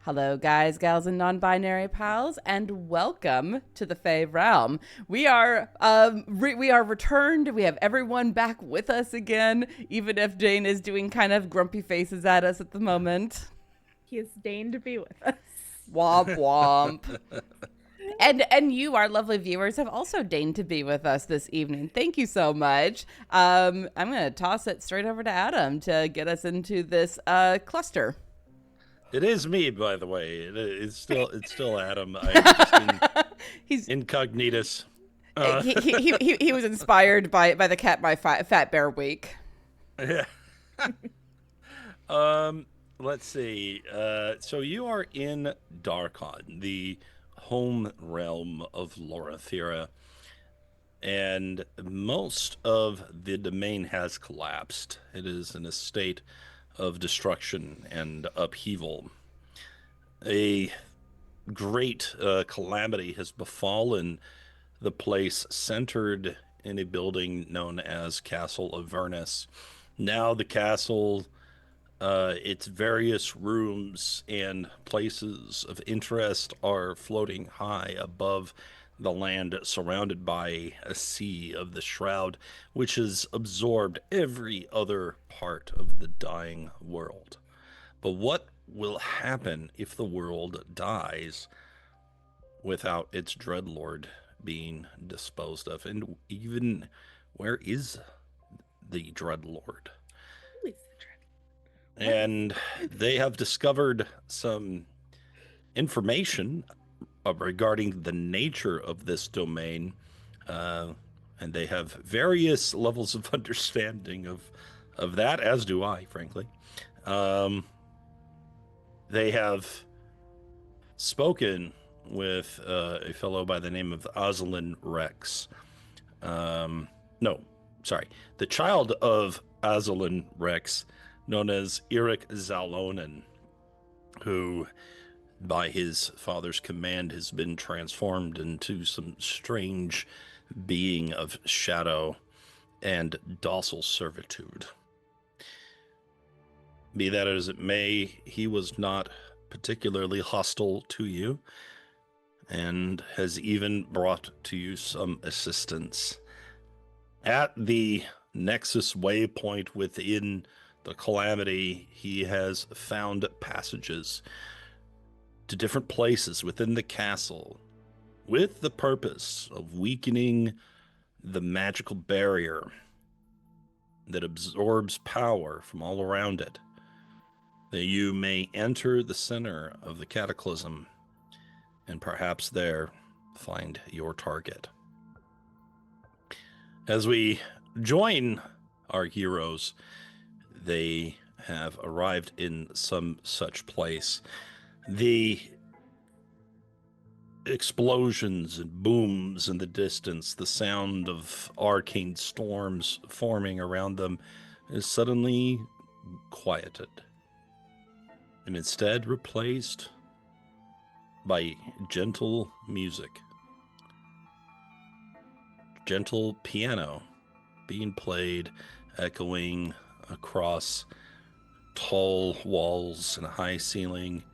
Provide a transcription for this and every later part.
Hello, guys, gals, and non-binary pals, and welcome to the Fae Realm. We are returned. We have everyone back with us again, even if Dane is doing kind of grumpy faces at us at the moment. He has deigned to be with us. Womp womp. And you, our lovely viewers, have also deigned to be with us this evening. Thank you so much. I'm gonna toss it straight over to Adam to get us into this cluster. It is me, by the way. It's still Adam. I'm just He's incognitus. he was inspired by the Cat My Fat Bear Week. Yeah. Let's see. So you are in Darkon, the home realm of Loraphyra, and most of the domain has collapsed. It is in a state of destruction and upheaval. A great calamity has befallen the place, centered in a building known as Castle of Avernus. Now the castle, its various rooms and places of interest are floating high above the land, surrounded by a sea of the shroud, which has absorbed every other part of the dying world. But what will happen if the world dies without its dreadlord being disposed of? And even, where is the dreadlord? And they have discovered some information regarding the nature of this domain, and they have various levels of understanding of that, as do I, frankly. They have spoken with a fellow by the name of Azalin Rex. No, sorry, the child of Azalin Rex, known as Irik Zal'honen, who, by his father's command, has been transformed into some strange being of shadow and docile servitude. Be that as it may, he was not particularly hostile to you, and has even brought to you some assistance. At the Nexus waypoint within the calamity, he has found passages to different places within the castle, with the purpose of weakening the magical barrier that absorbs power from all around it, that you may enter the center of the cataclysm and perhaps there find your target. As we join our heroes, they have arrived in some such place. The explosions and booms in the distance, the sound of arcane storms forming around them, is suddenly quieted, and instead replaced by gentle music. Gentle piano being played, echoing across tall walls and a high ceiling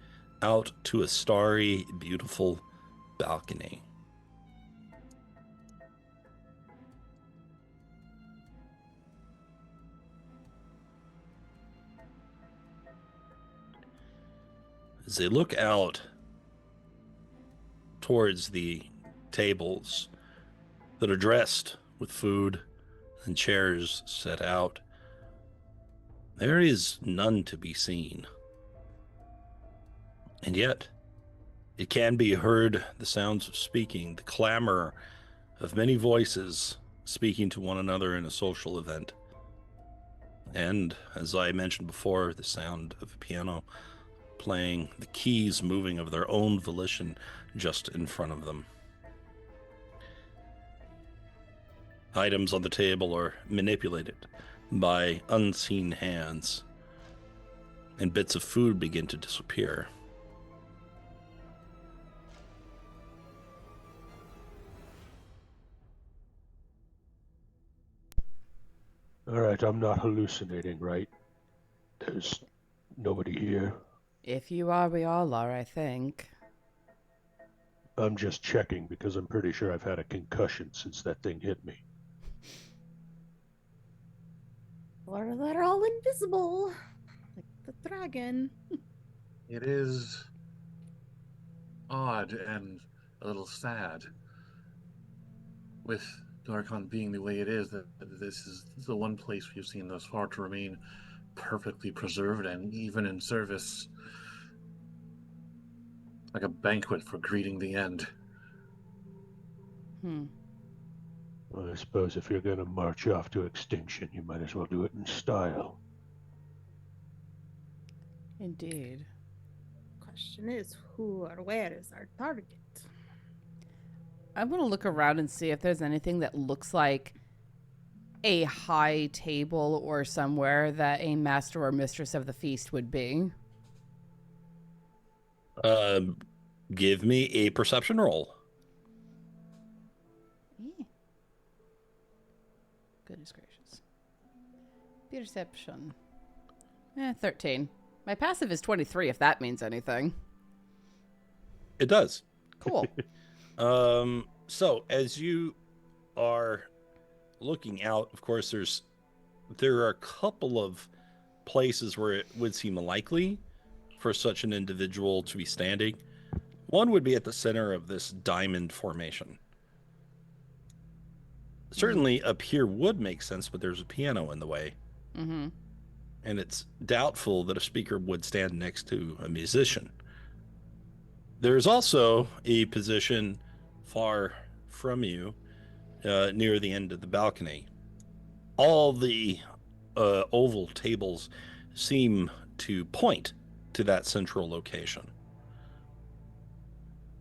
out to a starry, beautiful balcony. As they look out towards the tables that are dressed with food and chairs set out, there is none to be seen. And yet, it can be heard, the sounds of speaking, the clamor of many voices speaking to one another in a social event. And, as I mentioned before, the sound of a piano playing, the keys moving of their own volition just in front of them. Items on the table are manipulated by unseen hands, and bits of food begin to disappear. All right, I'm not hallucinating, right? There's nobody here. If you are, we all are, I think. I'm just checking because I'm pretty sure I've had a concussion since that thing hit me. Or they're all invisible. Like the dragon. It is odd and a little sad. With Darkon being the way it is, that this is the one place we've seen thus far to remain perfectly preserved and even in service. Like a banquet for greeting the end. Well, I suppose if you're going to march off to extinction, you might as well do it in style. Indeed. Question is, who or where is our target? I want to look around and see if there's anything that looks like a high table or somewhere that a master or mistress of the feast would be. Give me a perception roll. Goodness gracious. Perception. 13. My passive is 23, if that means anything. It does. Cool. So as you are looking out, of course, there are a couple of places where it would seem likely for such an individual to be standing. One would be at the center of this diamond formation. Certainly up here would make sense, but there's a piano in the way. Mm-hmm. And it's doubtful that a speaker would stand next to a musician. There's also a position far from you, near the end of the balcony. All the oval tables seem to point to that central location.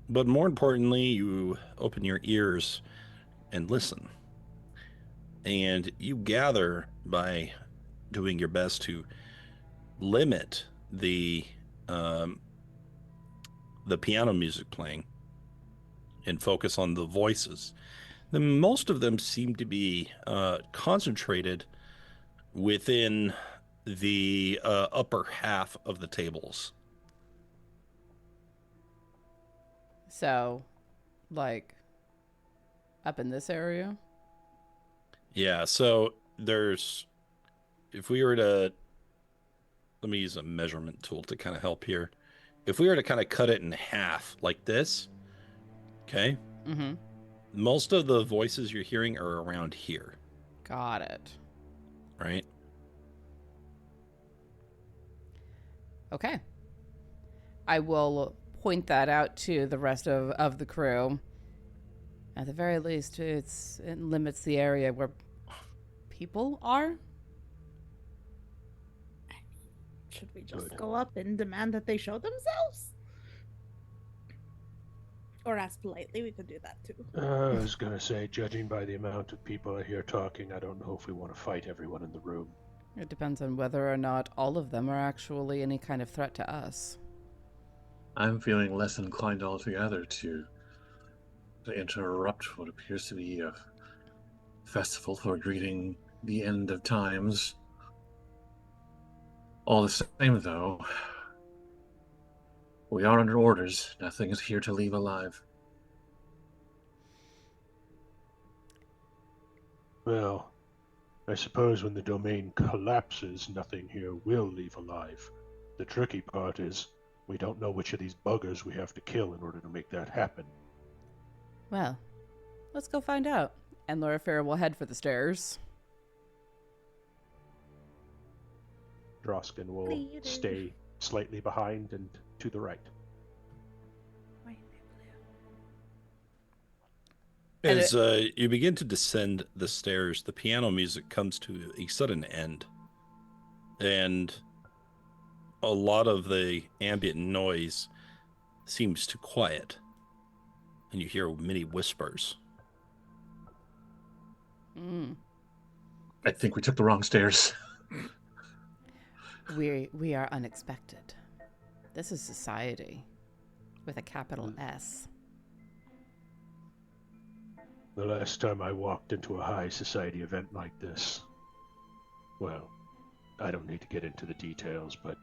But more importantly, you open your ears and listen. And you gather by doing your best to limit the piano music playing and focus on the voices. Then most of them seem to be concentrated within the upper half of the tables. So, like, up in this area? Yeah, so if we were to, let me use a measurement tool to kind of help here. If we were to kind of cut it in half like this, okay? Mm-hmm. Most of the voices you're hearing are around here. Got it. Right? Okay. I will point that out to the rest of the crew. At the very least, it limits the area where people are. Should we just go up and demand that they show themselves? Or ask politely, we could do that too. I was going to say, judging by the amount of people I hear talking, I don't know if we want to fight everyone in the room. It depends on whether or not all of them are actually any kind of threat to us. I'm feeling less inclined altogether to interrupt what appears to be a festival for greeting the end of times. All the same, though, we are under orders. Nothing is here to leave alive. Well, I suppose when the domain collapses, nothing here will leave alive. The tricky part is, we don't know which of these buggers we have to kill in order to make that happen. Well, let's go find out. And Loraphyra will head for the stairs. Drausken will Later. stay slightly behind and to the right. As you begin to descend the stairs, the piano music comes to a sudden end. And a lot of the ambient noise seems to quiet. And you hear many whispers. I think we took the wrong stairs. We are unexpected. This is society with a capital S. The last time I walked into a high society event like this, well, I don't need to get into the details, but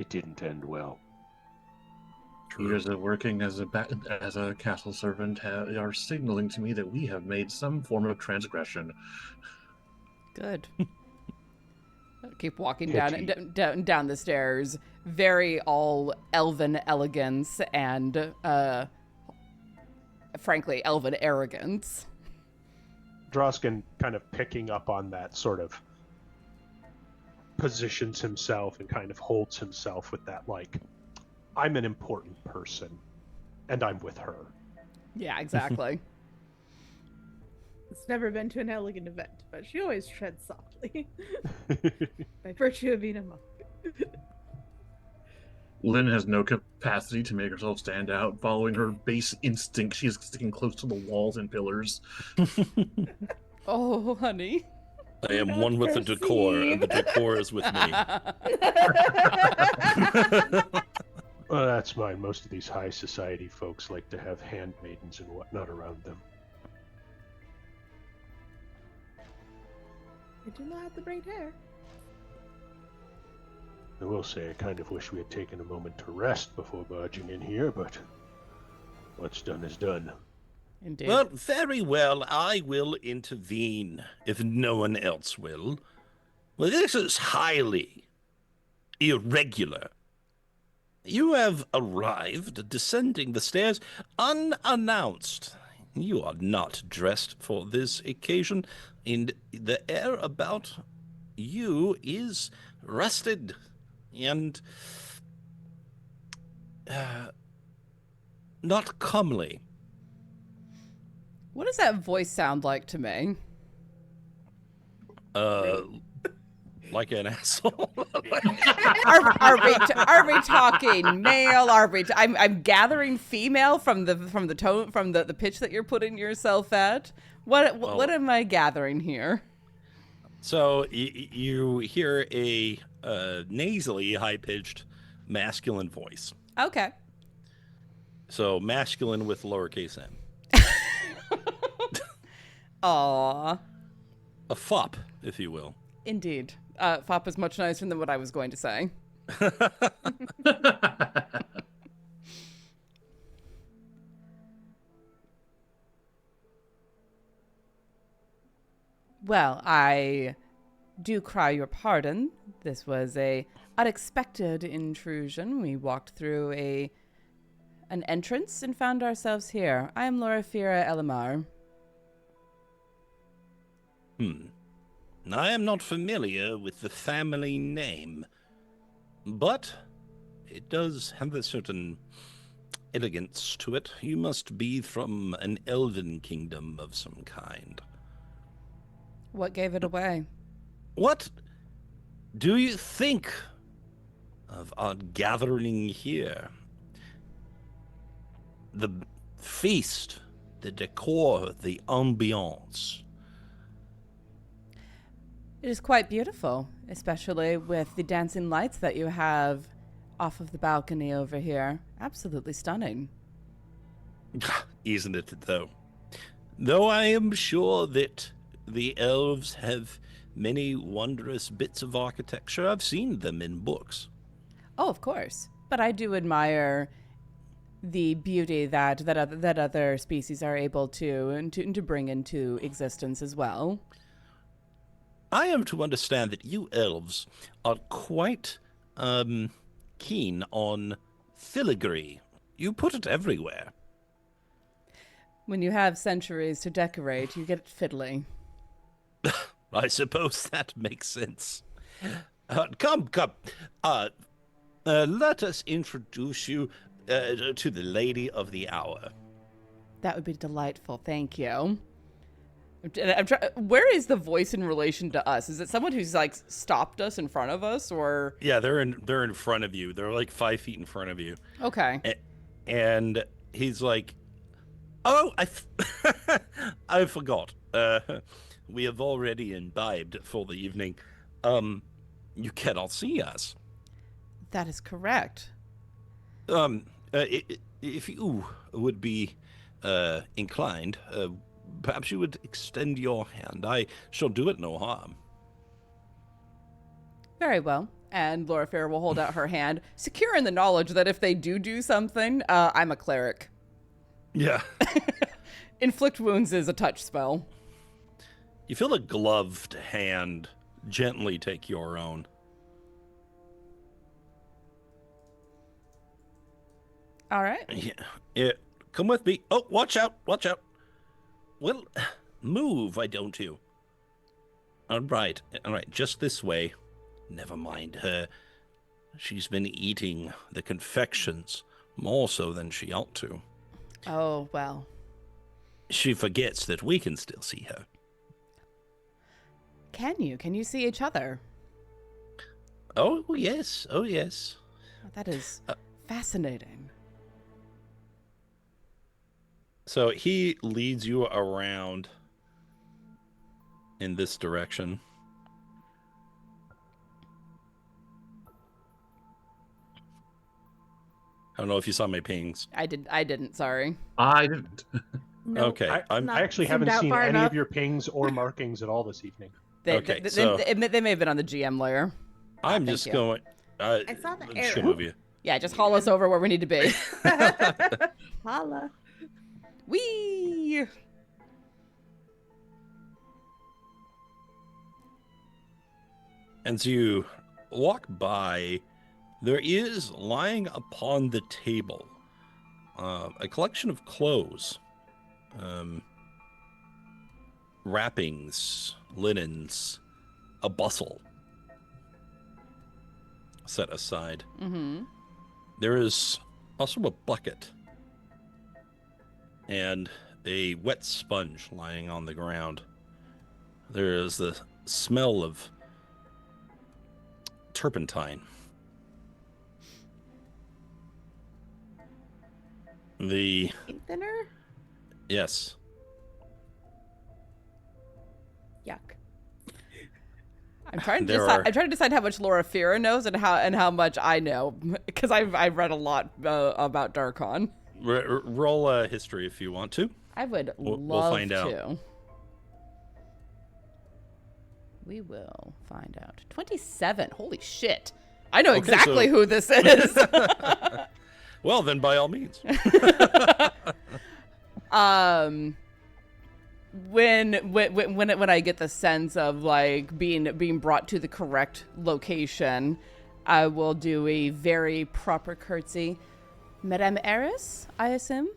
it didn't end well. Years of working as a castle servant are signaling to me that we have made some form of transgression. Good. Keep walking Hitchy. down the stairs. Very all elven elegance and, frankly, elven arrogance. Drausken, kind of picking up on that, sort of positions himself and kind of holds himself with that, like, I'm an important person, and I'm with her. Yeah, exactly. It's never been to an elegant event, but she always treads softly. By virtue of being a monk. Lynn has no capacity to make herself stand out. Following her base instinct, she is sticking close to the walls and pillars. Oh, honey. I am one with the decor, and the decor is with me. Well, that's mine. Most of these high society folks like to have handmaidens and whatnot around them. I do not have the braid hair. I will say I kind of wish we had taken a moment to rest before barging in here, but what's done is done. Indeed. Well, very well. I will intervene if no one else will. Well, this is highly irregular. You have arrived descending the stairs unannounced. You are not dressed for this occasion, and the air about you is rusted and not comely. What does that voice sound like to me? Like an asshole. Are we talking male? I'm gathering female from the tone, from the pitch that you're putting yourself at. What am I gathering here? So you hear a nasally, high-pitched masculine voice. Okay. So masculine with lowercase m. Aww. A fop, if you will. Indeed. Fop is much nicer than what I was going to say. Well, I do cry your pardon. This was a unexpected intrusion. We walked through an entrance and found ourselves here. I am Loraphyra Elamar. I am not familiar with the family name, but it does have a certain elegance to it. You must be from an elven kingdom of some kind. What gave it away? What do you think of our gathering here? The feast, the decor, the ambiance. It is quite beautiful, especially with the dancing lights that you have off of the balcony over here. Absolutely stunning. Isn't it, though? Though I am sure that the elves have many wondrous bits of architecture. I've seen them in books. Oh, of course. But I do admire the beauty that other species are able to bring into existence as well. I am to understand that you elves are quite keen on filigree. You put it everywhere. When you have centuries to decorate, you get fiddly. I suppose that makes sense. Come. Let us introduce you to the lady of the hour. That would be delightful. Thank you. Where is the voice in relation to us? Is it someone who's like stopped us in front of us, or? Yeah, they're in front of you. They're like 5 feet in front of you. Okay. And he's like, "Oh, I forgot. We have already imbibed for the evening. You cannot see us." That is correct. If you would be inclined, perhaps you would extend your hand. I shall do it no harm. Very well. And Loraphyra will hold out her hand, secure in the knowledge that if they do something, I'm a cleric. Yeah. Inflict wounds is a touch spell. You feel a gloved hand gently take your own. All right. Yeah. Come with me. Oh, watch out. Watch out. Well, move, why don't you? All right. Just this way. Never mind her. She's been eating the confections more so than she ought to. Oh, well. She forgets that we can still see her. Can you? Can you see each other? Oh, yes. Oh, yes. That is fascinating. So he leads you around in this direction. I don't know if you saw my pings. I didn't, sorry. I didn't. Nope, Okay. I not actually zoomed haven't out seen far any enough. of your pings or markings at all this evening. Okay, They, so- they may have been on the GM layer. I'm thank just you. going. I saw the she'll arrow. move you. Yeah, just haul us over where we need to be. Holla. Whee! As you walk by, there is lying upon the table a collection of clothes, wrappings, linens, a bustle set aside. Mm-hmm. There is also a bucket and a wet sponge lying on the ground. There is the smell of turpentine. The Paint thinner? yes, Yuck. I'm trying to There decide. are- I'm trying to decide how much Loraphyra knows and how much I know because I've read a lot about Darkon. roll a history if you want to. I would We'll love find out. to. We will find out. 27. Holy shit! I know Okay, exactly so- who this is. Well, then by all means. When I get the sense of like being brought to the correct location, I will do a very proper curtsy. Madame Eris, I assume.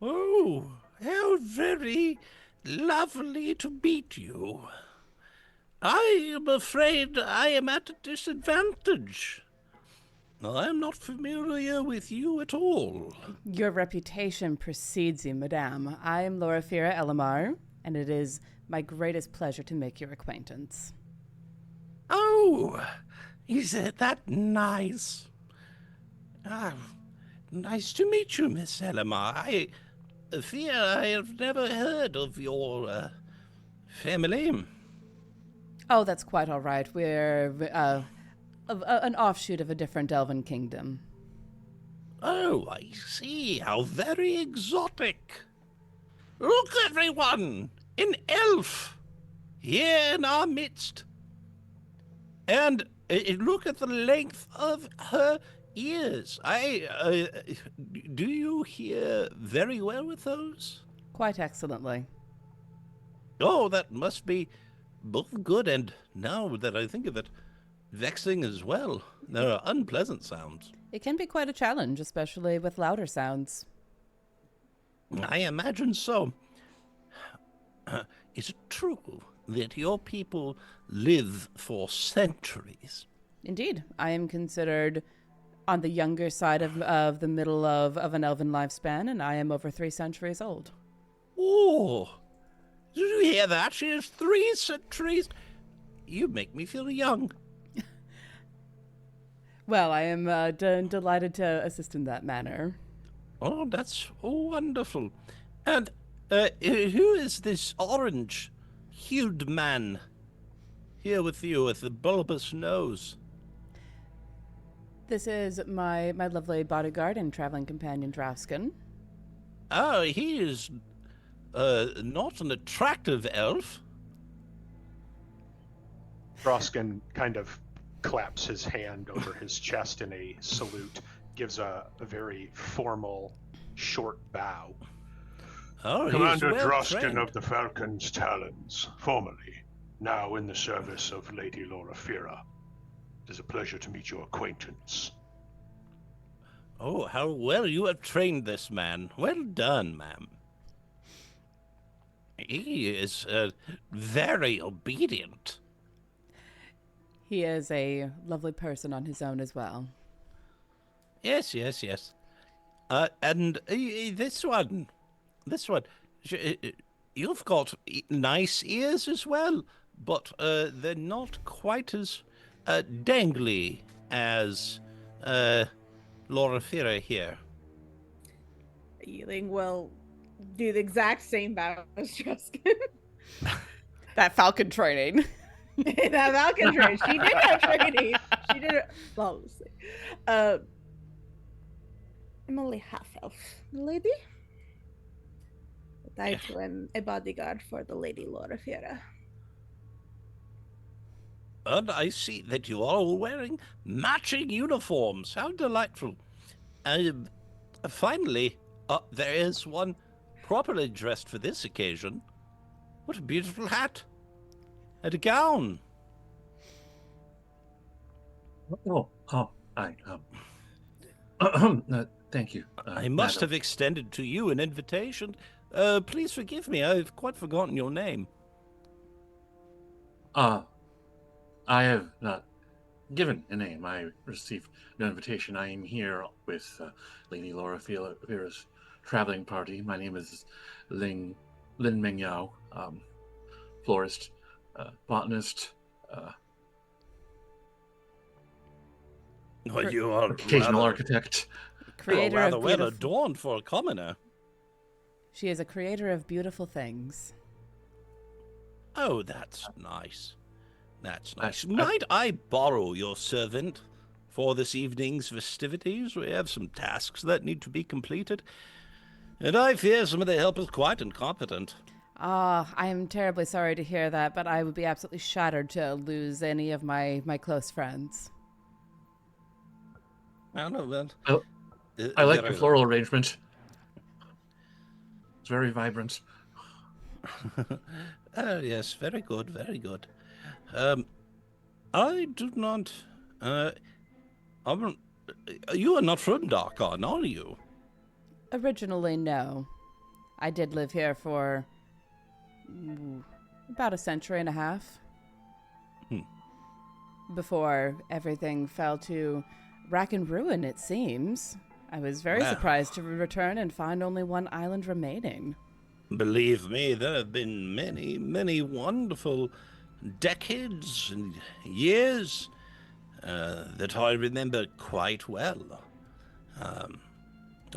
Oh, how very lovely to meet you. I am afraid I am at a disadvantage. I am not familiar with you at all. Your reputation precedes you, Madame. I am Loraphyra Elamar, and it is my greatest pleasure to make your acquaintance. Oh, is that nice? Ah, nice to meet you, Miss Elamar. I fear I have never heard of your family. Oh, that's quite all right. We're an offshoot of a different elven kingdom. Oh, I see. How very exotic. Look, everyone! An elf! Here in our midst. And look at the length of her ears. Do you hear very well with those? Quite excellently. Oh, that must be both good and, now that I think of it, vexing as well. There are unpleasant sounds. It can be quite a challenge, especially with louder sounds. I imagine so. Is it true that your people live for centuries? Indeed, I am considered on the younger side of the middle of an elven lifespan, and I am over 3 centuries old. Oh, did you hear that? She is 3 centuries. You make me feel young. Well, I am delighted to assist in that manner. Oh, that's wonderful. And who is this orange-hued man here with you with the bulbous nose? This is my lovely bodyguard and traveling companion, Drausken. Oh, he is not an attractive elf. Drausken kind of claps his hand over his chest in a salute, gives a very formal, short bow. Oh, he's Commander well Drausken trained. of the Falcon's Talons, formerly, now in the service of Lady Loraphyra. It is a pleasure to meet your acquaintance. Oh, how well you have trained this man. Well done, ma'am. He is very obedient. He is a lovely person on his own as well. Yes. And this one, you've got nice ears as well, but they're not quite as dangly as Loraphyra here. Yi-Ling will do the exact same bow as Drausken. That falcon training. That Falcon training. She did her training. She did it flawlessly. I'm only half elf, lady. But I too am a bodyguard for the Lady Loraphyra. And I see that you are all wearing matching uniforms. How delightful. Finally, there is one properly dressed for this occasion. What a beautiful hat. And a gown. Thank you. I must madam. have extended to you an invitation. Please forgive me, I've quite forgotten your name. I have not given a name. I received no invitation. I am here with Lady Loraphyra's traveling party. My name is Lin Mengyao, florist, botanist, Well, you are occasional architect. Creator rather of well beautiful... adorned for a commoner. She is a creator of beautiful things. Oh, that's nice. That's nice. Might I borrow your servant for this evening's festivities? We have some tasks that need to be completed, and I fear some of the help is quite incompetent. Ah, I am terribly sorry to hear that, but I would be absolutely shattered to lose any of my close friends. I don't know, man. I like the floral arrangement. It's very vibrant. Yes, very good, very good. I do not. You are not from Darkon, are you? Originally, no. I did live here for about a century and a half. Before everything fell to rack and ruin, it seems. I was very Wow. surprised to return and find only one island remaining. Believe me, there have been many, many wonderful decades and years that I remember quite well. I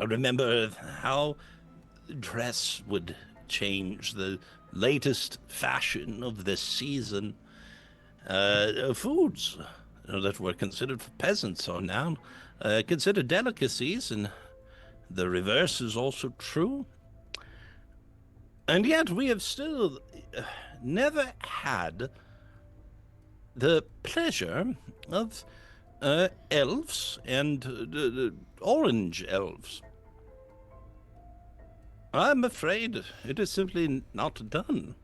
remember how dress would change, the latest fashion of this season. Foods that were considered for peasants are now considered delicacies, and the reverse is also true. And yet we have still never had the pleasure of elves and orange elves. I'm afraid it is simply not done.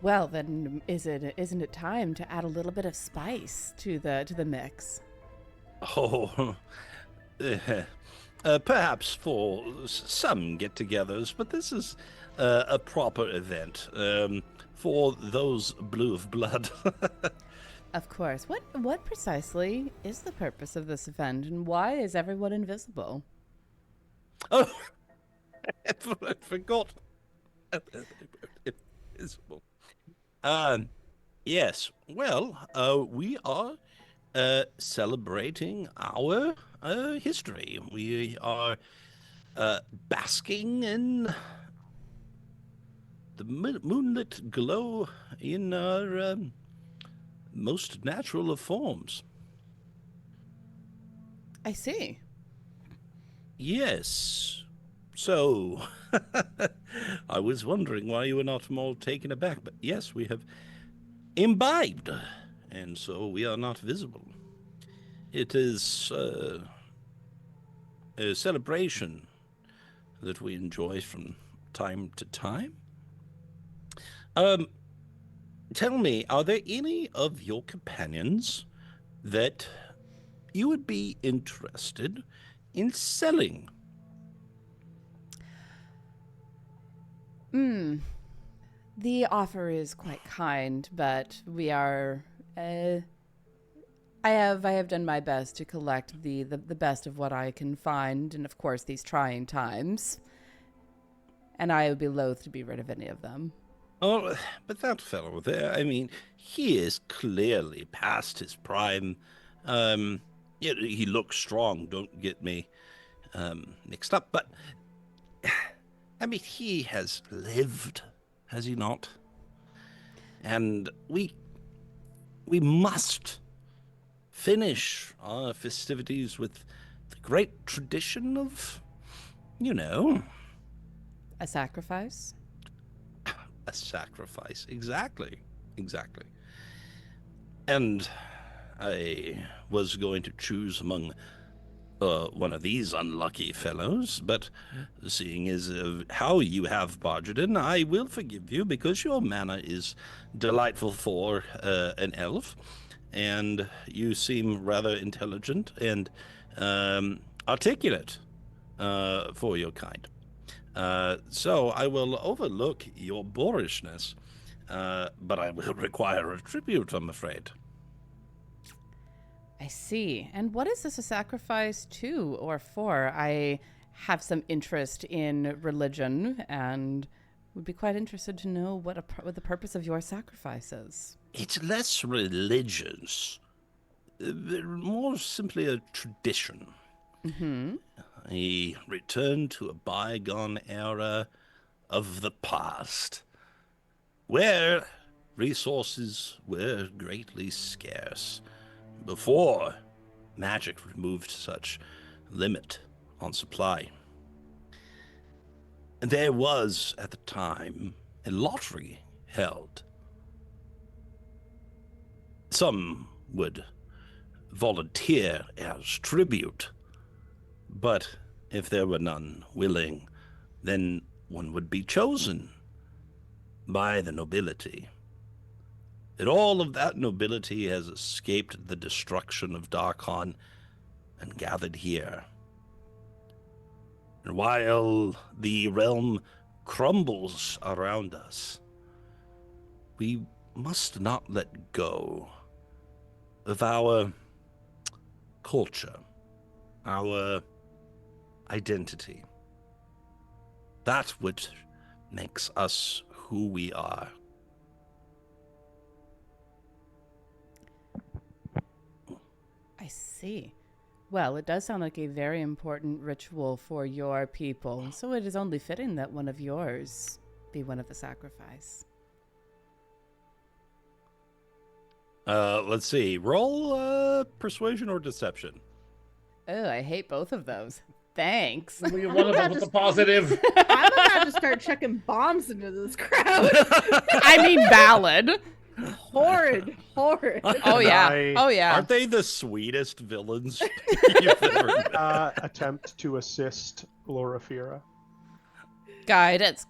Well, then, isn't it time to add a little bit of spice to the mix? Oh, perhaps for some get-togethers, but this is a proper event for those blue of blood. Of course. What precisely is the purpose of this event, and why is everyone invisible? Oh, I forgot. Invisible. Yes. Well, we are celebrating our history. We are basking in the moonlit glow in our most natural of forms. I see. Yes. So, I was wondering why you were not more taken aback, but yes, we have imbibed and so we are not visible. It is a celebration that we enjoy from time to time. Tell me, are there any of your companions that you would be interested in selling? The offer is quite kind, but we are. I have done my best to collect the best of what I can find, and of course these trying times. And I would be loath to be rid of any of them. Oh, but that fellow there, I mean, he is clearly past his prime. He looks strong, don't get me mixed up, but I mean, he has lived, has he not? And we must finish our festivities with the great tradition of, A sacrifice? a sacrifice. Exactly. And I was going to choose among one of these unlucky fellows, but seeing as how you have barged in, I will forgive you because your manner is delightful for an elf, and you seem rather intelligent and articulate for your kind. So I will overlook your boorishness, but I will require a tribute, I'm afraid. I see. And what is this a sacrifice to or for? I have some interest in religion and would be quite interested to know what the purpose of your sacrifice is. It's less religious, more simply a tradition. Mm-hmm. A return to a bygone era of the past, where resources were greatly scarce, before magic removed such limit on supply. And there was, at the time, a lottery held. Some would volunteer as tribute, but if there were none willing, then one would be chosen by the nobility. And all of that nobility has escaped the destruction of Darkon and gathered here. And while the realm crumbles around us, we must not let go of our culture, our identity. That which makes us who we are. I see. Well, it does sound like a very important ritual for your people, so it is only fitting that one of yours be one of the sacrifice. Let's see. Roll persuasion or deception. Oh, I hate both of those. Thanks. One of them with the positive. I'm about to start chucking bombs into this crowd. I mean, valid. Horrid. Oh yeah. Oh yeah. Aren't they the sweetest villains you've ever met? Attempt to assist Loraphyra. Guidance.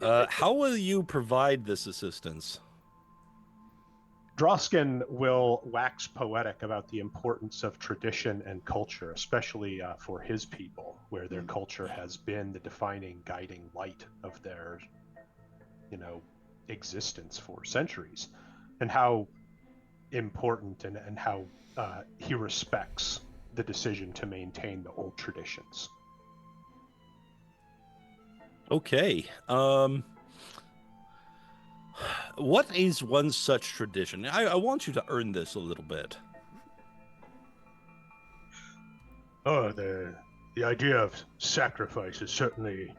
How will you provide this assistance? Drausken will wax poetic about the importance of tradition and culture, especially for his people, where their culture has been the defining, guiding light of their, existence for centuries, and how important and how he respects the decision to maintain the old traditions. Okay. What is one such tradition? I want you to earn this a little bit. Oh, the idea of sacrifice is certainly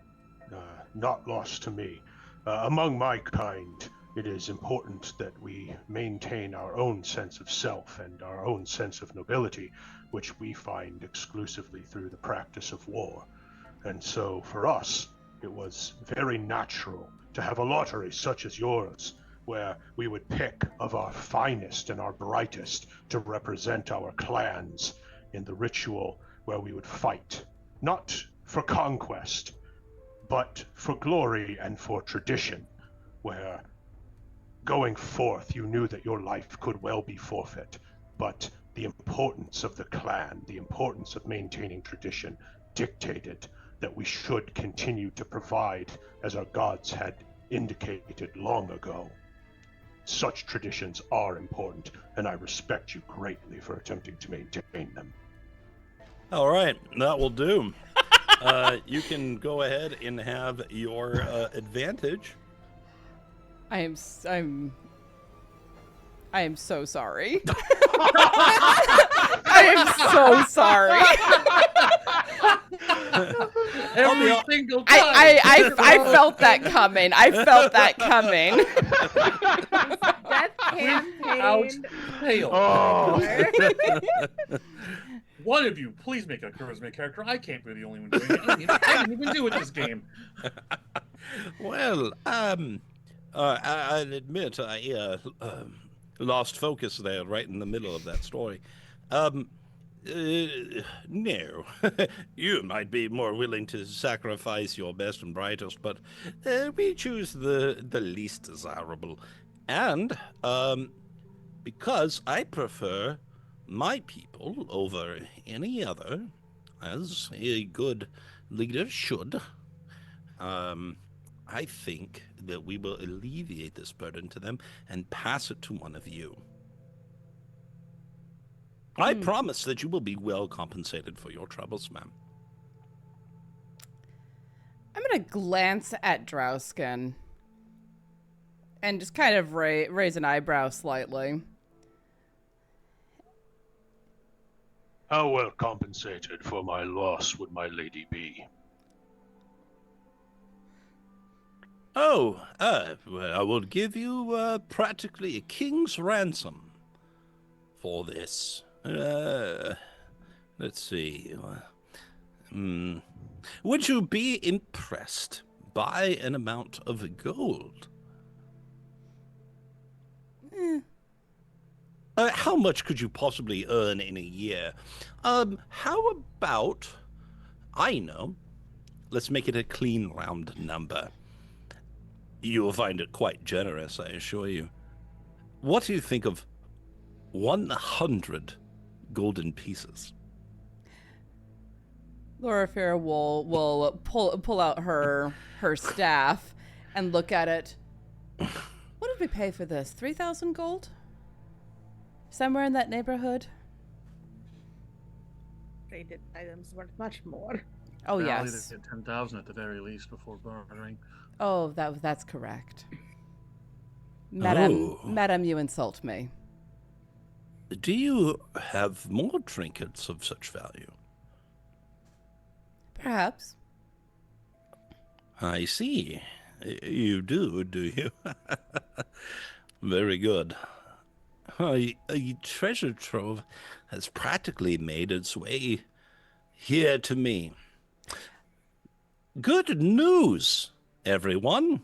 not lost to me. Among my kind, it is important that we maintain our own sense of self and our own sense of nobility, which we find exclusively through the practice of war. And so, for us, it was very natural to have a lottery such as yours where we would pick of our finest and our brightest to represent our clans in the ritual where we would fight, not for conquest, but for glory and for tradition, where going forth you knew that your life could well be forfeit, but the importance of the clan, the importance of maintaining tradition dictated that we should continue to provide as our gods had indicated long ago. Such traditions are important, and I respect you greatly for attempting to maintain them. All right, that will do. You can go ahead and have your advantage. I am so sorry. I am so sorry. Every single time. I felt that coming. I felt that coming. Death Out campaign. fail. Oh. One of you, please make a charisma character. I can't be the only one doing it. I can't even do it this game. Well, I'll admit I lost focus there right in the middle of that story. No, you might be more willing to sacrifice your best and brightest, but we choose the least desirable. And because I prefer my people over any other, as a good leader should, I think that we will alleviate this burden to them and pass it to one of you. I promise that you will be well compensated for your troubles, ma'am. I'm going to glance at Drausken and just kind of raise an eyebrow slightly. How well compensated for my loss would my lady be? Oh, well, I will give you practically a king's ransom for this. Let's see. Would you be impressed by an amount of gold? How much could you possibly earn in a year? How about, I know, let's make it a clean round number. You will find it quite generous, I assure you. What do you think of 100 golden pieces? Loraphyra will pull out her staff and look at it. What did we pay for this? 3,000 gold? Somewhere in that neighborhood? Traded items worth much more. Oh, Well, yes. They did 10,000 at the very least before bartering. Oh, that's correct. Madam, Oh. Madam, you insult me. Do you have more trinkets of such value? Perhaps. I see. You do you? Very good. A treasure trove has practically made its way here to me. Good news, everyone.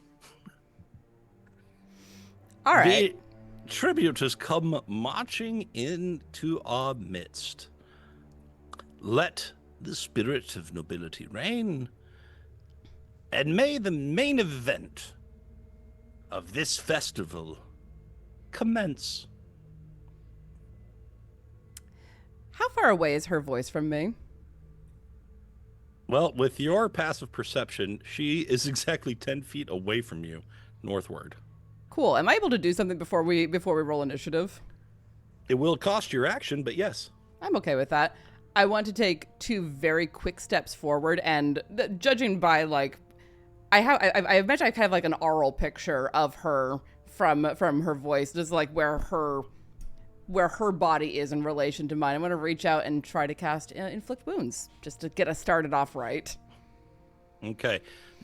All right. The tribute has come marching into our midst. Let the spirit of nobility reign, and may the main event of this festival commence. How far away is her voice from me? Well, with your passive perception, she is exactly 10 feet away from you, northward. Cool. Am I able to do something before we roll initiative? It will cost your action, but yes. I'm okay with that. I want to take 2 very quick steps forward, and judging by I imagine I kind of like an aural picture of her from her voice, just like where her body is in relation to mine. I'm going to reach out and try to cast Inflict Wounds, just to get us started off right. Okay.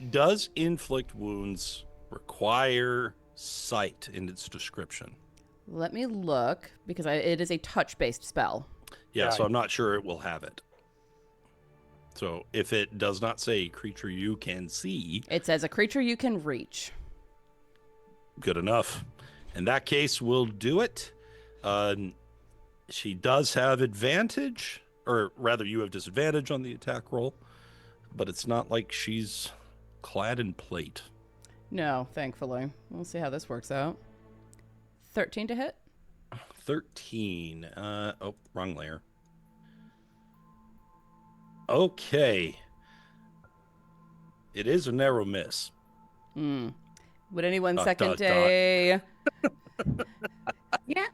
Does inflict wounds require sight in its description? Let me look, because it is a touch-based spell. Yeah, so Right. I'm not sure it will have it. So if it does not say creature you can see, It says a creature you can reach. Good enough. In that case, we'll do it. She does have advantage, or rather, you have disadvantage on the attack roll, but it's not like she's clad in plate. No, thankfully. We'll see how this works out. 13 to hit. 13. Oh, wrong layer. Okay. It is a narrow miss. Would anyone Dot, second dot, a... Yeah.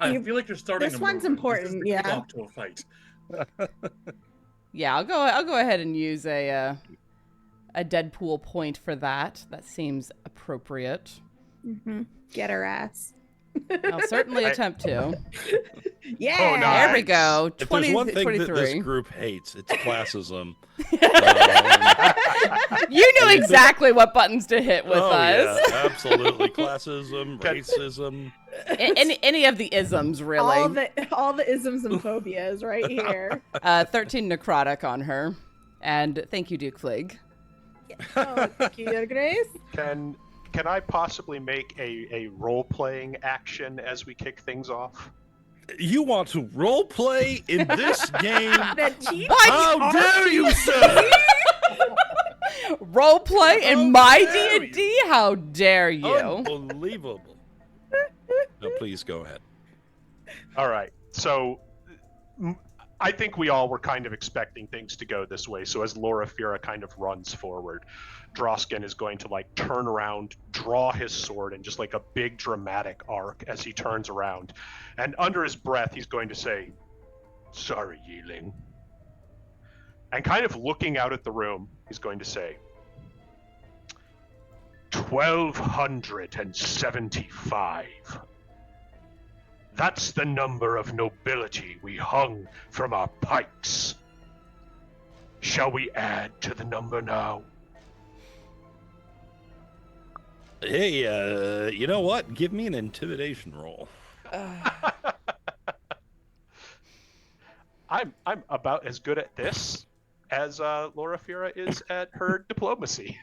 I feel like you're starting. This a one's movement. important, This is the yeah. kickoff to a fight. Yeah, I'll go ahead and use a Deadpool point for that. That seems appropriate. Get her ass. I'll certainly attempt to. Yeah. Oh, no. There we go. If 20, there's one thing 23. that this group hates, it's classism. You knew exactly what buttons to hit with us. Yeah, absolutely. Classism, racism. Any of the isms, really. All the isms and phobias right here. 13 necrotic on her. And thank you, Duke Flig. Oh, thank you, Your Grace. Can I possibly make a role-playing action as we kick things off? You want to role play in this game? How dare you, sir? Role play in my D&D? How dare you? Unbelievable. No, please go ahead. All right. So I think we all were kind of expecting things to go this way. So as Loraphyra kind of runs forward, Drausken is going to like turn around, draw his sword in just like a big dramatic arc as he turns around. And under his breath, he's going to say, "Sorry, Yi-Ling." And kind of looking out at the room, he's going to say, 1,275. That's the number of nobility we hung from our pikes. Shall we add to the number now? Hey, you know what? Give me an intimidation roll. I'm about as good at this as Loraphyra is at her diplomacy.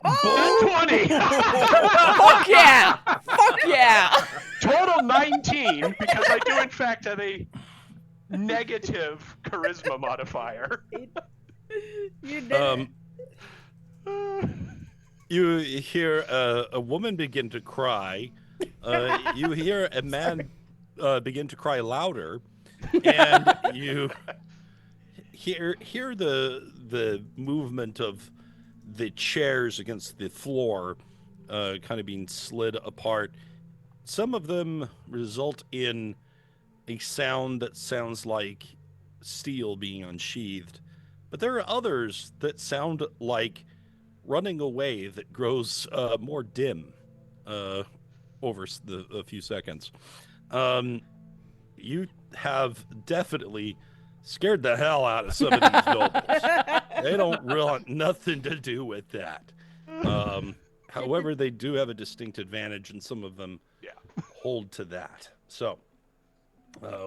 Oh! 20! Fuck yeah! Fuck yeah! Total 19, because I do in fact have a negative charisma modifier. You did You hear a woman begin to cry. You hear a man begin to cry louder, and you hear the movement of the chairs against the floor, kind of being slid apart. Some of them result in a sound that sounds like steel being unsheathed, but there are others that sound like running away that grows more dim over a few seconds. You have definitely scared the hell out of some of these nobles. They don't want nothing to do with that. However, they do have a distinct advantage, and some of them hold to that. So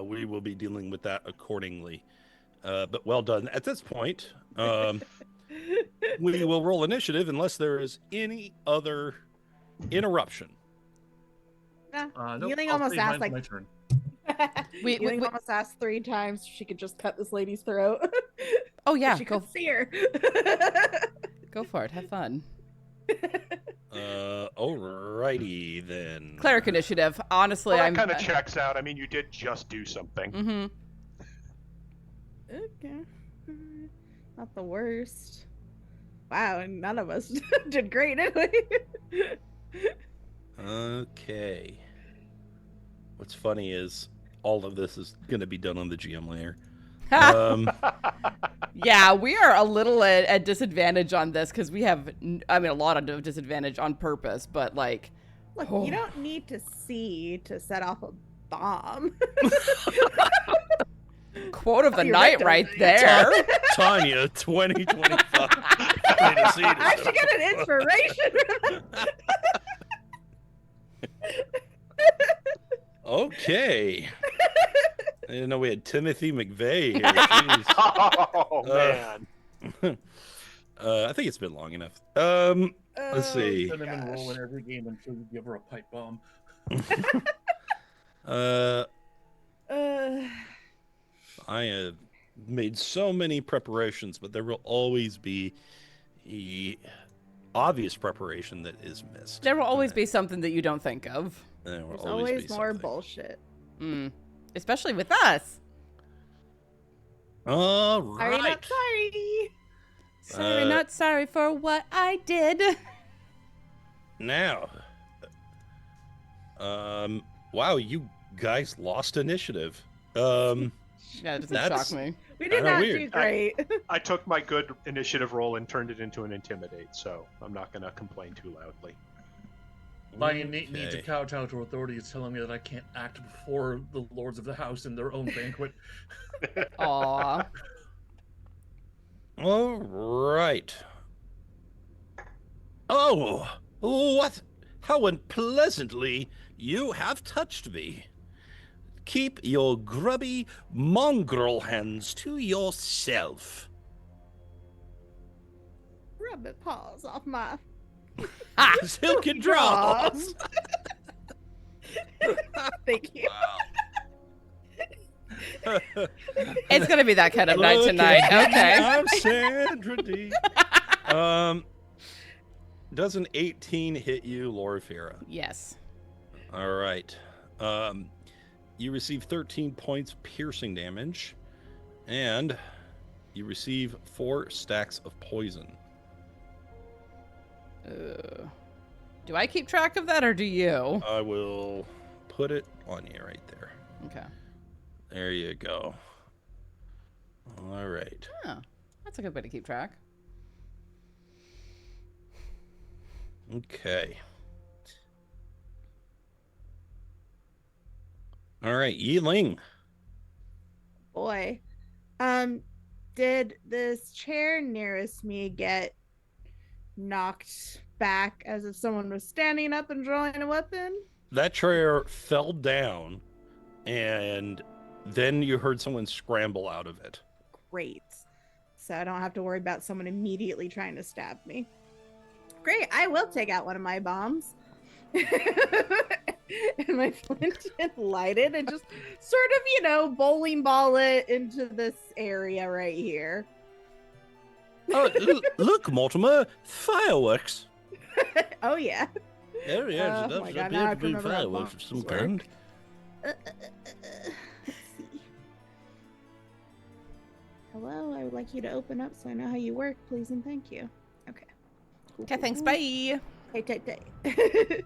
we will be dealing with that accordingly. But well done. At this point, we will roll initiative unless there is any other interruption. Nope, Yi-Ling I'll almost say asked mine's like my turn. Yi-Ling almost asked 3 times so she could just cut this lady's throat. Oh yeah, She go could see her. for it. Have fun. Alrighty then. Cleric initiative. Honestly, Well, I'm that kind of checks out. I mean, you did just do something. Mm-hmm. Okay. Not the worst. Wow, and none of us did great, did we? Okay. What's funny is all of this is going to be done on the GM layer. Yeah, we are a little at disadvantage on this because we have, a lot of disadvantage on purpose, but like... Look, you don't need to see to set off a bomb. Quote of the you're night right, right though. there. Tanya, 2025. I should get an inspiration. Okay. I didn't know we had Timothy McVeigh here. Jeez. Oh, man. I think it's been long enough. Let's see. Cinnamon roll in every game until you give her a pipe bomb. I have made so many preparations, but there will always be the obvious preparation that is missed. There will always be something that you don't think of. There will There's always always be more something. bullshit. Especially with us. All Sorry, right. not sorry. Sorry, not sorry for what I did. Now, wow, you guys lost initiative. Yeah, it doesn't That's- shock me. We did Kinda not weird. do great. I took my good initiative roll and turned it into an intimidate, so I'm not going to complain too loudly. My innate need to Okay. kowtow to authority is telling me that I can't act before the lords of the house in their own banquet. Aw. All right. Oh, what? How unpleasantly you have touched me. Keep your grubby mongrel hands to yourself. Rub it paws off my Silken draws. Thank you. It's gonna be that kind of night Look tonight. at me, Okay. I'm Sandra D. Does an 18 hit you, Loraphyra? Yes. All right. You receive 13 points piercing damage, and you receive 4 stacks of poison. Do I keep track of that, or do you? I will put it on you right there. Okay. There you go. All right. Oh, that's a good way to keep track. Okay. All right, Yi-Ling. Boy. Did this chair nearest me get knocked back as if someone was standing up and drawing a weapon? That chair fell down, and then you heard someone scramble out of it. Great. So I don't have to worry about someone immediately trying to stab me. Great. I will take out one of my bombs. And my flint and light it and just sort of, bowling ball it into this area right here. Oh, look, Mortimer, fireworks. Oh, yeah. There he is. Oh That's my a God, now I have to beautiful remember how fireworks of some bombs work. kind. Let's see. Hello, I would like you to open up so I know how you work, please and thank you. Okay. Cool, Okay, cool, thanks. cool. Bye. Hey.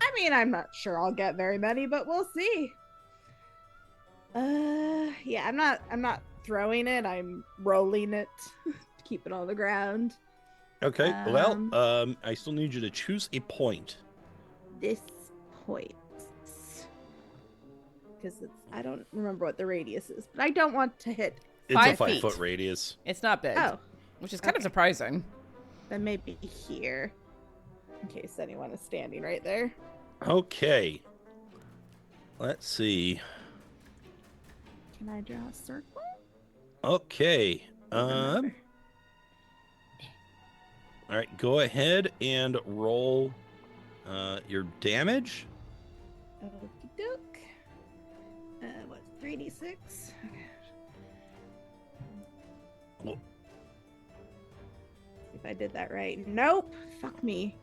I mean, I'm not sure I'll get very many, but we'll see. Yeah, I'm not throwing it. I'm rolling it to keep it on the ground. Okay, well, I still need you to choose a point. This point. Because I don't remember what the radius is, but I don't want to hit. It's 5 a 5 feet. foot radius. It's not big, Oh, which is kind of okay. surprising. then maybe here. In case anyone is standing right there. Okay. Let's see. Can I draw a circle? Okay. Remember. All right, go ahead and roll your damage. Okie doke. What's 3d6? Well- See if I did that right. Nope. Fuck me.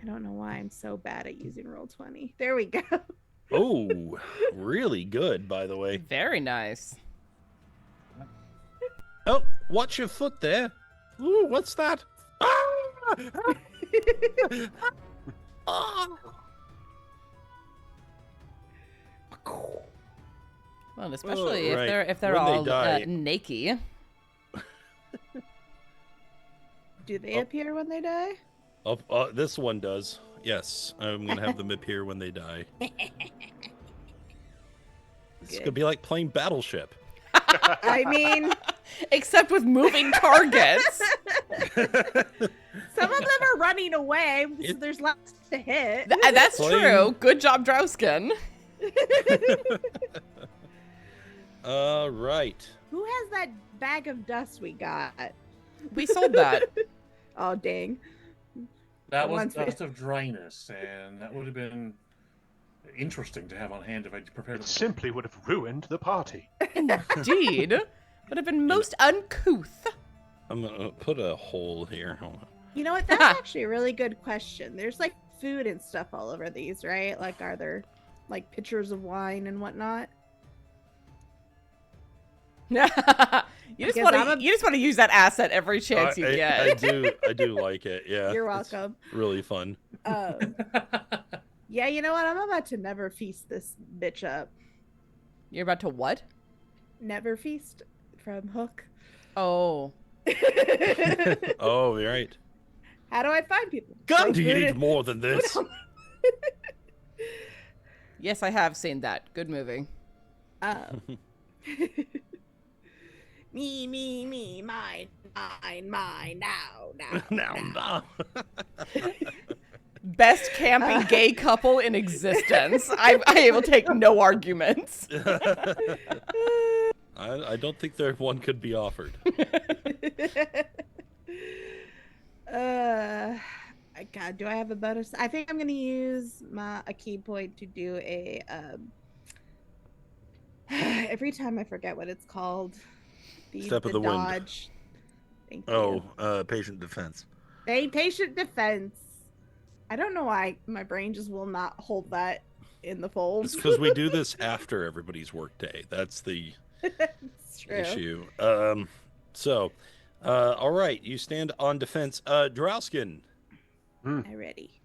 I don't know why I'm so bad at using Roll20. There we go. Oh, really good, by the way. Very nice. Oh, watch your foot there. Ooh, what's that? Ah! Ah! Well, especially right. if they're When they all die- naked. Do they Oh. appear when they die? Oh, this one does. Yes, I'm gonna have them appear when they die. It's Good. gonna be like playing Battleship. I mean, Except with moving targets. some of them are running away, so It- there's less to hit. That's Playing- true. Good job, Drausken. All right. Who has that bag of dust we got? We sold that. Oh, dang. That was Once we- dust of dryness, and that would have been interesting to have on hand if I prepared It it. simply would have ruined the party. Indeed. Would have been most uncouth. I'm gonna put a hole here. Hold on. You know what? That's actually a really good question. There's like food and stuff all over these, right? Like, are there like pitchers of wine and whatnot? You just Because want I'm to a- you just want to use that asset every chance you I get. do like it. Yeah. You're it's welcome. really fun. Yeah, you know what? I'm about to never feast this bitch up. You're about to what? Never feast from Hook. Oh. Oh, you're right. How do I find people? God, Like, do you food need and- more than this? Yes, I have seen that. Good movie. Me, mine, now. now. Best camping gay couple in existence. I will take no arguments. I don't think there one could be offered. God, do I have a bonus? I think I'm gonna use a key point to do a every time I forget what it's called. Step of the wind. dodge. Thank you. Oh, patient defense. Patient defense. I don't know why my brain just will not hold that in the It's folds. because we do this after everybody's work day. That's the It's true. issue. All right, you stand on defense. Drausken. I'm ready.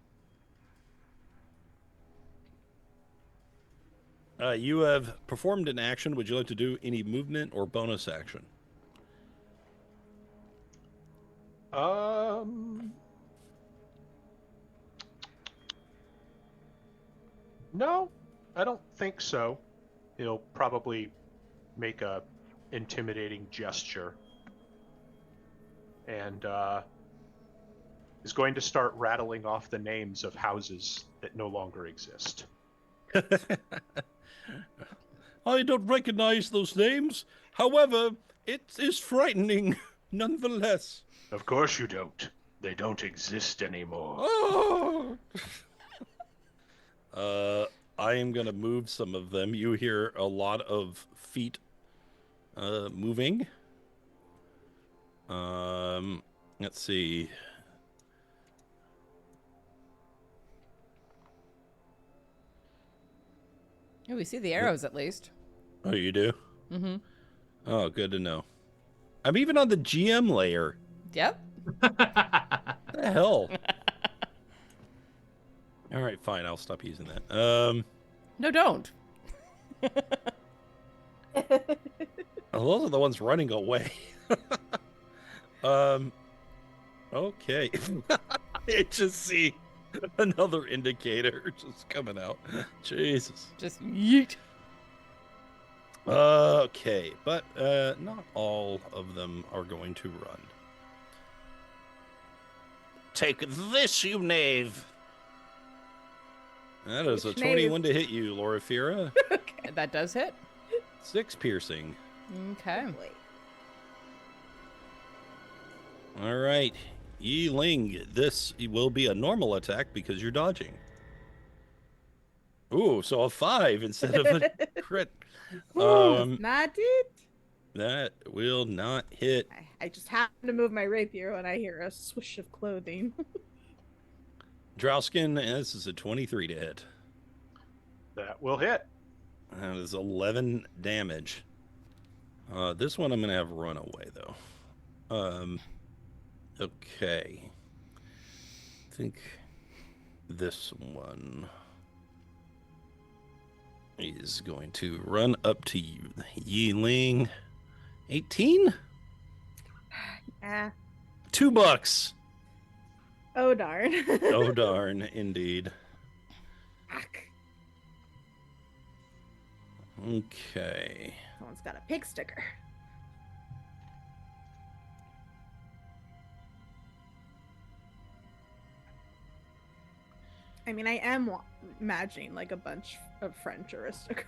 You have performed an action. Would you like to do any movement or bonus action? No, I don't think so. He'll probably make a intimidating gesture and is going to start rattling off the names of houses that no longer exist. I don't recognize those names. However, it is frightening nonetheless. Of course you don't. They don't exist anymore. Oh! I am gonna move some of them. You hear a lot of feet moving. Let's see. Oh, we see the arrows at least. Oh, you do? Mm-hmm. Oh, good to know. I'm even on the GM layer. Yep. What the hell? All right, fine. I'll stop using that. No, don't. Those are the ones running away. Okay. I just see another indicator just coming out. Jesus. Just yeet. Okay, but not all of them are going to run. Take this, you knave! That is Which a 21 to hit you, Loraphyra. Okay, that does hit. 6 piercing. Okay. Wait. All right, Yi-Ling, this will be a normal attack because you're dodging. Ooh, so a 5 instead of a crit. That's not it. That will not hit. I just happen to move my rapier when I hear a swish of clothing. Drausken, this is a 23 to hit. That will hit. That is 11 damage. This one I'm going to have run away, though. Okay. I think this one is going to run up to you. Yi-Ling. 18? Ah. $2. Oh darn. Oh, darn, indeed. Fuck. Okay. Someone's got a pig sticker. I mean, I am imagining like a bunch of French aristocrats.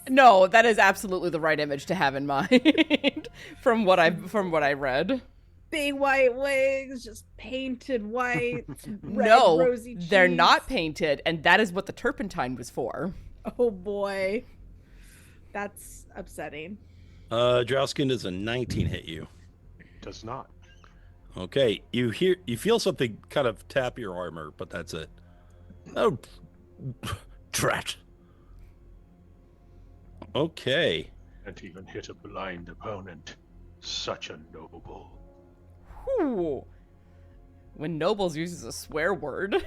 No, that is absolutely the right image to have in mind from what I read. Big white wings, just painted white. Red, No, rosy they're not cheeks. painted, and that is what the turpentine was for. Oh boy. That's upsetting. Drausken, does a 19 hit you? Does not. Okay, you feel something kind of tap your armor, but that's it. Oh, drat. Okay. And even hit a blind opponent. Such a noble. Whew. When nobles uses a swear word.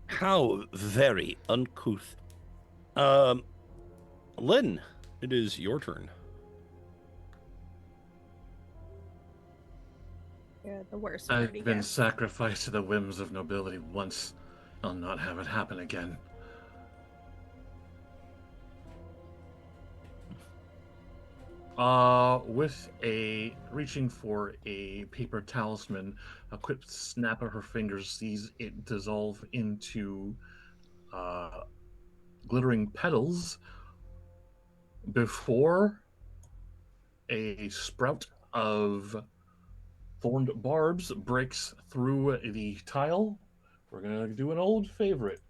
How very uncouth. Lynn, it is your turn. You're the worst. I've party been guest. sacrificed to the whims of nobility once. I'll not have it happen again. With a reaching for a paper talisman, a quick snap of her fingers sees it dissolve into glittering petals before a sprout of thorned barbs breaks through the tile. We're gonna do an old favorite.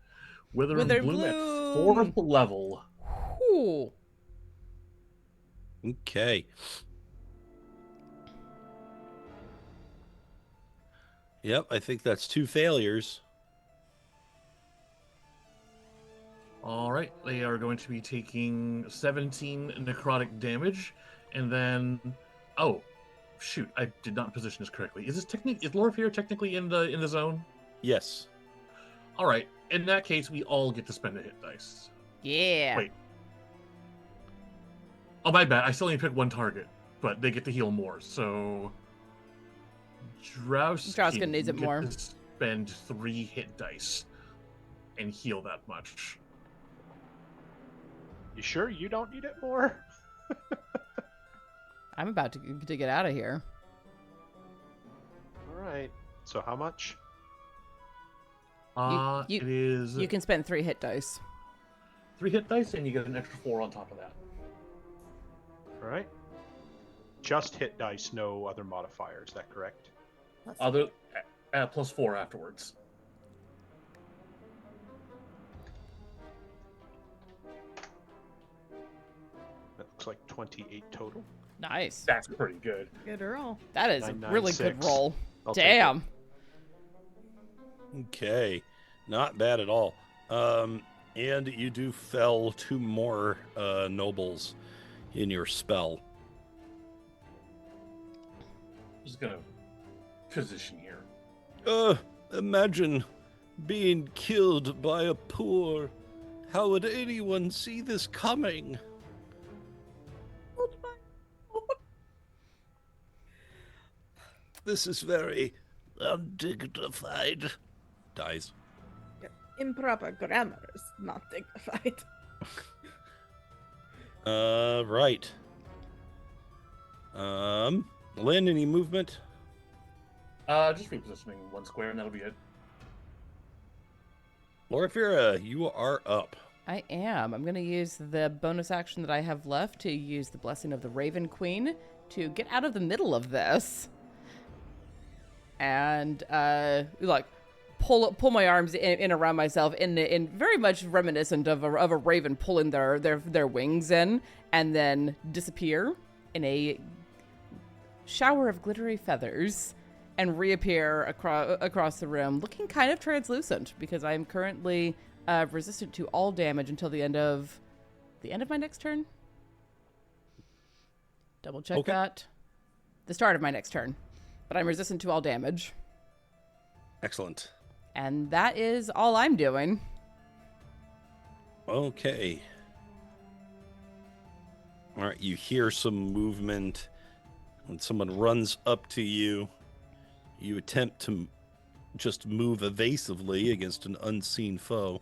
Withering Bloom at 4th level. Whew. Okay. Yep, I think that's 2 failures. All right, they are going to be taking 17 necrotic damage, and then, oh, shoot, I did not position this correctly. Is Loraphyra technically in the zone? Yes. All right, in that case, we all get to spend a hit dice. Yeah. Wait. Oh, my bad. I still only pick one target, but they get to heal more. So, Drausken needs it get more. to spend 3 hit dice and heal that much. You sure you don't need it more? I'm about to get out of here. All right. So how much? You- It is You can spend 3 hit dice. 3 hit dice, and you get an extra 4 on top of that. All right. Just hit dice, no other modifiers. Is that correct? Other plus 4 afterwards. That looks like 28 total. Nice. That's pretty good. Good roll. That is a 996. really good roll. I'll take it. Damn. Okay. Not bad at all. And you do fell 2 more nobles in your spell. Just gonna position here. Imagine being killed by a poor. How would anyone see this coming? This is very undignified. Dies. Improper grammar is not dignified. Right. Lynn, any movement? Just repositioning 1 square, and that'll be it. Loraphyra, you are up. I am. I'm going to use the bonus action that I have left to use the Blessing of the Raven Queen to get out of the middle of this. And, pull my arms in around myself in very much reminiscent of a raven pulling their wings in, and then disappear in a shower of glittery feathers and reappear across the room, looking kind of translucent because I am currently resistant to all damage until the end of my next turn. Double check Okay. that. The start of my next turn, but I'm resistant to all damage. Excellent. And that is all I'm doing. Okay. All right, you hear some movement. When someone runs up to you, you attempt to just move evasively against an unseen foe.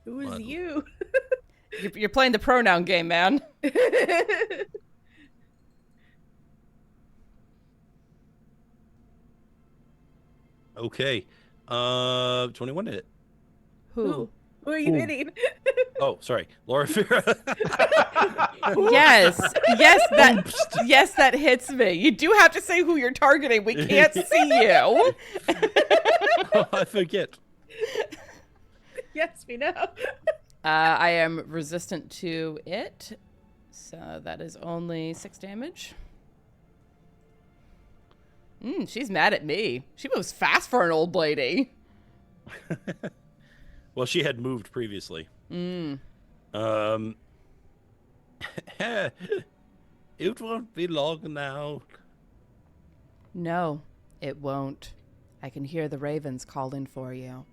Who is What? you? You're playing the pronoun game, man. Okay. 21 to hit. Who? Who are you Ooh. hitting? Oh, sorry, Loraphyra. Yes, that hits me. You do have to say who you're targeting. We can't see you. Oh, I forget. Yes, we know. I am resistant to it, so that is only 6 damage. She's mad at me. She moves fast for an old lady. Well, she had moved previously. It won't be long now. No, it won't. I can hear the ravens calling for you.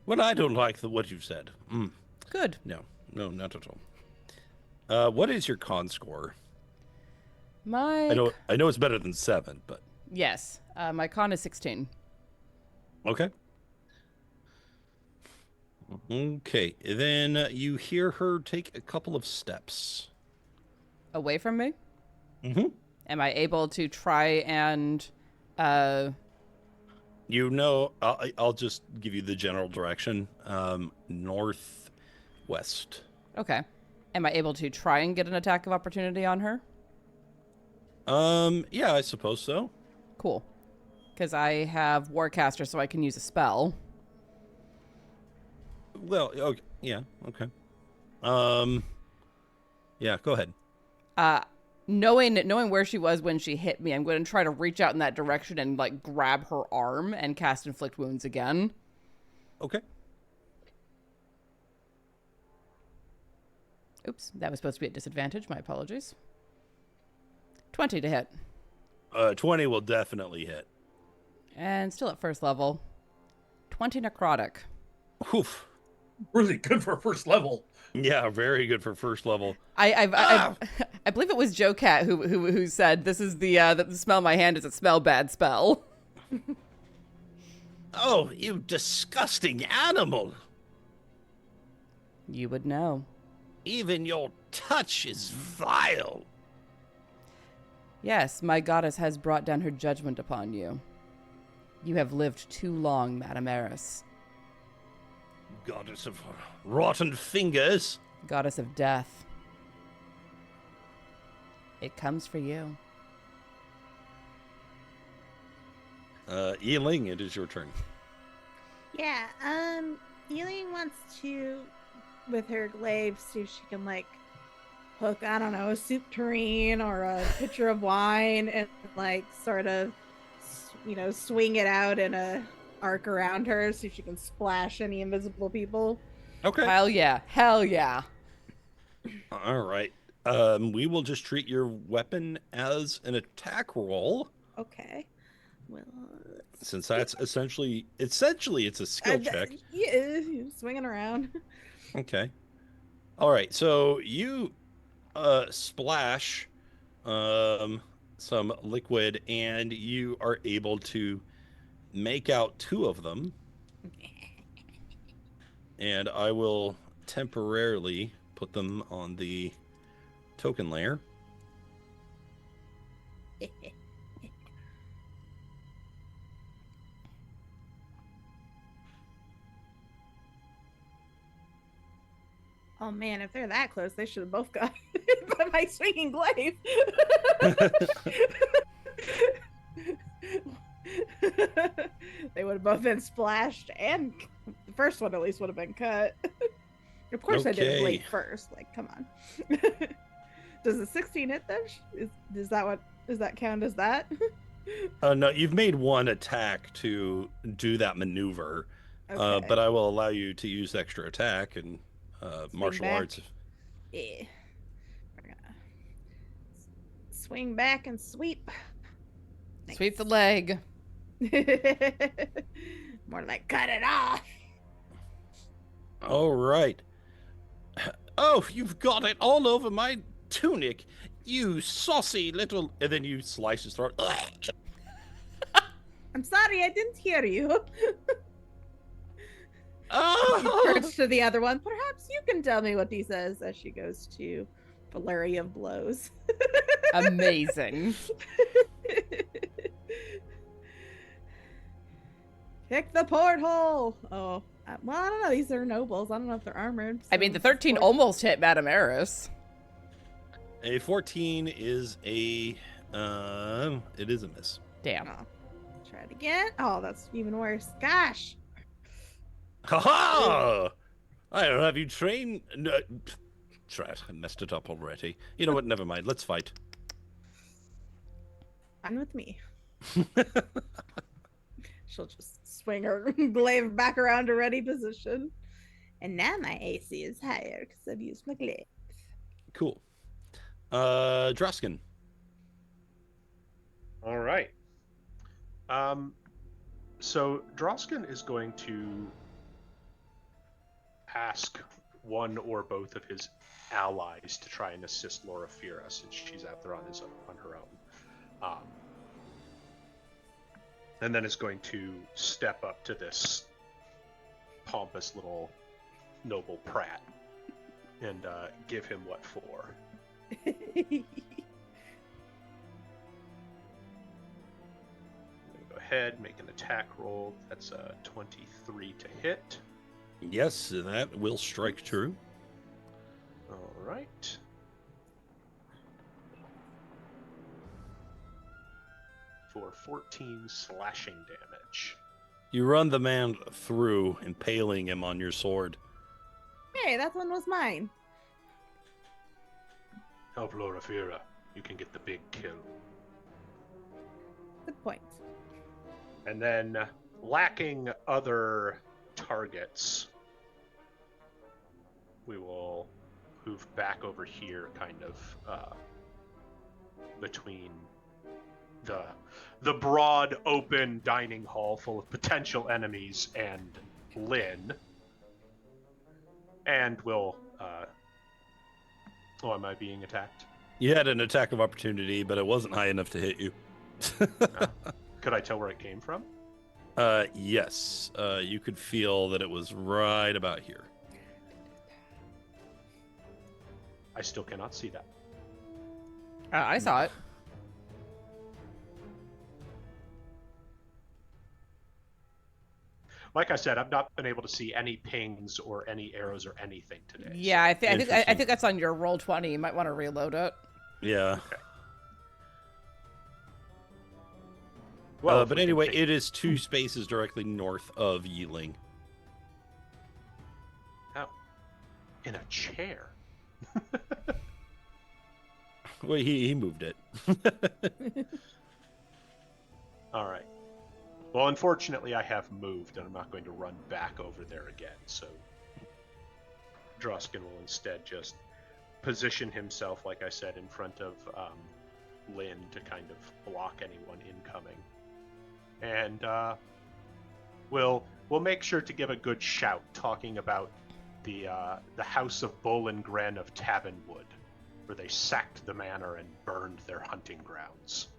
Well, I don't like what you've said. Good. No, not at all. What is your con score? My I know it's better than 7, but yes, my con is 16. okay. Okay, then you hear her take a couple of steps. Away from me? Mm-hmm. Am I able to try and You know, I'll just give you the general direction. Northwest. okay. Am I able to try and get an attack of opportunity on her? Yeah, I suppose so. Cool. Because I have Warcaster, so I can use a spell. Well, okay, yeah, okay. Yeah, go ahead. Knowing where she was when she hit me, I'm going to try to reach out in that direction and like grab her arm and cast Inflict Wounds again. Okay. Oops, that was supposed to be at disadvantage. My apologies. 20 to hit. 20 will definitely hit. And still at first level. 20 necrotic. Oof. Really good for first level. Yeah, very good for first level. I believe it was Joe Cat who said this is the smell in my hand is a smell bad spell. Oh, you disgusting animal! You would know. Even your touch is vile. Yes, my goddess has brought down her judgment upon you. You have lived too long, Madame Eris. Goddess of rotten fingers. Goddess of death. It comes for you. Yi-Ling, it is your turn. Yeah, Yi-Ling wants to, with her glaive, see if she can, like, hook, I don't know, a soup tureen or a pitcher of wine and, like, sort of, swing it out in a arc around her, see if she can splash any invisible people. Okay. Hell yeah. Hell yeah. All right. We will just treat your weapon as an attack roll. Okay. Well, Since that's essentially it's a skill check. Yeah, swinging around. Okay. All right. So you splash some liquid, and you are able to make out 2 of them. And I will temporarily put them on the token layer. Oh man, if they're that close, they should have both got by my swinging glaive. They would have both been splashed, and the first one at least would have been cut. Of course, I did blade first. Like, come on. Does the 16 hit them? Does that count as that? No, you've made 1 attack to do that maneuver, Okay. but I will allow you to use extra attack and martial back. arts. Yeah. We're gonna swing back and sweep. Sweep the leg. More like cut it off. All right. Oh, you've got it all over my tunic, you saucy little... And then you slice his throat. I'm sorry, I didn't hear you. Oh! She turns to the other one. Perhaps you can tell me what he says as she goes to flurry of blows. Amazing. Pick the porthole. Oh, well, I don't know. These are nobles. I don't know if they're armored. I mean, the so 13 almost hit Madame Eris. A 14 is a it is a miss. Damn. Oh, try it again. Oh, that's even worse. Gosh. Ha I don't have you trained. No, try I messed it up already. You know what? Never mind. Let's fight. Fine with me. She'll just swing her glaive back around to ready position. And now my AC is higher because I've used my glaive. Cool. Drausken. All right. So Drausken is going to ask one or both of his allies to try and assist Loraphyra since she's out there on her own. And then is going to step up to this pompous little noble prat and give him what for. Go ahead, make an attack roll. That's a 23 to hit. Yes, that will strike true. All right. For 14 slashing damage. You run the man through, impaling him on your sword. Hey, that one was mine. Help Loraphyra. You can get the big kill. Good point. And then, lacking other targets, we will move back over here, kind of between the broad, open dining hall full of potential enemies and Lynn. And we'll. Oh, am I being attacked? You had an attack of opportunity, but it wasn't high enough to hit you. Could I tell where it came from? Yes. You could feel that it was right about here. I still cannot see that. I saw it. Like I said, I've not been able to see any pings or any arrows or anything today. Yeah, I think Interesting. that's on your roll 20. You might want to reload it. Yeah. Okay. Well, if but we can anyway, take- it is 2 spaces directly north of Yi-Ling. Oh, in a chair. Well, he moved it. All right. Well, unfortunately, I have moved, and I'm not going to run back over there again. So, Drausken will instead just position himself, like I said, in front of Lynn to kind of block anyone incoming, and we'll make sure to give a good shout talking about the House of Bolengren of Tavernwood, where they sacked the manor and burned their hunting grounds.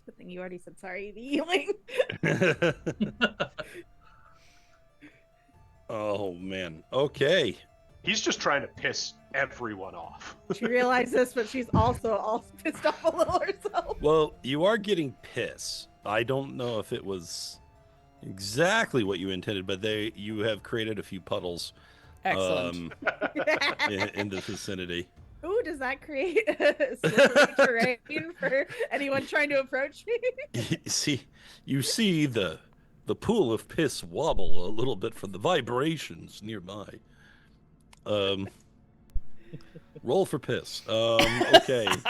Good thing you already said sorry to Yi-Ling. Oh, man. Okay. He's just trying to piss everyone off. She realized this, but she's also pissed off a little herself. Well, you are getting piss. I don't know if it was exactly what you intended, but you have created a few puddles Excellent. in the vicinity. Ooh, does that create a slippery terrain for anyone trying to approach me? You see the pool of piss wobble a little bit from the vibrations nearby. Roll for piss. Okay. It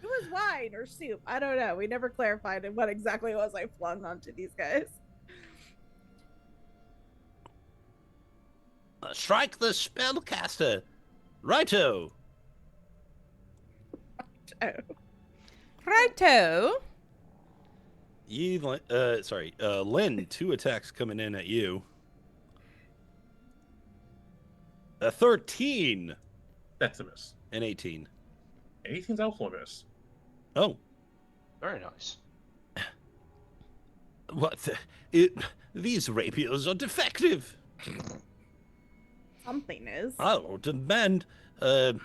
was wine or soup. I don't know. We never clarified what exactly it was I flung onto these guys. Strike the spellcaster. Righto. Oh. Righto. Lynn, 2 attacks coming in at you. A 13 That's a miss. and 18. 18's also a miss. Oh, Very nice. what? These rapiers are defective. Something is. I'll demand a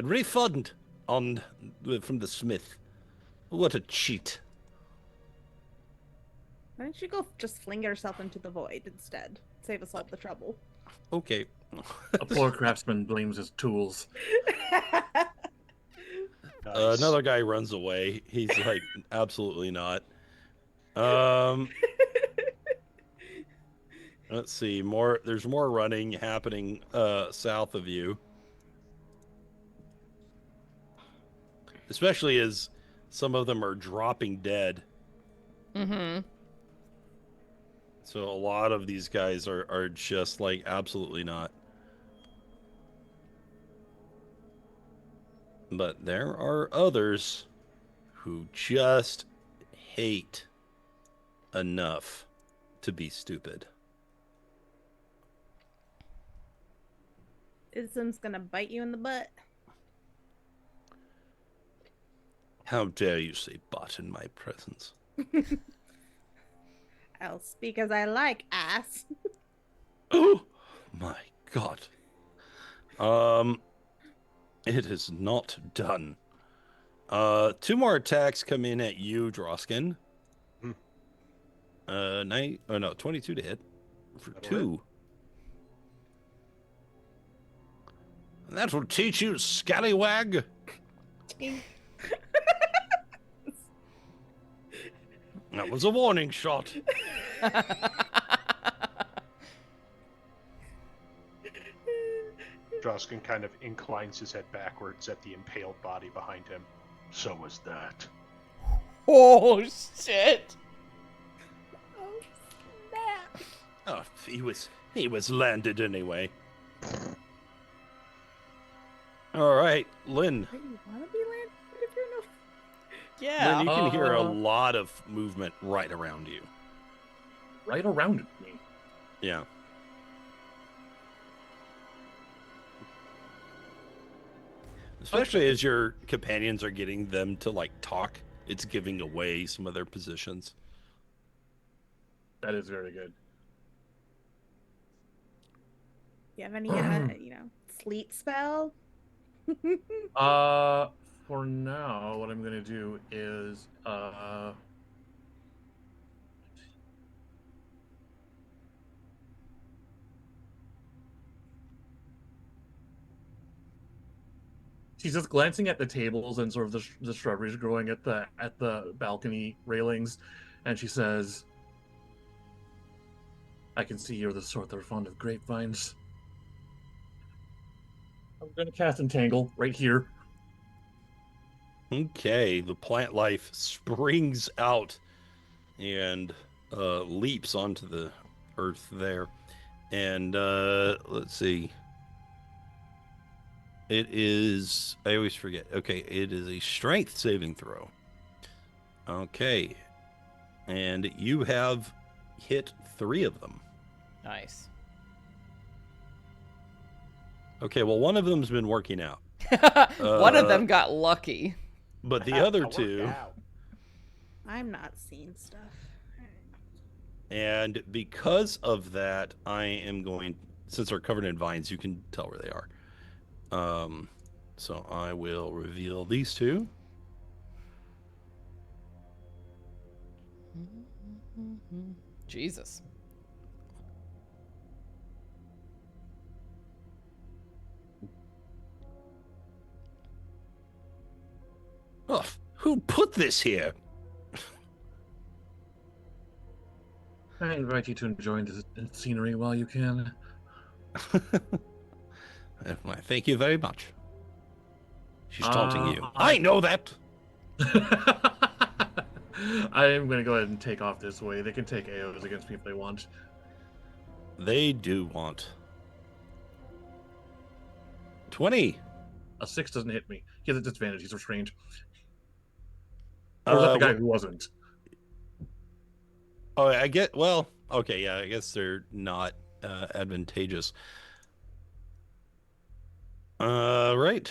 refund from the smith. What a cheat. Why don't you go just fling yourself into the void instead? Save us all the trouble. Okay. A poor craftsman blames his tools. Nice. Another guy runs away. He's like, absolutely not. Let's see. There's more running happening south of you. Especially as some of them are dropping dead. Mm-hmm. So a lot of these guys are just like, absolutely not. But there are others who just hate enough to be stupid. Ism's gonna bite you in the butt. How dare you say butt in my presence? I'll speak as I like, ass. Oh my god. It is not done. 2 more attacks come in at you, Drausken. 22 to hit for That'll 2. That will teach you, scallywag. That was a warning shot. Drausken kind of inclines his head backwards at the impaled body behind him. So was that. Oh, shit. Oh, snap. Oh, he was landed anyway. All right, Lynn. Wait, you wanna be landed if you're no... Yeah. Lynn, you can hear a lot of movement right around you. Right around me. Yeah. Especially as your companions are getting them to like talk, it's giving away some of their positions. That is very good. You have any, sleep spell? For now, what I'm gonna do is she's just glancing at the tables and sort of the shrubberies growing at the balcony railings, and she says, "I can see you're the sort that are fond of grapevines. I'm gonna cast Entangle right here." Okay, the plant life springs out and leaps onto the earth there. And let's see. It is, I always forget. Okay, it is a strength saving throw. Okay. And you have hit 3 of them. Nice. Okay, well, one of them's been working out. One of them got lucky. But the other 2, I'm not seeing stuff. and because of that, I am going, since they're covered in vines, you can tell where they are. So I will reveal these 2. Jesus. Oh, who put this here? I invite you to enjoy the scenery while you can. Why, thank you very much. She's taunting you. I- I know that. I am going to go ahead and take off this way. They can take AOs against me if they want. They do want 20. A 6 doesn't hit me. He has a disadvantage. He's restrained. Or was that the guy who wasn't? Oh, I get. Well, okay, yeah. I guess they're not advantageous. Right.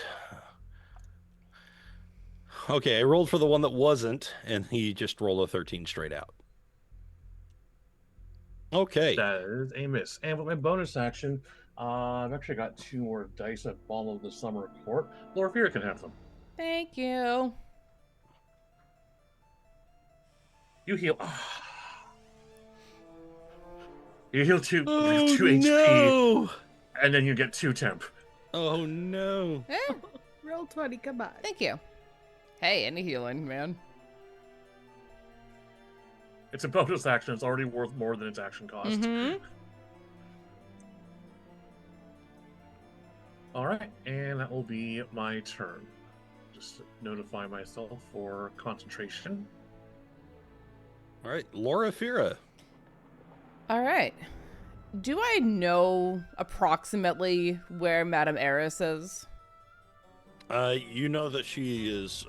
Okay, I rolled for the one that wasn't, and he just rolled a 13 straight out. Okay. That is a miss. And with my bonus action, I've actually got 2 more dice at Balm of the Summer Court. Loraphyra can have them. Thank you. You heal. You heal 2 Oh 2 HP, no! and then you get 2 temp. Oh no! Eh, Roll 20, come on. thank you. Hey, any healing, man. It's a bonus action. It's already worth more than its action cost. Mm-hmm. All right, and that will be my turn. Just notify myself for concentration. All right, Loraphyra. All right. Do I know approximately where Madame Eris is? You know that she is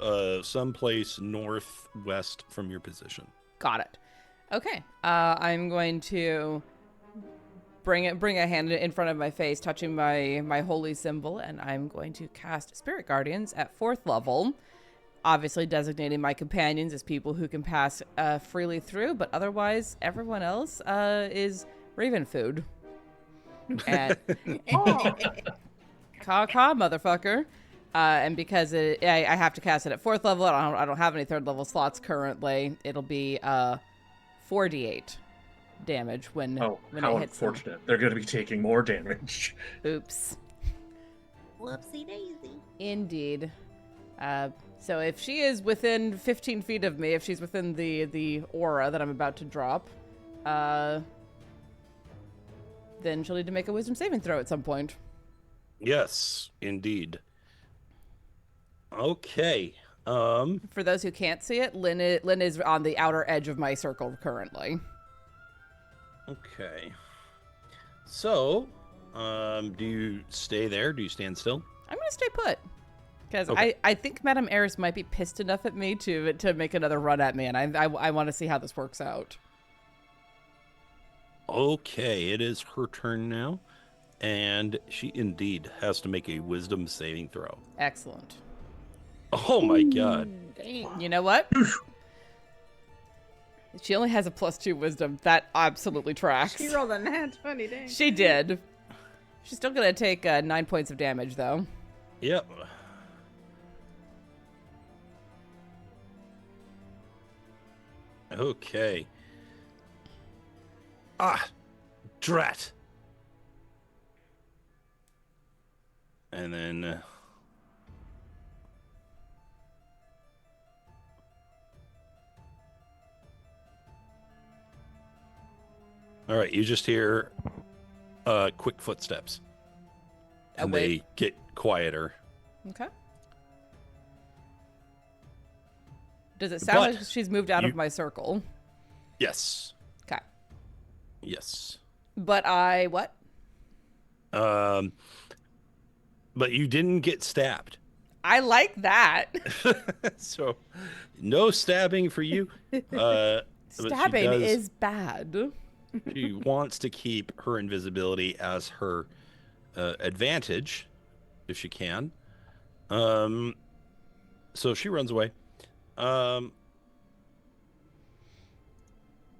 someplace northwest from your position. Got it. Okay. I'm going to bring a hand in front of my face, touching my holy symbol, and I'm going to cast Spirit Guardians at 4th level. Obviously designating my companions as people who can pass freely through, but otherwise everyone else is raven food. And caw, motherfucker. And because I have to cast it at 4th level, I don't have any 3rd level slots currently. It'll be 4d8 damage when Oh, it how hits them. unfortunate. They're going to be taking more damage. Oops. Whoopsie daisy. Indeed. So if she is within 15 feet of me, if she's within the aura that I'm about to drop, then she'll need to make a wisdom saving throw at some point. Yes, indeed. Okay. For those who can't see it, Lynn is on the outer edge of my circle currently. Okay. So, do you stay there? Do you stand still? I'm gonna stay put. Because Okay. I think Madame Eris might be pissed enough at me to make another run at me, and I want to see how this works out. Okay, it is her turn now, and she indeed has to make a wisdom saving throw. Excellent. Oh my god. You know what? She only has a +2 wisdom. That absolutely tracks. She rolled a nat 20, dang. She did. She's still gonna take 9 points of damage, though. Yep. Okay. Ah, drat. And then all right, you just hear quick footsteps. And they wait. get quieter. Okay. Does it sound But like she's moved out you- of my circle? Yes. Okay. Yes. But what? But you didn't get stabbed. I like that. So no stabbing for you. But she Stabbing does- is bad. She wants to keep her invisibility as her advantage, if she can. So she runs away.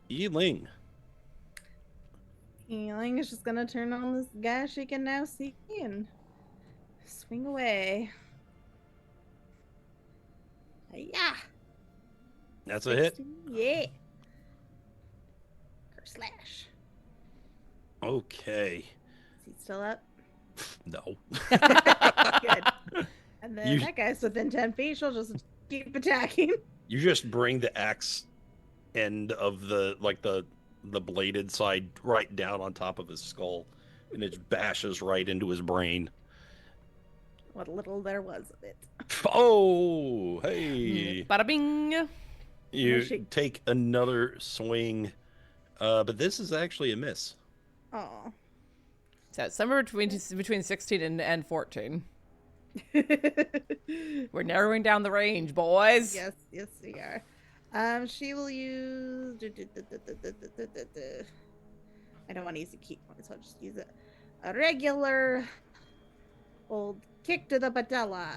Yi-Ling. Yi-Ling is just gonna turn on this guy she can now see and swing away. Yeah. That's a hit. Yeah. Curse slash. Okay. Is he still up? No. Good. And then You- that guy's within 10 feet. She'll just keep attacking. You just bring the axe end of the bladed side right down on top of his skull, and it bashes right into his brain. What little there was of it. Oh, hey! Bada bing. You she- take another swing, but this is actually a miss. Oh. So it's somewhere between 16 and 14. We're narrowing down the range, boys. Yes, we are. She will use. I don't want to use a key point, so I'll just use a regular old kick to the patella.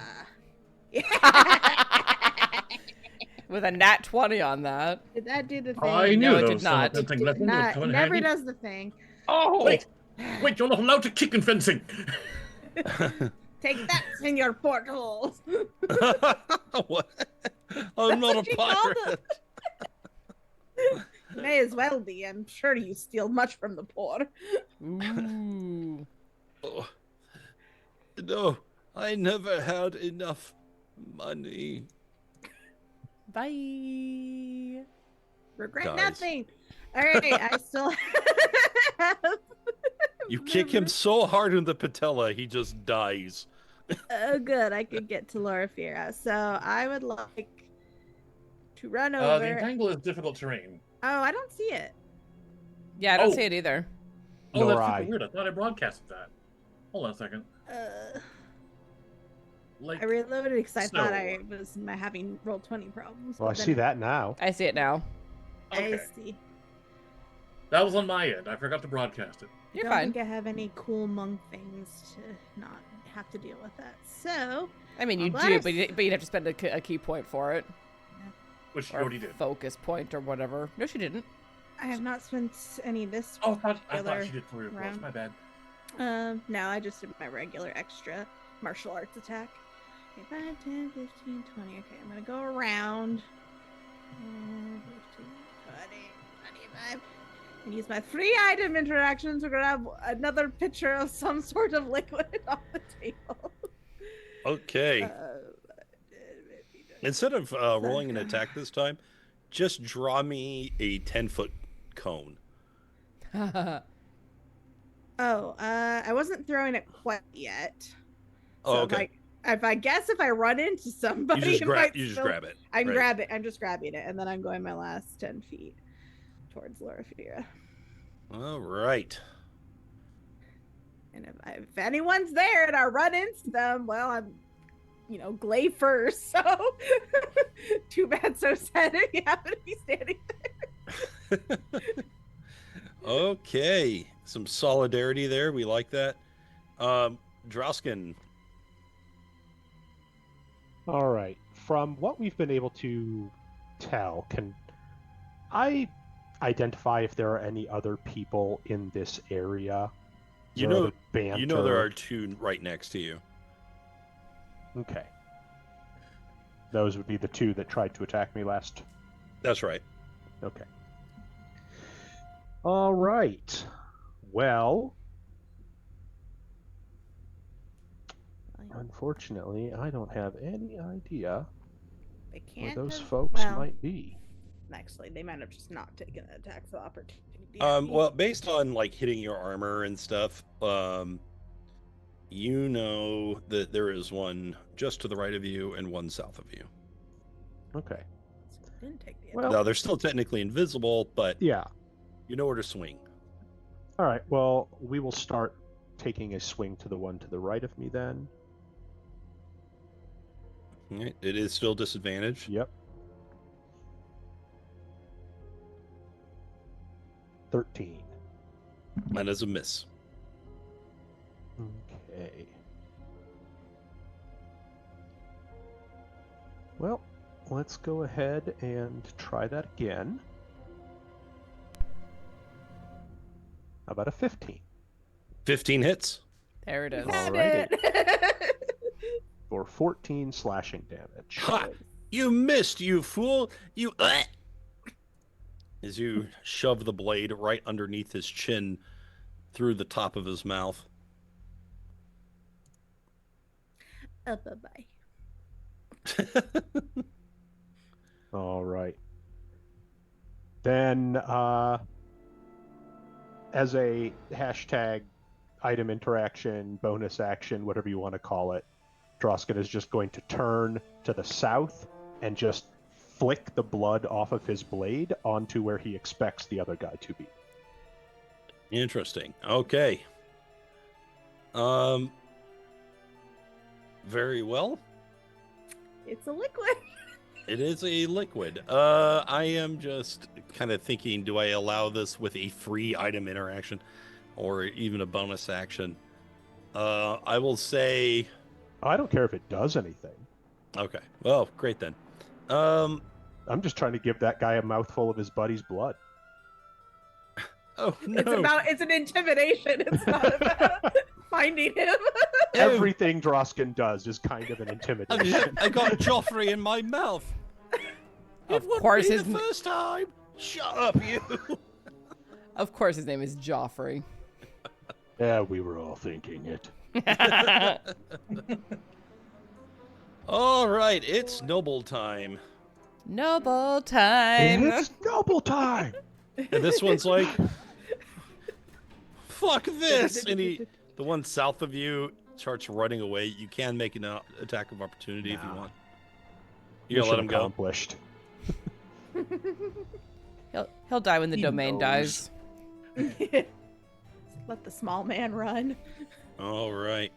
With a nat 20 on that. Did that do the thing? I knew No, it there did was not. something left in Not, come in never handy. does the thing. Oh! Wait, you're not allowed to kick in fencing. Take that in your portholes. What? I'm not what a she called pirate. May as well be. I'm sure you steal much from the poor. Ooh. Oh, no, I never had enough money. Bye. Regret Dies. nothing. All right, I still have. You kick him so hard in the patella, he just dies. Oh, good. I could get to Loraphyra. So I would like to run The over. entangle is difficult terrain. Oh, I don't see it. Yeah, I don't Oh. see it either. Oh, Nor that's I. super weird. I thought I broadcasted that. Hold on a second. Like, I reloaded because I thought So- I was having roll 20 problems. Well, I but see then that now. I see it now. okay. I see. That was on my end. I forgot to broadcast it. You're I fine. don't think I have any cool monk things to not have to deal with that. So I mean, you Well, do, that's- but you'd have to spend a key point for it. Which you Or already did. focus point or whatever. No, she didn't. I have not spent any this. Oh, I thought Regular she did for your plus. round. My bad. No, I just did my regular extra martial arts attack. Okay, 5, 10, 15, 20. Okay, I'm gonna go around. 15, 20, 25. And use my free item interaction to grab another pitcher of some sort of liquid off the table. Okay. Instead of rolling an attack this time, just draw me a 10-foot cone. I wasn't throwing it quite yet. Oh, So okay. if I run into somebody, You just it grab. might You just still- grab it. I'm right? I'm just grabbing it, and then I'm going my last 10 feet towards Loraphyra. All right. And if anyone's there and I run into them, well, I'm, glay first. So too bad, so sad if you happen to be standing there. Okay. Some solidarity there. We like that. Drausken. All right. From what we've been able to tell, can I identify if there are any other people in this area? Is You there know- other banter? You know there are two right next to you. Okay. Those would be the two that tried to attack me last. That's right. Okay. All right. Well, unfortunately, I don't have any idea They where can't. those have- folks well, might be. Actually, they might have just not taken the attacks of opportunity. Well, based on like hitting your armor and stuff, you know that there is one just to the right of you and one south of you. Okay. Didn't take the Well- Now they're still technically invisible, but Yeah. you know where to swing. All right. Well, we will start taking a swing to the one to the right of me then. All right, it is still disadvantage. Yep. 13. That is a miss. Okay. Well, let's go ahead and try that again. How about a 15 15 hits. There it is. Had Alrighty. it. for 14 slashing damage? Ha! You missed, you fool! You. As you shove the blade right underneath his chin, through the top of his mouth. Oh, bye-bye. All right. Then, as a hashtag item interaction, bonus action, whatever you want to call it, Drausken is just going to turn to the south and just flick the blood off of his blade onto where he expects the other guy to be. Interesting. Okay. Very well. It's a liquid. It is a liquid. I am just kind of thinking, do I allow this with a free item interaction or even a bonus action? I will say, I don't care if it does anything. okay. Well, great then. I'm just trying to give that guy a mouthful of his buddy's blood. Oh no. It's an intimidation. It's not about finding him. Everything Drausken does is kind of an intimidation. I got Joffrey in my mouth. Of It wouldn't course be his the first time. Shut up, you! Of course, his name is Joffrey. Yeah, we were all thinking it. All right, it's noble time. Noble time. It's double time! And this one's like, fuck this! And the one south of you starts running away. You can make an attack of opportunity if you want. You're gonna let him go? Accomplished. He'll die when the He domain knows. dies. Let the small man run. All right.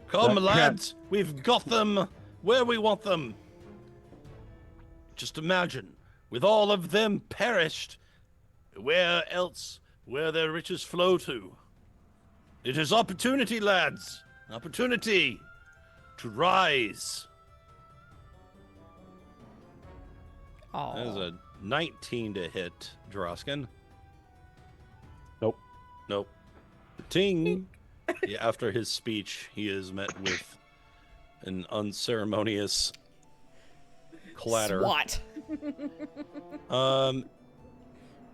Come, That lads, we've got them where we want them. Just imagine, with all of them perished, where else where their riches flow to? It is opportunity, lads. Opportunity to rise. That is Oh, a 19 to hit, Drausken. Nope. Nope. Ting. Yeah, after his speech, he is met with an unceremonious clatter. SWAT.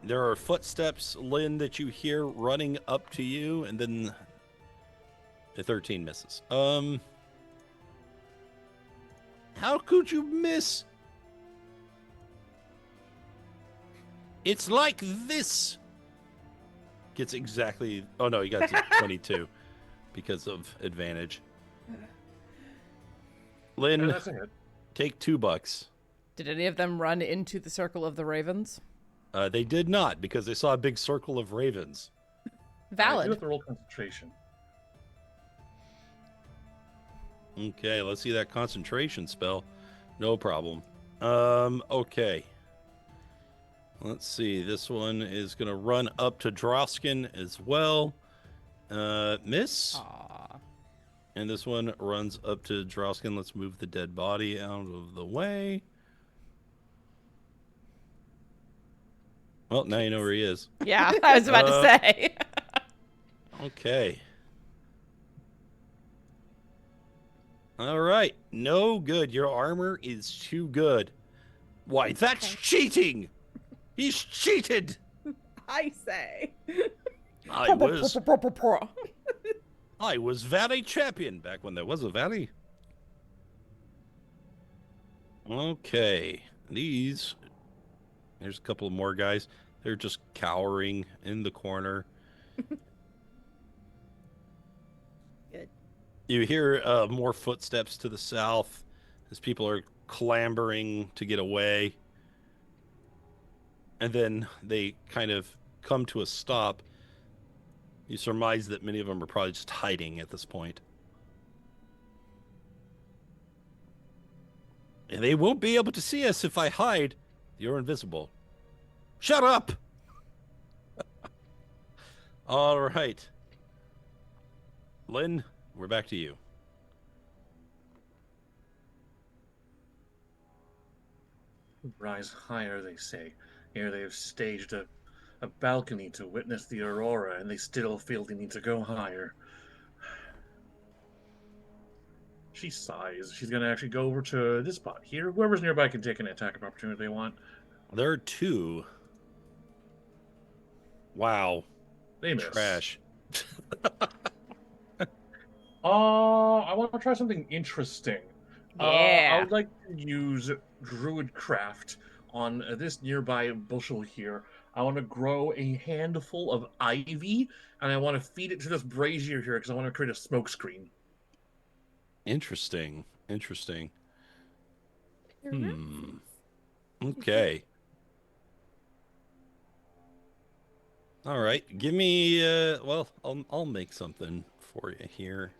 There are footsteps, Lynn, that you hear running up to you, and then the 13 misses. How could you miss? It's like this. Gets exactly. Oh no, he got to 22 because of advantage. Lynn, that's a hit. take $2. Did any of them run into the circle of the ravens? They did not because they saw a big circle of ravens. I do Valid. have to roll concentration. Okay, let's see that concentration spell. No problem. Okay. Let's see. This one is going to run up to Drausken as well. Miss. Aw. And this one runs up to Drausken. Let's move the dead body out of the way. Well, now you know where he is. Yeah, I was about to say. Okay. All right. No good. Your armor is too good. Why, that's cheating! He's cheated! I say. I was Valley champion back when there was a Valley. Okay. There's a couple of more guys. They're just cowering in the corner. Good. You hear more footsteps to the south as people are clambering to get away. And then they kind of come to a stop. You surmise that many of them are probably just hiding at this point. And they won't be able to see us if I hide. You're invisible. Shut up! All right. Lynn, we're back to you. Rise higher, they say. Here they have staged a balcony to witness the aurora, and they still feel they need to go higher. She sighs. She's going to actually go over to this spot here. Whoever's nearby can take an attack of opportunity they want. There are two. Wow. They miss. Trash. I want to try something interesting. Yeah. I would like to use Druidcraft on this nearby bushel here. I want to grow a handful of ivy, and I want to feed it to this brazier here because I want to create a smoke screen. Interesting. Okay. All right. Give me well, I'll make something for you here.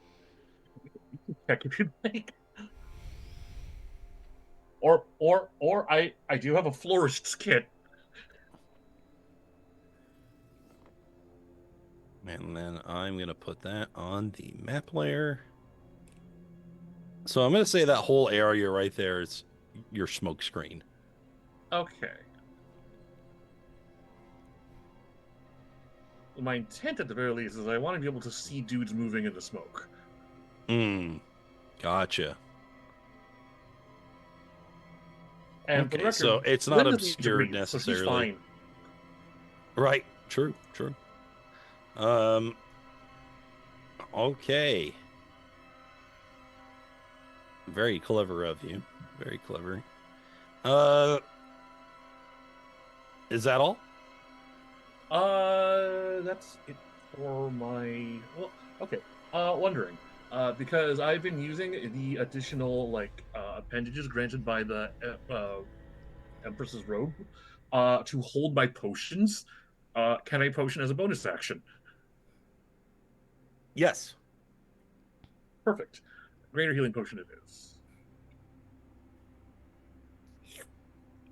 Check if you'd like. Or I do have a florist's kit. And then I'm going to put that on the map layer. So I'm going to say that whole area right there is your smoke screen. Okay. My intent at the very least is I want to be able to see dudes moving in the smoke. Gotcha. And for the Okay, record, so it's Lynn not doesn't need to obscured breathe, so she's necessarily. fine. Right. True. Okay. Very clever of you. Very clever. Is that all? That's it for my. Well, okay. Wondering, because I've been using the additional appendages granted by the Empress's robe, to hold my potions. Can I potion as a bonus action? Yes. Perfect. Greater healing potion it is.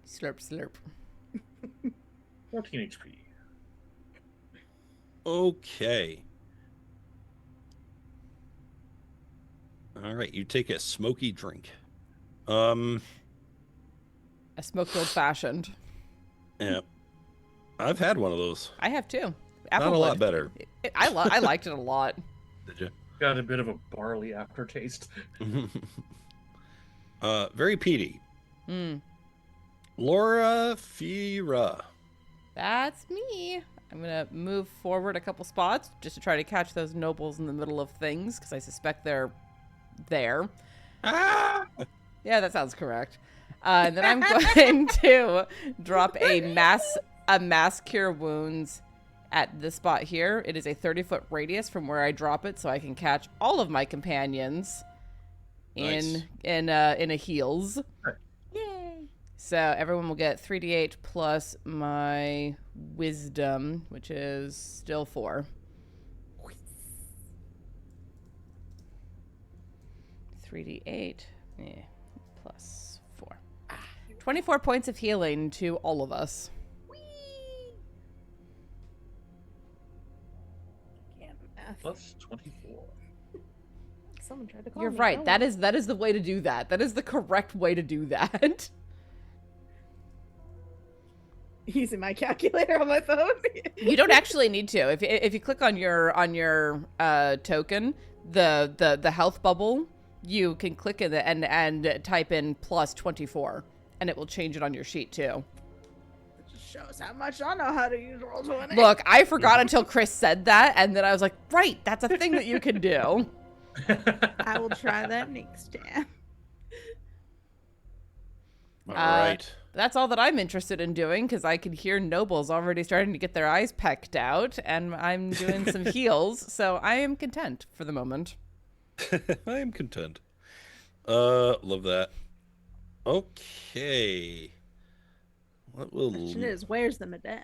Slurp, slurp. 14 HP. Okay. All right, you take a smoky drink. A smoked old fashioned. Yeah. I've had one of those. I have too. Not a lot Applewood. better. I liked it a lot. Did you? Got a bit of a barley aftertaste. Very peaty. Loraphyra. That's me. I'm gonna move forward a couple spots just to try to catch those nobles in the middle of things because I suspect they're there. Ah! Yeah, that sounds correct. And then I'm going to drop a mass cure wounds at this spot here. It is a 30-foot radius from where I drop it, so I can catch all of my companions in a heals. Yay. So everyone will get 3d8 plus my wisdom, which is still 4. 3d8 plus 4. 24 points of healing to all of us. Can't math. Plus 24. Someone tried to call You're me. right. Oh, That well. is the way to do that. That is the correct way to do that. Using my calculator on my phone. You don't actually need to. If you click on your token, the health bubble, you can click in and type in plus 24, and it will change it on your sheet too. It just shows how much I know how to use Roll20. Look, I forgot until Chris said that, and then I was like, right, that's a thing that you can do. I will try that next time. All right. That's all that I'm interested in doing because I can hear nobles already starting to get their eyes pecked out, and I'm doing some heals, so I am content for the moment. I am content. Love that. Okay. What will? Question is, where's the madame?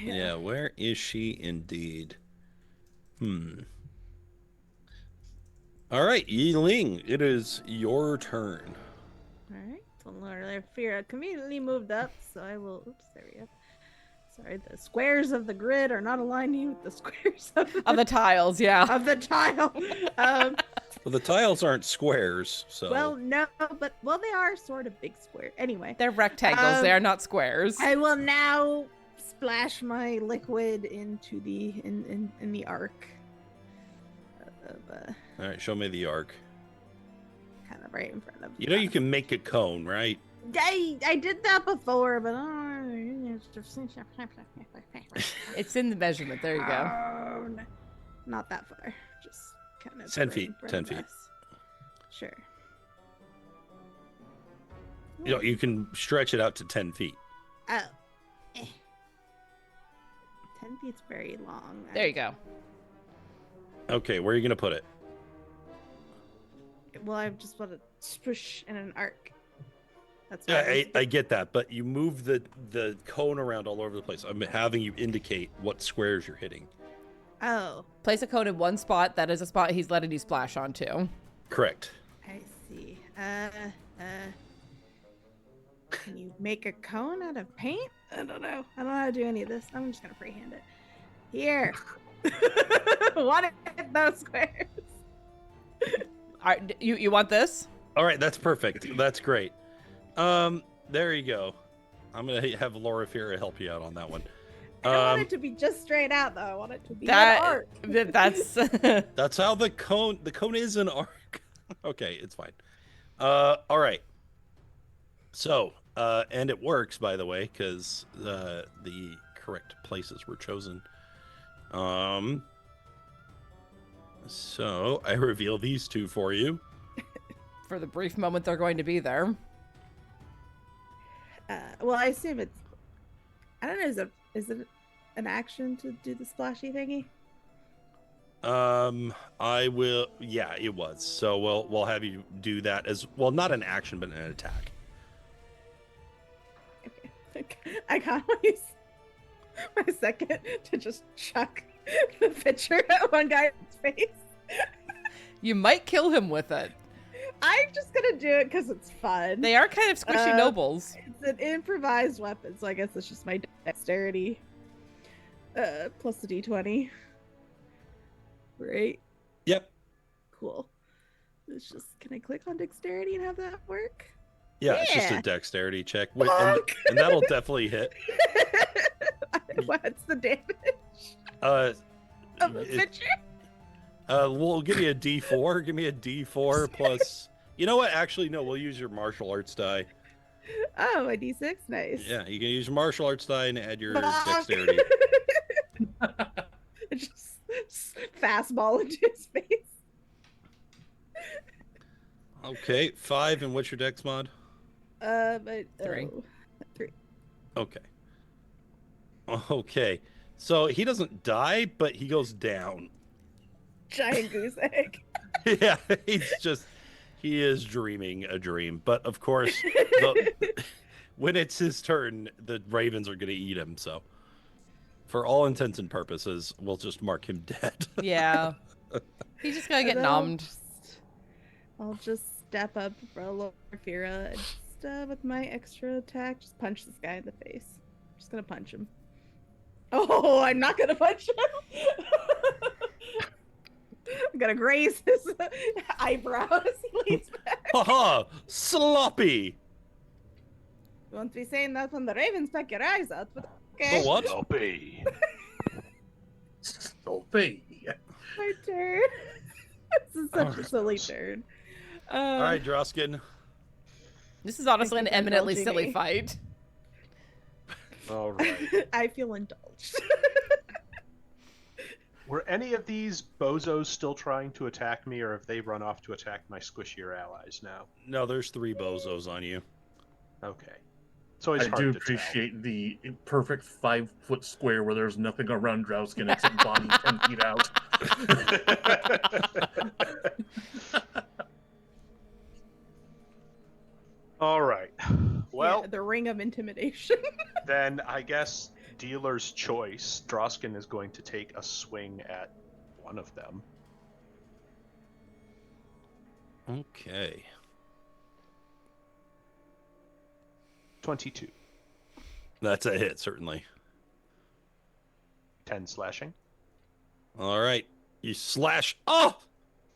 Yeah, where is she indeed? All right, Yi-Ling, it is your turn. Alright, so Loraphyra conveniently moved up, so I will. Oops, there we go. Sorry, the squares of the grid are not aligning with the squares of the tiles, yeah. of the tile. Well, the tiles aren't squares, so. Well, no, but they are sort of big square. Anyway, They're rectangles, they are not squares. I will now splash my liquid into the in the arc. All right, show me the arc. Kind of right in front of. You know you can make a cone, right? I did that before, but It's in the measurement. There you go. Oh, no. Not that far. Just kind of 10 feet. 10 feet. Sure. You know, you can stretch it out to 10 feet. Oh. 10 feet's very long. There you go. Okay, where are you going to put it? Well, I just want to swoosh in an arc. That's Yeah, I get that, but you move the cone around all over the place. I'm having you indicate what squares you're hitting. Oh, Place a cone in one spot. That is a spot he's letting you splash onto. Correct. I see. Can you make a cone out of paint? I don't know. I don't know how to do any of this. I'm just gonna freehand it. Here. What are those squares? All right, you want this? All right, that's perfect. That's great. There you go. I'm going to have Loraphyra help you out on that one. I don't want it to be just straight out, though. I want it to be an That arc. that's That's how the cone is an arc. Okay, it's fine. All right. So, And it works, by the way, because the correct places were chosen. So I reveal these two for you. For the brief moment they're going to be there. Well, I assume it's. I don't know. Is it an action to do the splashy thingy? I will. Yeah, it was. So we'll have you do that as well. Not an action, but an attack. Okay. I can't use my second to just chuck the pitcher at one guy's face. You might kill him with it. I'm just gonna do it because it's fun. They are kind of squishy nobles. It's an improvised weapon, so I guess it's just my dexterity. Plus the d20. Right? Yep. Cool. It's just, can I click on dexterity and have that work? Yeah, it's just a Yeah. dexterity check. And that'll definitely hit. What's the damage Uh, of the pitcher? We'll give me a D4. Give me a D4 plus. You know what? Actually, no. We'll use your martial arts die. Oh, a d6? Nice. Yeah, you can use your martial arts die and add your Fuck. dexterity. Just fastball into his face. Okay, 5. And what's your dex mod? But 3. 3. Okay. Okay. So he doesn't die, but he goes down. Giant goose egg. Yeah, he is dreaming a dream. But of course, when it's his turn, the ravens are going to eat him. So, for all intents and purposes, we'll just mark him dead. Yeah. He's just gonna get numbed. I'll just step up for a Loraphyra and just with my extra attack, just punch this guy in the face. Just gonna punch him. Oh, I'm not gonna punch him. I'm gonna graze his eyebrows as he leans back. Haha! Sloppy! You won't be saying that when the ravens peck your eyes out, but okay. The what? Sloppy. Sophie. My turn. This is such a silly turn. All right, Drausken. This is honestly an Thank you for eminently indulging silly me. fight. All right. I feel indulged. Were any of these bozos still trying to attack me, or have they run off to attack my squishier allies now? No, there's 3 bozos on you. Okay. It's always I hard do to appreciate the perfect 5-foot square where there's nothing around Drausken except body 10 feet out. All right. Well, Yeah, the ring of intimidation. then I guess dealer's choice. Drausken is going to take a swing at one of them. Okay. 22. That's a hit, certainly. 10 slashing. All right. You slash. Oh!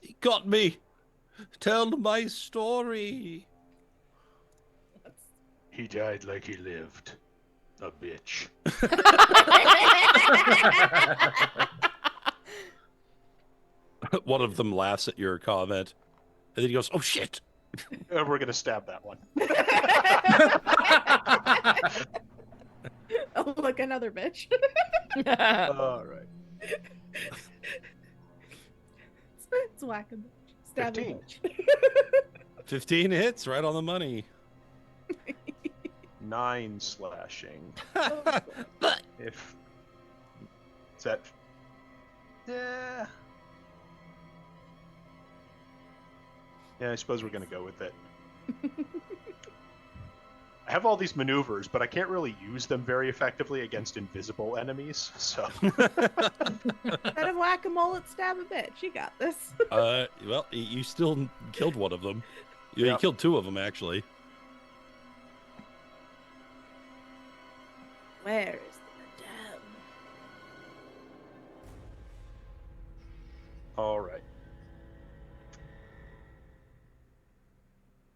He got me! Tell my story. He died like he lived. A bitch. One of them laughs at your comment. And then he goes, oh shit! We're going to stab that one. Oh, look, another bitch. All right. It's whacking bitch. Stab 15. bitch. 15 hits, right on the money. 9 slashing. If... Is that... Yeah... Yeah, I suppose we're going to go with it. I have all these maneuvers, but I can't really use them very effectively against invisible enemies, so... Instead of whack-a-mole, it's stab a bitch. You got this. Well, you still killed one of them. You Yep. killed 2 of them, actually. Where is the madame? All right.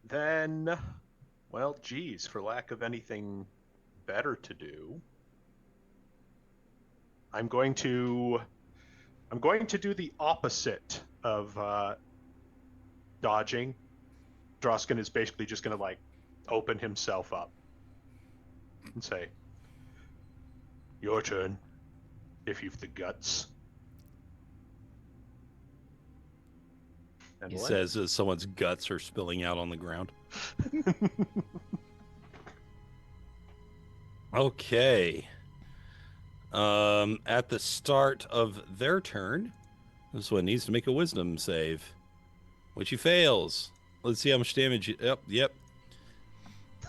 Then, well, geez, for lack of anything better to do, I'm going to do the opposite of dodging. Drausken is basically just going to like open himself up and say, "Your turn, if you've the guts." And He what? says as someone's guts are spilling out on the ground. Okay. At the start of their turn, this one needs to make a wisdom save, which he fails. Let's see how much damage. Yep.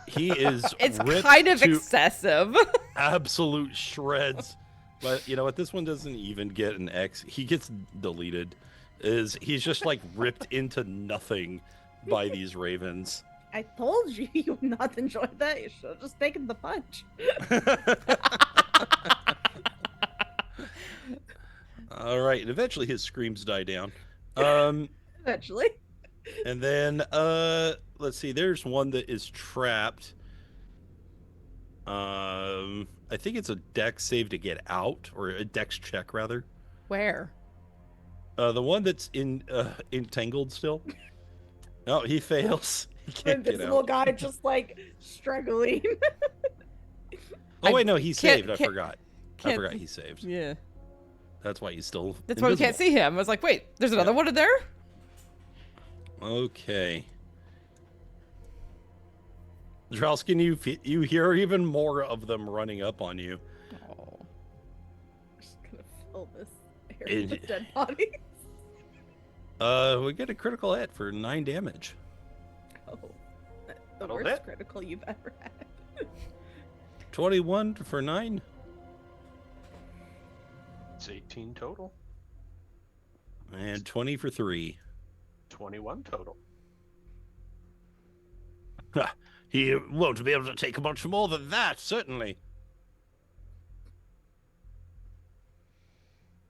He is It's ripped kind of to excessive. absolute shreds. But you know what? This one doesn't even get an X. He gets deleted. He's just like ripped into nothing by these ravens. I told you you would not enjoy that. You should have just taken the punch. All right, and eventually his screams die down. Eventually. And then let's see, there's one that is trapped. I think it's a dex save to get out, or a dex check rather. Where? The one that's entangled still. No, he fails. He The can't get invisible out. guy just like struggling. Oh wait, no, he saved. I can't- forgot. I can't- forgot he saved. Yeah. That's why he's still. That's why we can't see him. I was like, wait, there's another one in there? Okay. Drausken, you hear even more of them running up on you. Oh. I'm just gonna fill this area with dead bodies. We get a critical hit for 9 damage. Oh, the That'll worst hit. critical you've ever had. 21 for 9. It's 18 total. And 20 for 3. 21 total. He won't be able to take much more than that, certainly.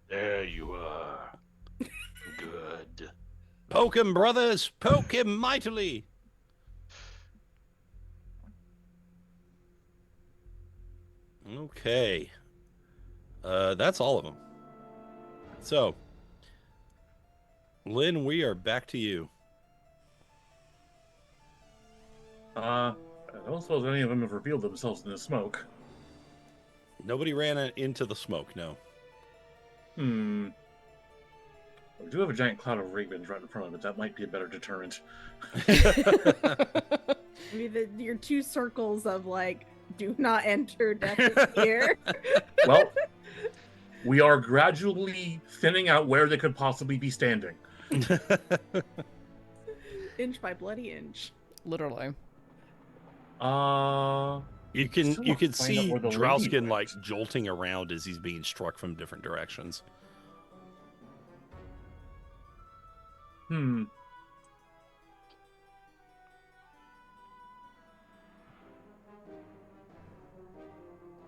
There you are. Good. Poke him, brothers! Poke him mightily! Okay. That's all of them. So, Lynn, we are back to you. I don't suppose any of them have revealed themselves in the smoke. Nobody ran into the smoke, no. We do have a giant cloud of ravens right in front of it. That might be a better deterrent. I mean, your two circles of like, do not enter, death is here. Well, we are gradually thinning out where they could possibly be standing. Inch by bloody inch. Literally. You can Still you not can find out see where the lady Drausken went. like jolting around as he's being struck from different directions.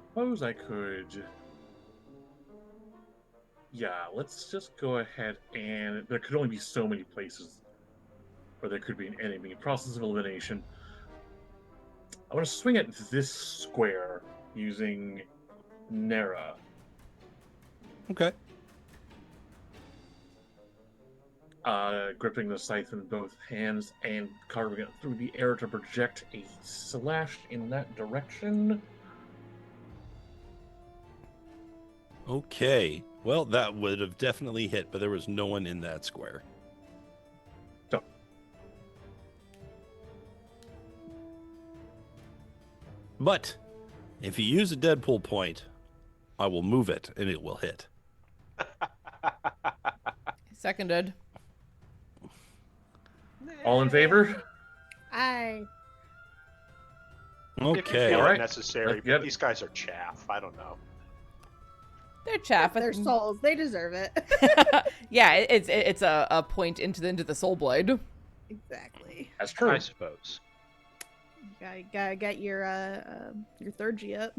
Suppose I could. Yeah, let's just go ahead and there could only be so many places where there could be an enemy. Process of elimination. I want to swing at this square using Nera. Okay. Gripping the scythe in both hands and carving it through the air to project a slash in that direction. Okay. Well, that would have definitely hit, but there was no one in that square. So, But if you use a Deadpool point, I will move it and it will hit. Seconded. all in favor? I If you Okay. feel Alright. it necessary, Let's get but these guys are chaff. I don't know. They're chaffing. their souls, they deserve it. Yeah, it's a point into the soul blade. Exactly. That's true. I suppose. Gotta get your third G up.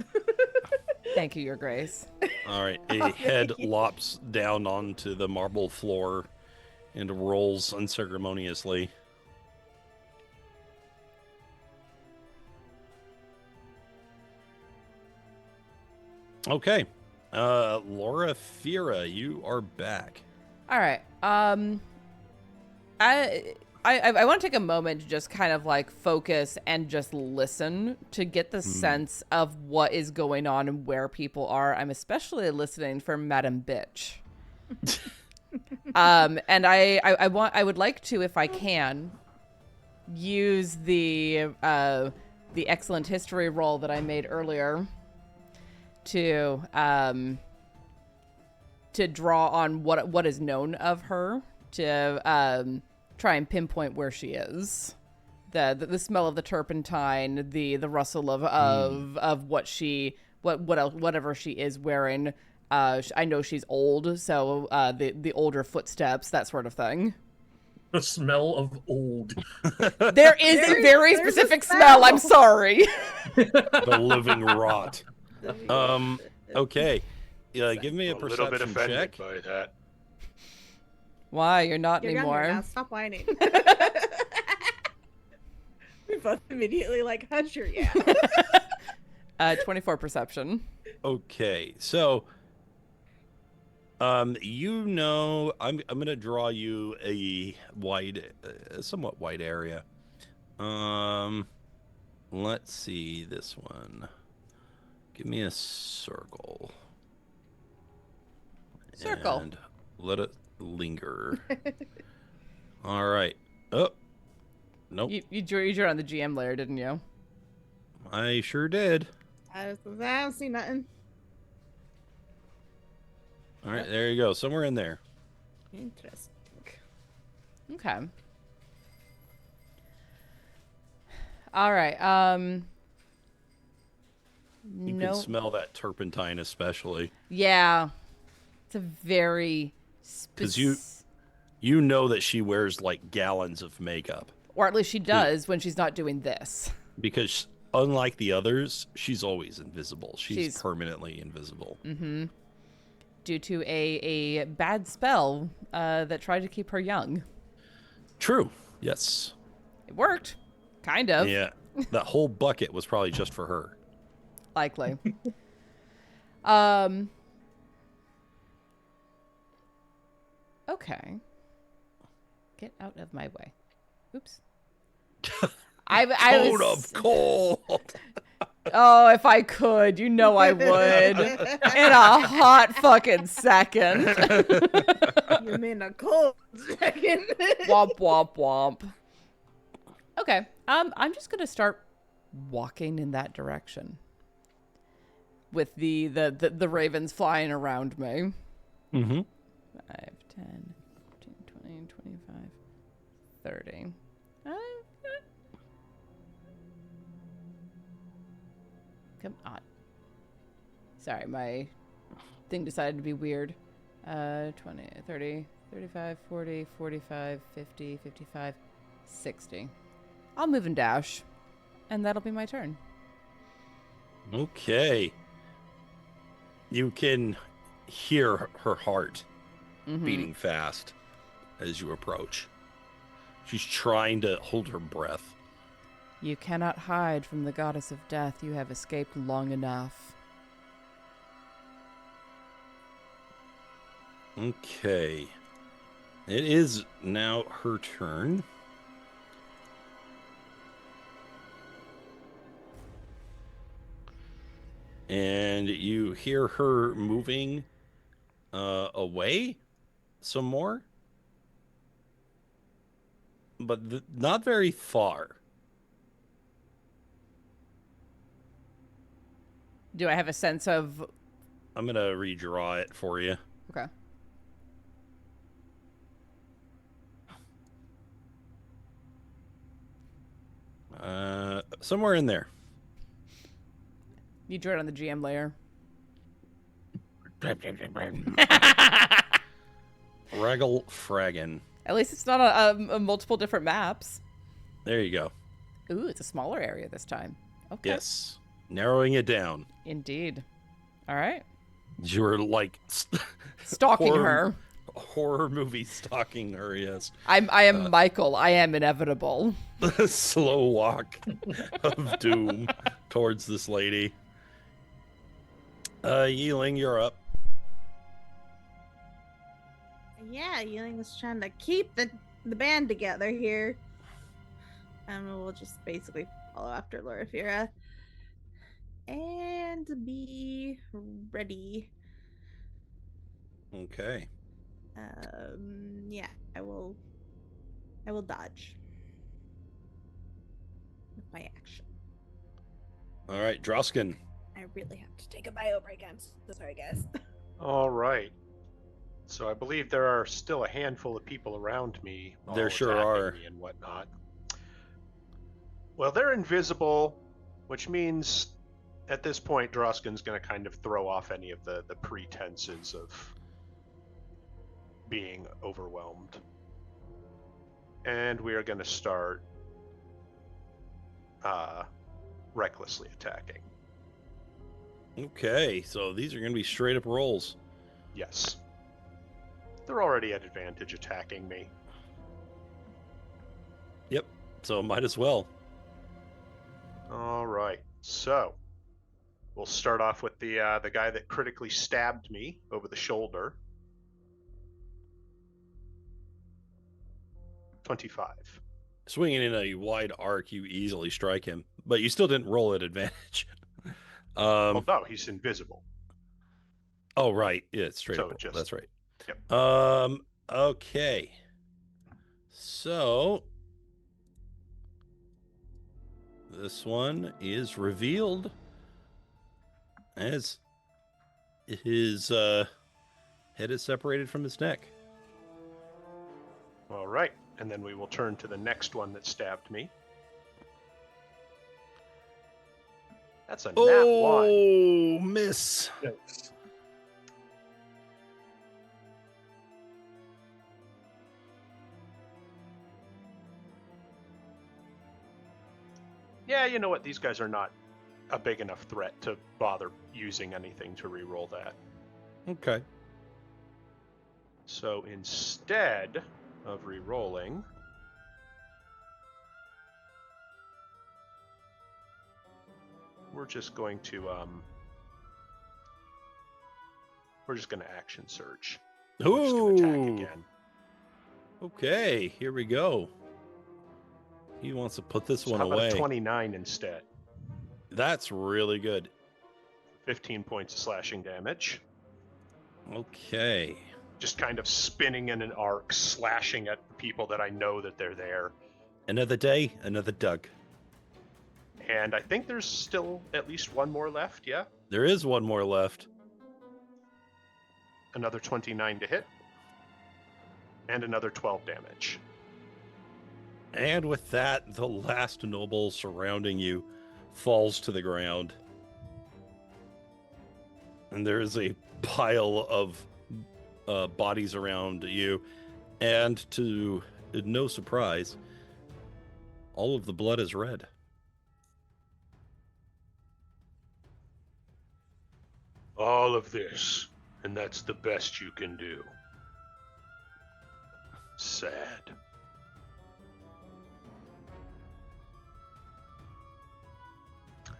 Thank you, Your Grace. All right. A Oh, head thank you. lops down onto the marble floor and rolls unceremoniously. Okay. Loraphyra, you are back. All right. I want to take a moment to just kind of like focus and just listen to get the sense of what is going on and where people are. I'm especially listening for Madam Bitch. And I would like to, if I can, use the excellent history roll that I made earlier to draw on what is known of her, to try and pinpoint where she is. The smell of the turpentine, the rustle of whatever she is wearing. I know she's old, so the older footsteps, that sort of thing. The smell of old. There is a very specific smell. I'm sorry. The living rot. Okay. Give me a little bit perception offended check. by that. Why? You're not You're anymore. younger now. Stop whining. We both immediately like, hush your yeah. 24 perception. Okay, so I'm gonna draw you a somewhat wide area. Let's see this one. Give me a circle. Circle. And let it linger. All right. Oh, nope. You drew on the GM layer, didn't you? I sure did. I don't see nothing. All right, there you go. Somewhere in there. Interesting. Okay. All right. You no. can smell that turpentine, especially Yeah. It's a very because you know that she wears like gallons of makeup, or at least she does when she's not doing this. because unlike the others, she's always invisible. She's She's- permanently invisible. Mm-hmm. Due to a bad spell that tried to keep her young. True. Yes. It worked. Kind of. Yeah. That whole bucket was probably just for her. Likely. Okay. Get out of my way. Oops. I Cone was, of cold. oh, if I could, you know I would. In a hot fucking second. You mean a cold second? Womp womp womp. Okay. I'm just gonna start walking in that direction. With the ravens flying around me. Mm-hmm. 5, 10, 15, 20, 25, 30. Come on. Sorry, my thing decided to be weird. 20, 30, 35, 40, 45, 50, 55, 60. I'll move and dash, and that'll be my turn. Okay. You can hear her heart beating fast as you approach. She's trying to hold her breath. You cannot hide from the goddess of death. You have escaped long enough. Okay. It is now her turn. And you hear her moving away some more. But not very far. Do I have a sense of... I'm going to redraw it for you. Okay. Somewhere in there. You drew it on the GM layer. Regal Fraggin. At least it's not a multiple different maps. There you go. Ooh, it's a smaller area this time. Okay. Yes. Narrowing it down. Indeed. All right. You're like Stalking her. Horror movie stalking her, yes. I am Michael. I am inevitable. Slow walk of doom towards this lady. Yi-Ling, you're up. Yeah, Yi-Ling was trying to keep the the band together here. And we'll just basically follow after Loraphyra. And be ready. Okay. Yeah, I will dodge with my action. All right, Drausken. I really have to take a bio break. I'm so sorry, guys. All right. So I believe there are still a handful of people around me. There all sure attacking are. me and whatnot. Well, they're invisible, which means at this point, Drausken's going to kind of throw off any of the pretenses of being overwhelmed. And we are going to start recklessly attacking. Okay, so these are going to be straight up rolls. Yes. They're already at advantage attacking me. Yep, so might as well. All right. So we'll start off with the guy that critically stabbed me over the shoulder. 25. Swinging in a wide arc, you easily strike him, but you still didn't roll at advantage. Well, no, he's invisible. Oh, right. Yeah, it's straight So up. just- That's right. Yep. Okay. So this one is revealed as his head is separated from his neck. All right. And then we will turn to the next one that stabbed me. That's a nat 1. Oh, miss. Yes. Yeah, you know what? These guys are not a big enough threat to bother using anything to re-roll that. Okay. So instead of re-rolling, we're just going to action surge. We're just going to attack Ooh. again. Okay, here we go. He wants to put this So one how about away. a 29 instead? That's really good. 15 points of slashing damage. Okay. Just kind of spinning in an arc, slashing at the people that I know that they're there. Another day, another Doug. And I think there's still at least one more left, yeah? There is one more left. Another 29 to hit. And another 12 damage. And with that, the last noble surrounding you falls to the ground. And there is a pile of bodies around you. And to no surprise, all of the blood is red. All of this, and that's the best you can do. Sad.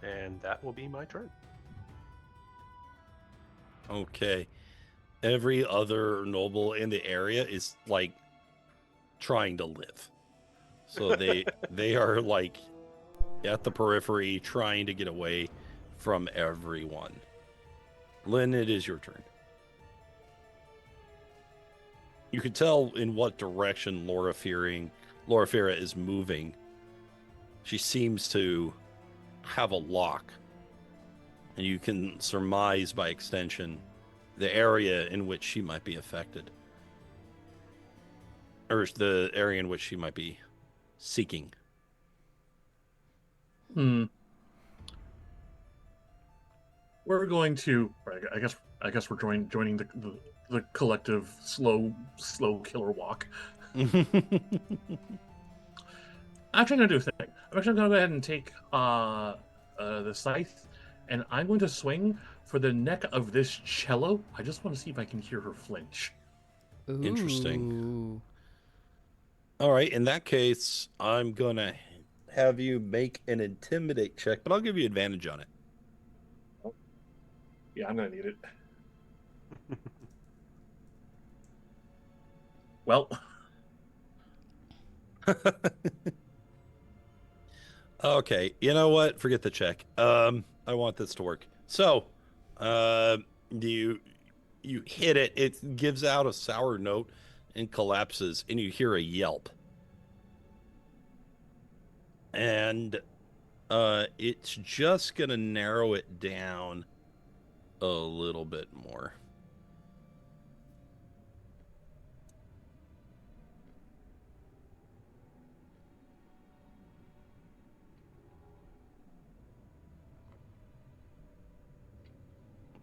And that will be my turn. Okay. Every other noble in the area is like trying to live. So they are like at the periphery trying to get away from everyone. Lynn, it is your turn. You can tell in what direction Loraphyra is moving. She seems to have a lock. And you can surmise by extension the area in which she might be affected. Or the area in which she might be seeking. We're going to. I guess we're joining the collective slow killer walk. I'm actually gonna do a thing. I'm actually gonna go ahead and take the scythe, and I'm going to swing for the neck of this cello. I just want to see if I can hear her flinch. Interesting. Ooh. All right, in that case, I'm going to have you make an intimidate check, but I'll give you advantage on it. Yeah, I'm gonna need it. Well, Okay, you know what? Forget the check. I want this to work. So, you hit it. It gives out a sour note and collapses, and you hear a yelp. And it's just gonna narrow it down a little bit more.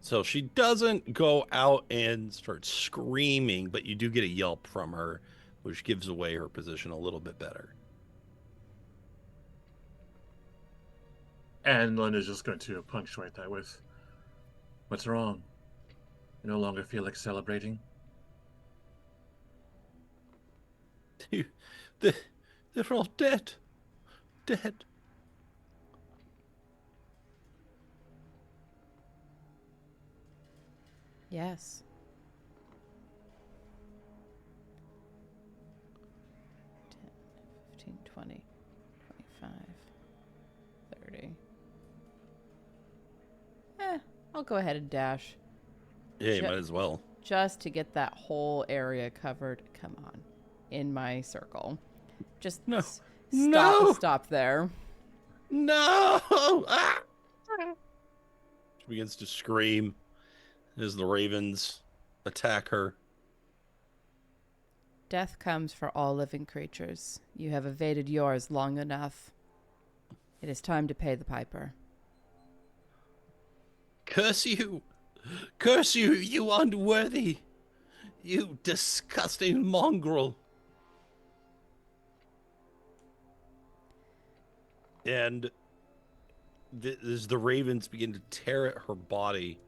So she doesn't go out and start screaming, but you do get a yelp from her, which gives away her position a little bit better. And Linda's just going to punctuate that with, "What's wrong? You no longer feel like celebrating?" They're all dead. Dead. Yes. 10, 15, 20, 25, 30. I'll go ahead and dash. Yeah, you might as well. Just to get that whole area covered. Come on. In my circle. Just No. Stop there. No! Ah! She begins to scream as the ravens attack her. Death comes for all living creatures. You have evaded yours long enough. It is time to pay the piper. Curse you! Curse you, you unworthy! You disgusting mongrel! And as the ravens begin to tear at her body,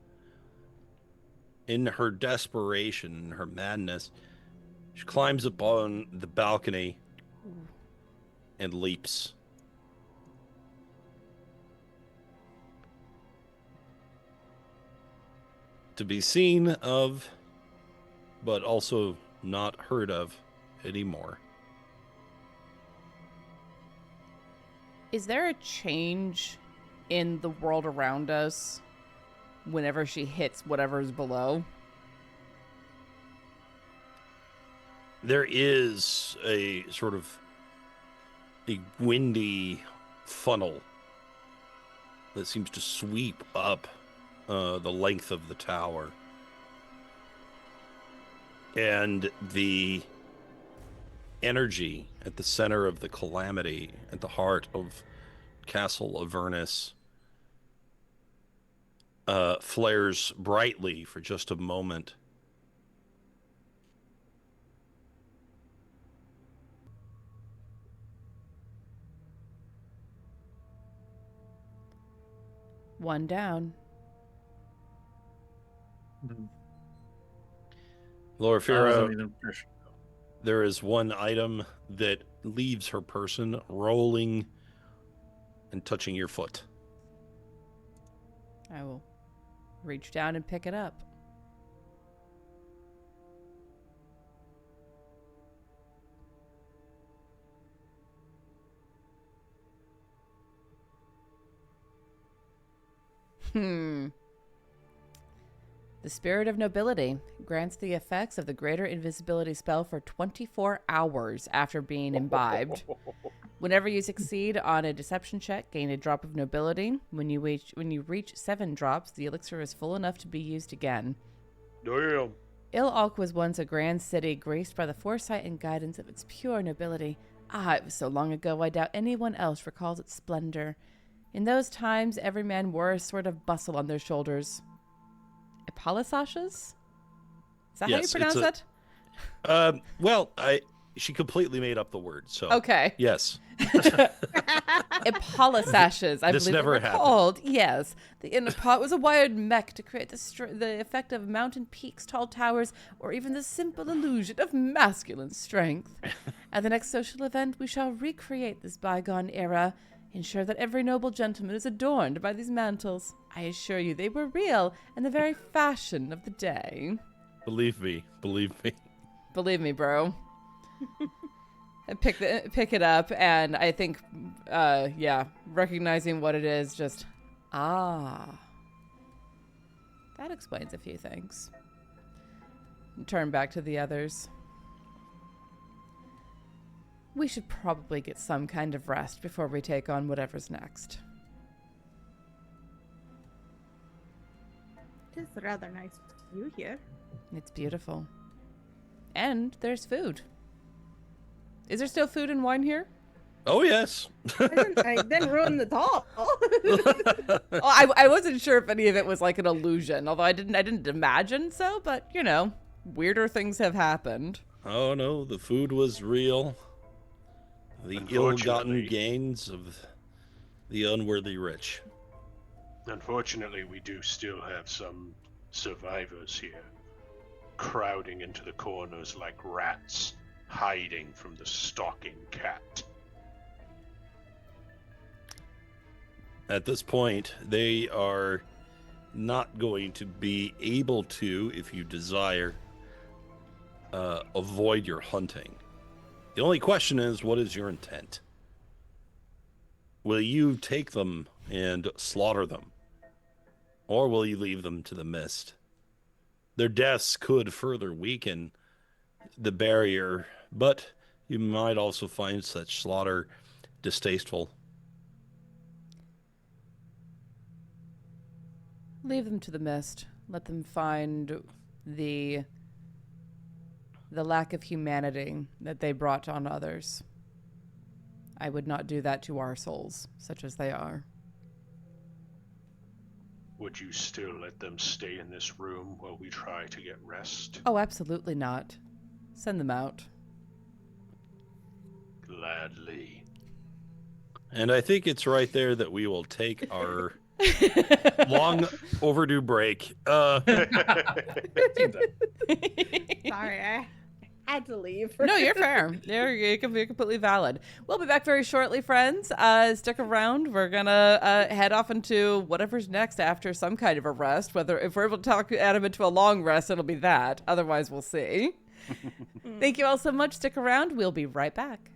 in her desperation, her madness, she climbs up on the balcony and leaps. To be seen of, but also not heard of anymore. Is there a change in the world around us whenever she hits whatever's below? There is a sort of a windy funnel that seems to sweep up the length of the tower. And the energy at the center of the calamity, at the heart of Castle Avernus, flares brightly for just a moment. One down. Loraphyra, there is one item that leaves her person rolling and touching your foot. I will reach down and pick it up. The Spirit of Nobility grants the effects of the greater invisibility spell for 24 hours after being imbibed. Whenever you succeed on a deception check, gain a drop of nobility. When you reach 7 drops, the elixir is full enough to be used again. Damn. Il-Alk was once a grand city graced by the foresight and guidance of its pure nobility. Ah, it was so long ago I doubt anyone else recalls its splendor. In those times, every man wore a sort of bustle on their shoulders. Apollisashes? Is that how you pronounce it? Well, she completely made up the word, so Okay. yes. Apollisashes, I This believe never they were happened. called. Yes. The inner part was a wired mech to create the effect of mountain peaks, tall towers, or even the simple illusion of masculine strength. At the next social event, we shall recreate this bygone era, ensure that every noble gentleman is adorned by these mantles. I assure you they were real and the very fashion of the day. Believe me. Believe me, bro. pick it up, and I think, recognizing what it is, just, that explains a few things. Turn back to the others. We should probably get some kind of rest before we take on whatever's next. It is rather nice view here. It's beautiful. And there's food. Is there still food and wine here? Oh, yes. I didn't ruin the top. I wasn't sure if any of it was like an illusion, although I didn't imagine so, but you know, weirder things have happened. Oh, no, the food was real. The ill-gotten gains of the unworthy rich. Unfortunately, we do still have some survivors here, crowding into the corners like rats, hiding from the stalking cat. At this point, they are not going to be able to, if you desire, avoid your hunting. The only question is, what is your intent? Will you take them and slaughter them? Or will you leave them to the mist? Their deaths could further weaken the barrier, but you might also find such slaughter distasteful. Leave them to the mist. Let them find the lack of humanity that they brought on others. I would not do that to our souls, such as they are. Would you still let them stay in this room while we try to get rest? Oh, absolutely not. Send them out. Gladly. And I think it's right there that we will take our long overdue break. Sorry, I had to leave. No, you're fair. You're completely valid. We'll be back very shortly, friends. Stick around. We're gonna head off into whatever's next after some kind of a rest. Whether if we're able to talk Adam into a long rest, it'll be that. Otherwise, we'll see. Thank you all so much. Stick around. We'll be right back.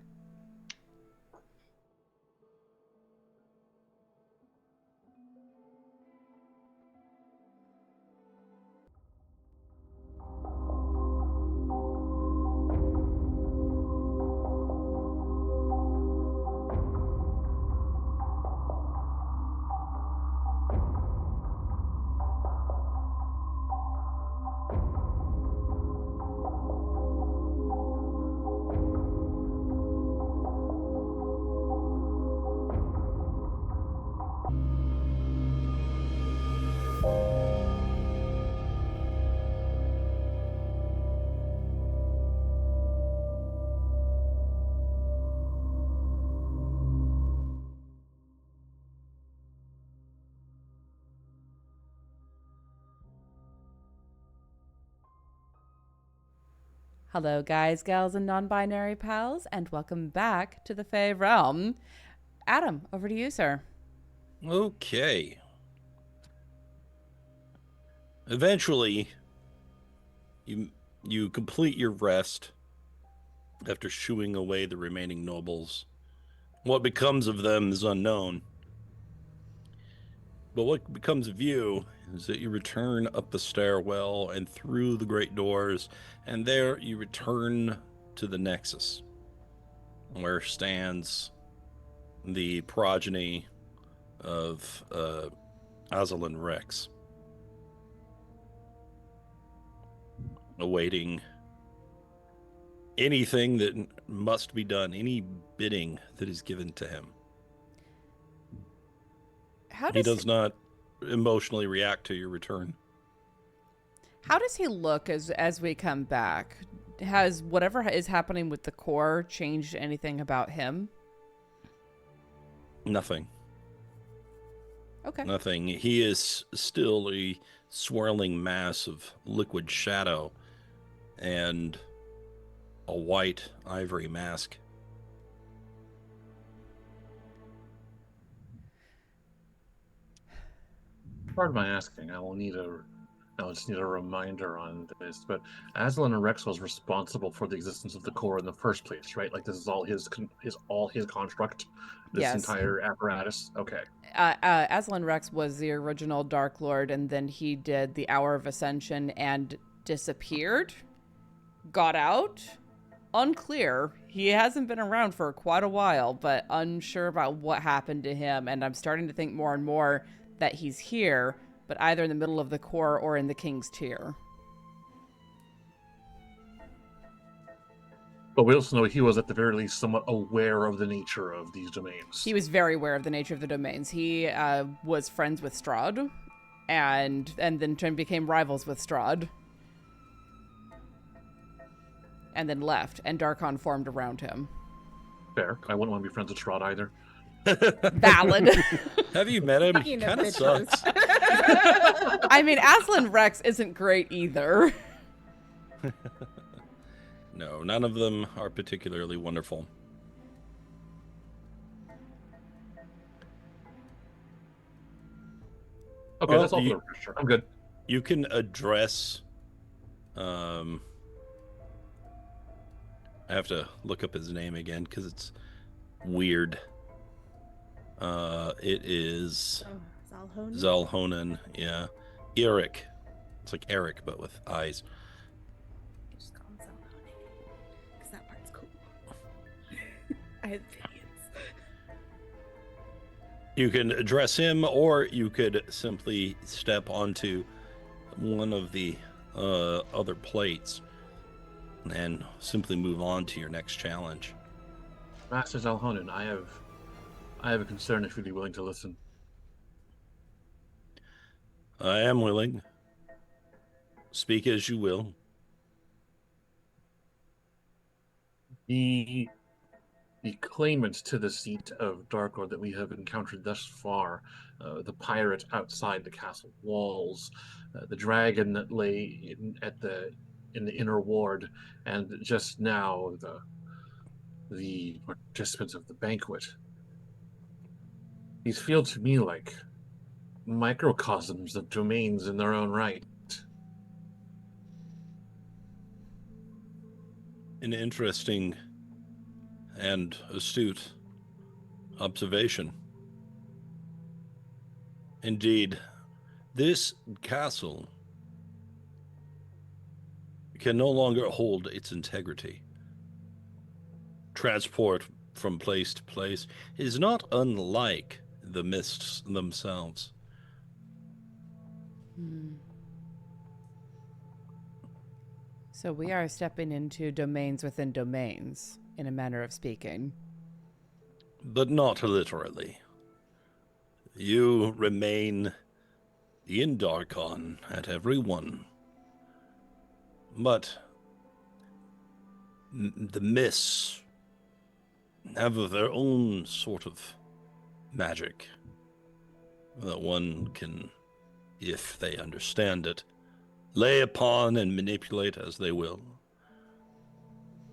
Hello, guys, gals, and non-binary pals, and welcome back to the Fae Realm. Adam, over to you, sir. Okay. Eventually, you complete your rest after shooing away the remaining nobles. What becomes of them is unknown. But what becomes of you is that you return up the stairwell and through the great doors, and there you return to the Nexus, where stands the progeny of Azalin Rex, awaiting anything that must be done, any bidding that is given to him. He does not emotionally react to your return. How does he look as we come back? Has whatever is happening with the core changed anything about him? Nothing. Okay. Nothing. He is still a swirling mass of liquid shadow and a white ivory mask. Pardon my asking, I will need a I just need a reminder on this, but Aslan and Rex was responsible for the existence of the core in the first place, right? Like this is all his construct, this Yes. entire apparatus. Okay. Aslan Rex was the original Dark Lord, and then he did the Hour of Ascension and disappeared, got out, unclear. He hasn't been around for quite a while, but unsure about what happened to him, and I'm starting to think more and more that he's here, but either in the middle of the core or in the King's Tier. But we also know he was at the very least somewhat aware of the nature of these domains. He was very aware of the nature of the domains. He was friends with Strahd, and then became rivals with Strahd, and then left, and Darkon formed around him. Fair. I wouldn't want to be friends with Strahd either. Valid. Have you met him? He Speaking of kind of bitches. sucks. I mean, Aslan Rex isn't great either. No, none of them are particularly wonderful. Okay, Well, that's all for the refresher. I'm good. You can address. I have to look up his name again because it's weird. It is Zal'honen? Zal'honen, yeah. Irik. It's like Eric, but with eyes. Just call him Zal'honen. Because that part's cool. I have opinions. You can address him, or you could simply step onto one of the other plates and simply move on to your next challenge. Master Zal'honen, I have a concern if you'd be willing to listen. I am willing. Speak as you will. The claimants to the seat of Dark Lord that we have encountered thus far, the pirate outside the castle walls, the dragon that lay in the inner ward, and just now the participants of the banquet. These feel to me like microcosms of domains in their own right. An interesting and astute observation. Indeed, this castle can no longer hold its integrity. Transport from place to place is not unlike the mists themselves. So we are stepping into domains within domains, in a manner of speaking. But not literally. You remain in Darkon at every one. But the mists have their own sort of magic that one can, if they understand it, lay upon and manipulate as they will.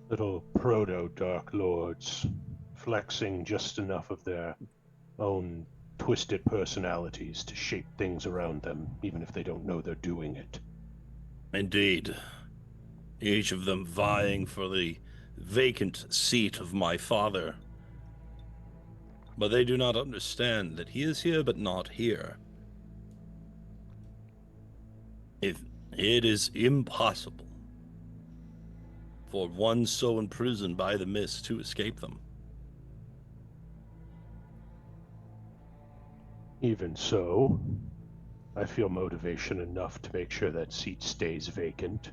Little proto-Dark Lords, flexing just enough of their own twisted personalities to shape things around them, even if they don't know they're doing it. Indeed. Each of them vying for the vacant seat of my father. But they do not understand that he is here but not here. If it is impossible for one so imprisoned by the mist to escape them. Even so, I feel motivation enough to make sure that seat stays vacant.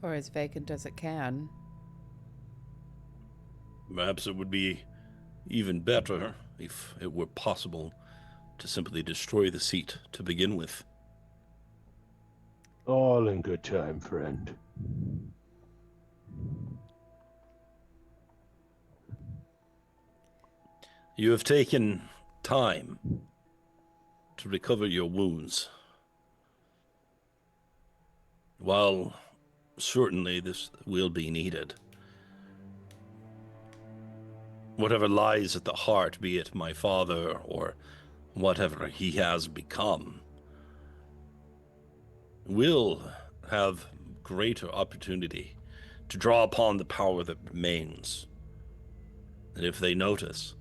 Or as vacant as it can. Perhaps it would be even better if it were possible to simply destroy the seat to begin with. All in good time, friend. You have taken time to recover your wounds. While certainly this will be needed, whatever lies at the heart, be it my father or whatever he has become, will have greater opportunity to draw upon the power that remains. And if they notice,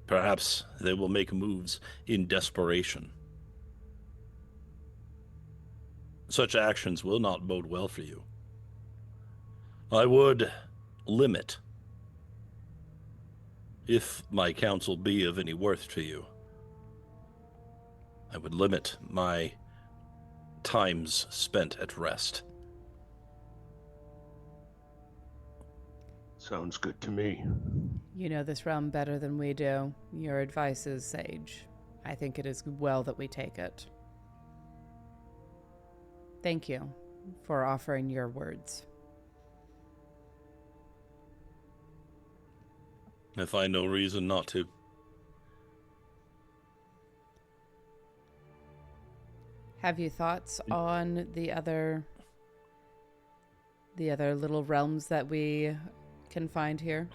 perhaps they will make moves in desperation. Such actions will not bode well for you. I would limit, if my counsel be of any worth to you, I would limit my times spent at rest. Sounds good to me. You know this realm better than we do. Your advice is sage. I think it is well that we take it. Thank you for offering your words. I find no reason not to. Have you thoughts on the other little realms that we can find here?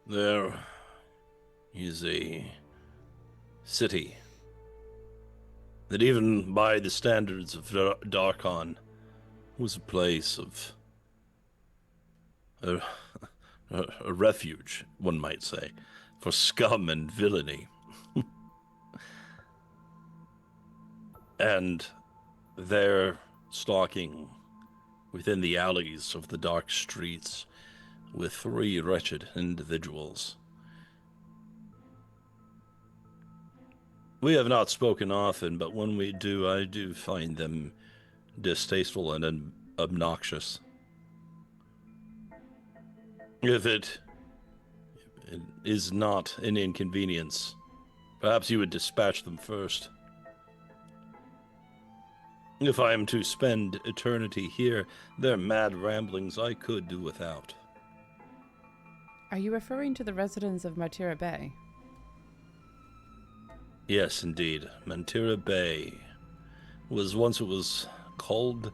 There is a city that, even by the standards of Darkon, was a place of a refuge, one might say, for scum and villainy. And they're stalking within the alleys of the dark streets with 3 wretched individuals. We have not spoken often, but when we do, I do find them distasteful and obnoxious. If it is not an inconvenience, perhaps you would dispatch them first. If I am to spend eternity here, their mad ramblings I could do without. Are you referring to the residents of Martira Bay? Yes, indeed. Martira Bay was once it was called.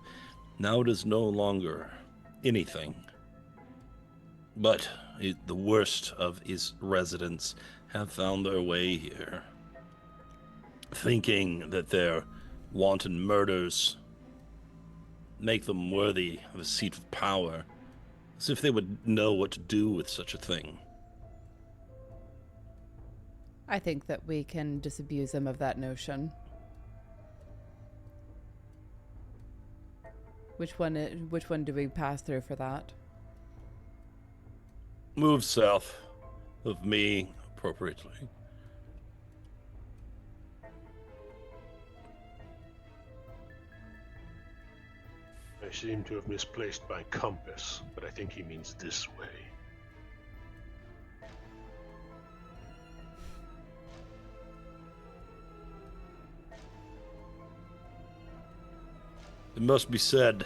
Now it is no longer anything. But the worst of its residents have found their way here, thinking that their wanton murders make them worthy of a seat of power, as if they would know what to do with such a thing. I think that we can disabuse them of that notion. Which one do we pass through for that? Move south of me appropriately. I seem to have misplaced my compass, but I think he means this way. It must be said,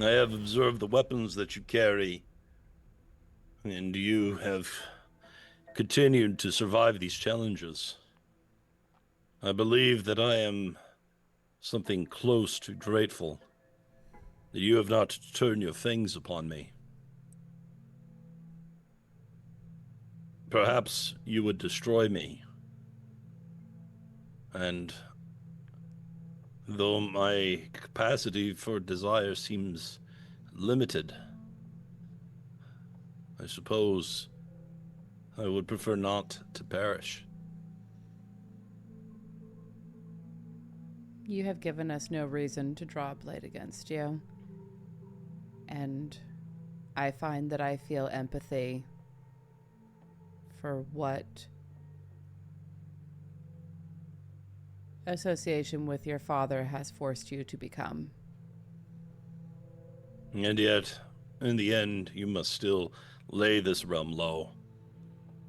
I have observed the weapons that you carry, and you have continued to survive these challenges. I believe that I am something close to grateful that you have not turned your fangs upon me. Perhaps you would destroy me, and though my capacity for desire seems limited, I suppose I would prefer not to perish. You have given us no reason to draw a blade against you. And I find that I feel empathy for what association with your father has forced you to become. And yet, in the end, you must still lay this realm low.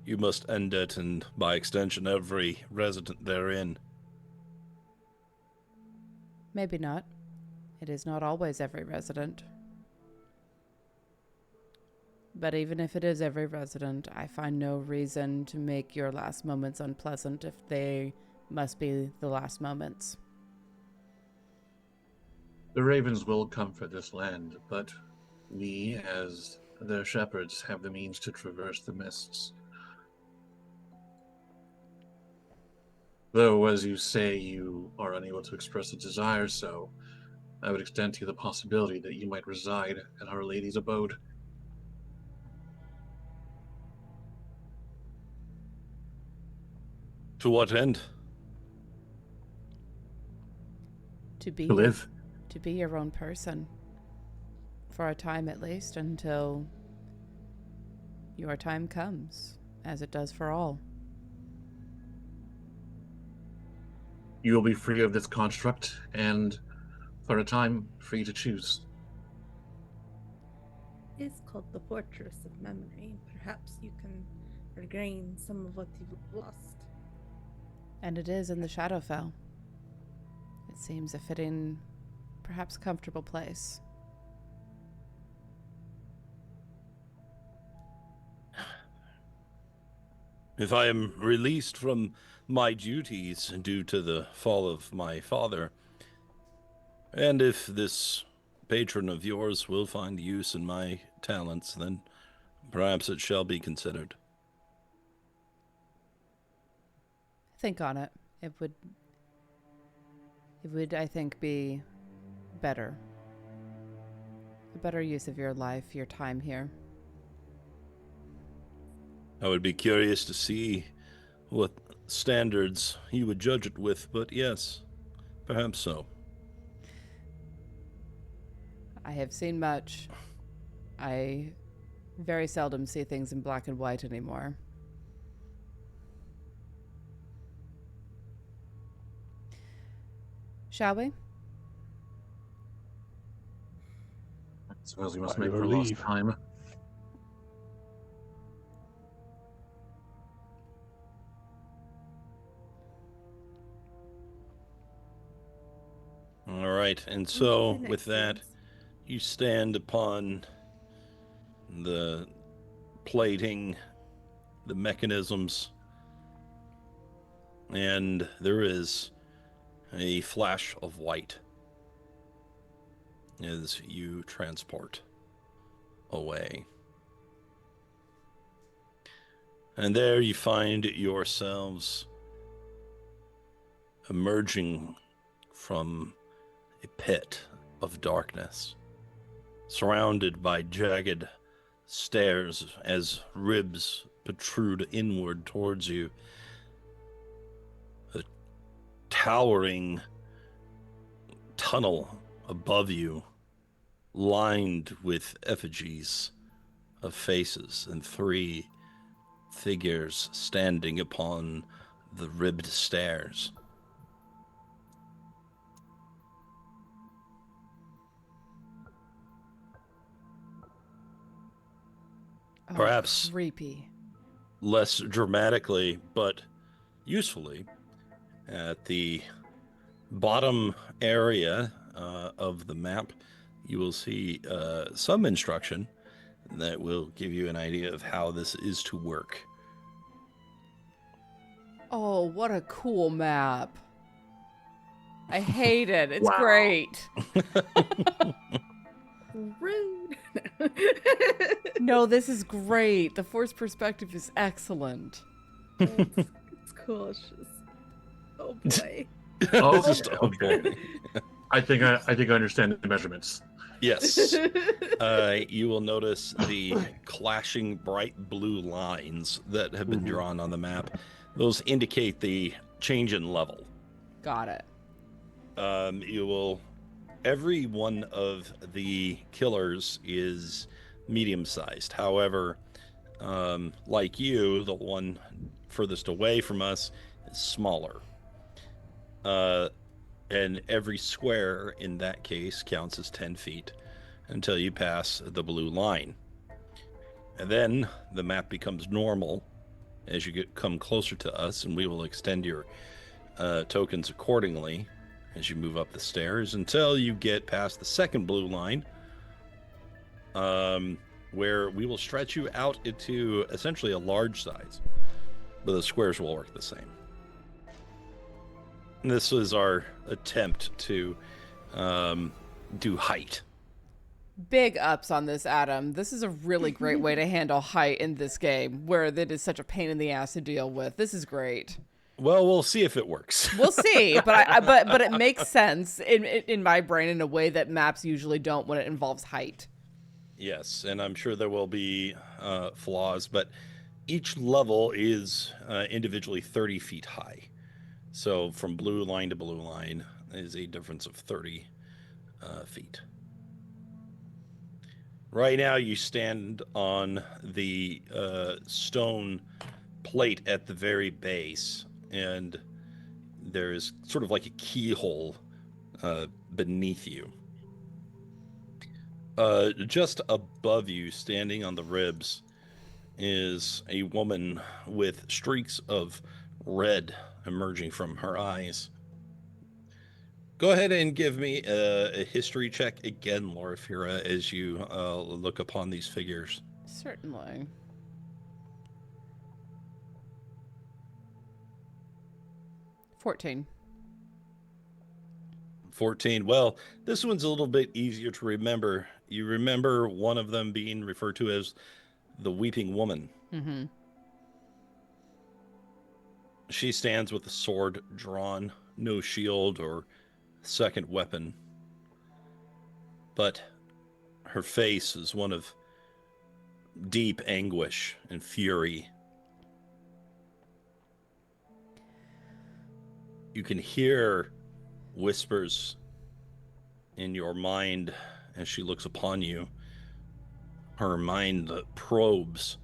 You must end it, and by extension, every resident therein. Maybe not. It is not always every resident. But even if it is every resident, I find no reason to make your last moments unpleasant if they must be the last moments. The ravens will come for this land, but we, as their shepherds, have the means to traverse the mists. Though, as you say, you are unable to express a desire, so I would extend to you the possibility that you might reside at Our Lady's abode. To what end? To be To live. to be your own person. For a time at least, until your time comes, as it does for all. You will be free of this construct, and for a time, free to choose. It's called the Fortress of Memory. Perhaps you can regain some of what you've lost. And it is in the Shadowfell. It seems a fitting, perhaps comfortable place. If I am released from my duties due to the fall of my father, and if this patron of yours will find use in my talents, then perhaps it shall be considered. Think on it. It would, I think, be better. A better use of your life, your time here. I would be curious to see what standards he would judge it with, but yes, perhaps so. I have seen much. I very seldom see things in black and white anymore. Shall we? I suppose we must I make will for lost leave. time. All right, and so Next with that, things. you stand upon the plating, the mechanisms, and there is a flash of white as you transport away. And there you find yourselves emerging from a pit of darkness, surrounded by jagged stairs as ribs protrude inward towards you. A towering tunnel above you, lined with effigies of faces and three figures standing upon the ribbed stairs. Oh, Perhaps creepy. less dramatically, but usefully, at the bottom area of the map, you will see some instruction that will give you an idea of how this is to work. Oh, what a cool map. I hate it. It's Wow. great. Rude. No, this is great. The Force perspective is excellent. It's cool. It's just, oh boy. Oh, Just, oh, okay. boy. I think I understand the measurements. Yes. You will notice the clashing bright blue lines that have been drawn on the map. Those indicate the change in level. Got it. You will... Every one of the killers is medium-sized. However, like you, the one furthest away from us is smaller. And every square in that case counts as 10 feet until you pass the blue line. And then the map becomes normal as you come closer to us, and we will extend your tokens accordingly as you move up the stairs until you get past the second blue line, where we will stretch you out into essentially a large size, but the squares will work the same. And this is our attempt to do height. Big ups on this, Adam. This is a really great way to handle height in this game, where it is such a pain in the ass to deal with. This is great. Well, we'll see if it works. We'll see, but it makes sense in my brain in a way that maps usually don't when it involves height. Yes, and I'm sure there will be flaws, but each level is individually 30 feet high. So from blue line to blue line is a difference of 30 feet. Right now, you stand on the stone plate at the very base, and there's sort of like a keyhole beneath you. Just above you, standing on the ribs, is a woman with streaks of red emerging from her eyes. Go ahead and give me a history check again, Loraphyra, as you look upon these figures. Certainly. $14. 14. Well, this one's a little bit easier to remember. You remember one of them being referred to as the Weeping Woman. Mm-hmm. She stands with a sword drawn, no shield or second weapon. But her face is one of deep anguish and fury. You can hear whispers in your mind as she looks upon you. Her mind probes,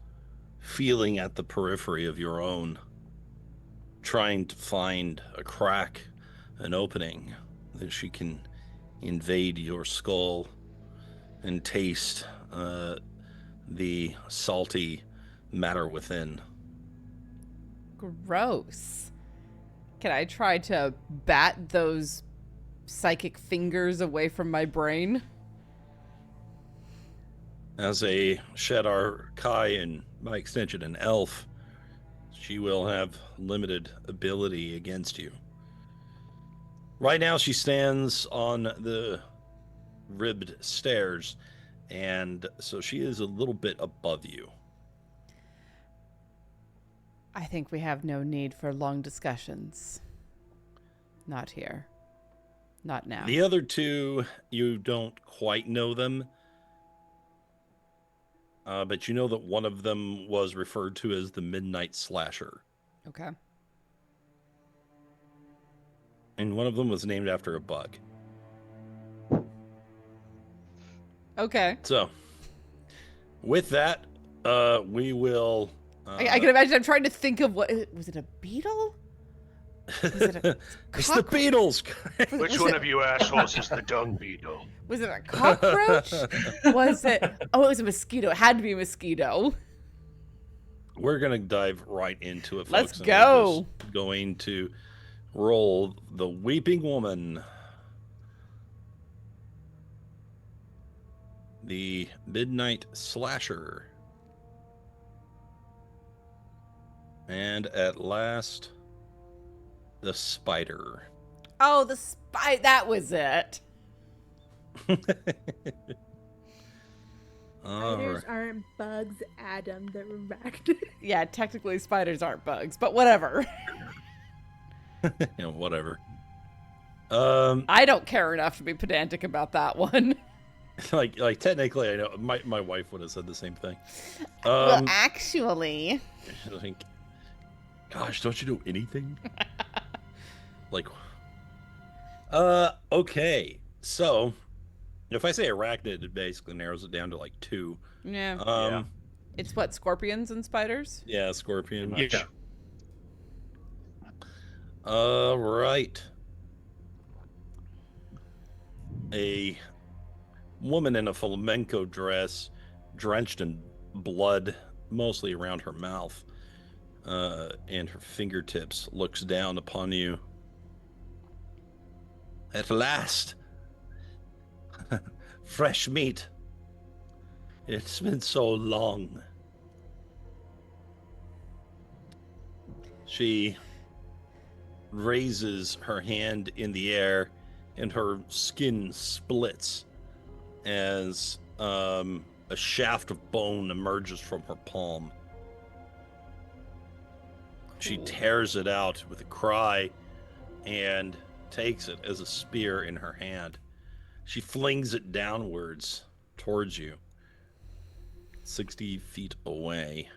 feeling at the periphery of your own, trying to find a crack, an opening that she can invade your skull and taste the salty matter within. Gross. Can I try to bat those psychic fingers away from my brain? As a Shadar Kai and by extension an elf, she will have limited ability against you. Right now she stands on the ribbed stairs, and so she is a little bit above you. I think we have no need for long discussions. Not here. Not now. The other two, you don't quite know them, but you know that one of them was referred to as the Midnight Slasher. Okay. And one of them was named after a bug. Okay. So, with that, we will... I can imagine. I'm trying to think of what... Was it a beetle? Was it a It's the Beatles! Which one of you assholes is the dung beetle? Was it a cockroach? Was it... Oh, it was a mosquito. It had to be a mosquito. We're going to dive right into it, folks. Let's and go. we're just going to roll the Weeping Woman. The Midnight Slasher. And at last, the Spider. Oh, the spider. That was it. All Spiders right. aren't bugs, Adam. They're back. Yeah, technically spiders aren't bugs, but whatever. Whatever. I don't care enough to be pedantic about that one. Like technically, I know my wife would have said the same thing. Well, actually... Like, gosh, don't you do anything? Like, okay. So, if I say arachnid, it basically narrows it down to like 2. Yeah. Yeah. It's what, scorpions and spiders? Yeah, scorpion. Yeah. Right. A woman in a flamenco dress, drenched in blood, mostly around her mouth, and her fingertips, looks down upon you. At last! Fresh meat. It's been so long. She raises her hand in the air, and her skin splits as a shaft of bone emerges from her palm. She tears it out with a cry and takes it as a spear in her hand. She flings it downwards towards you, 60 feet away.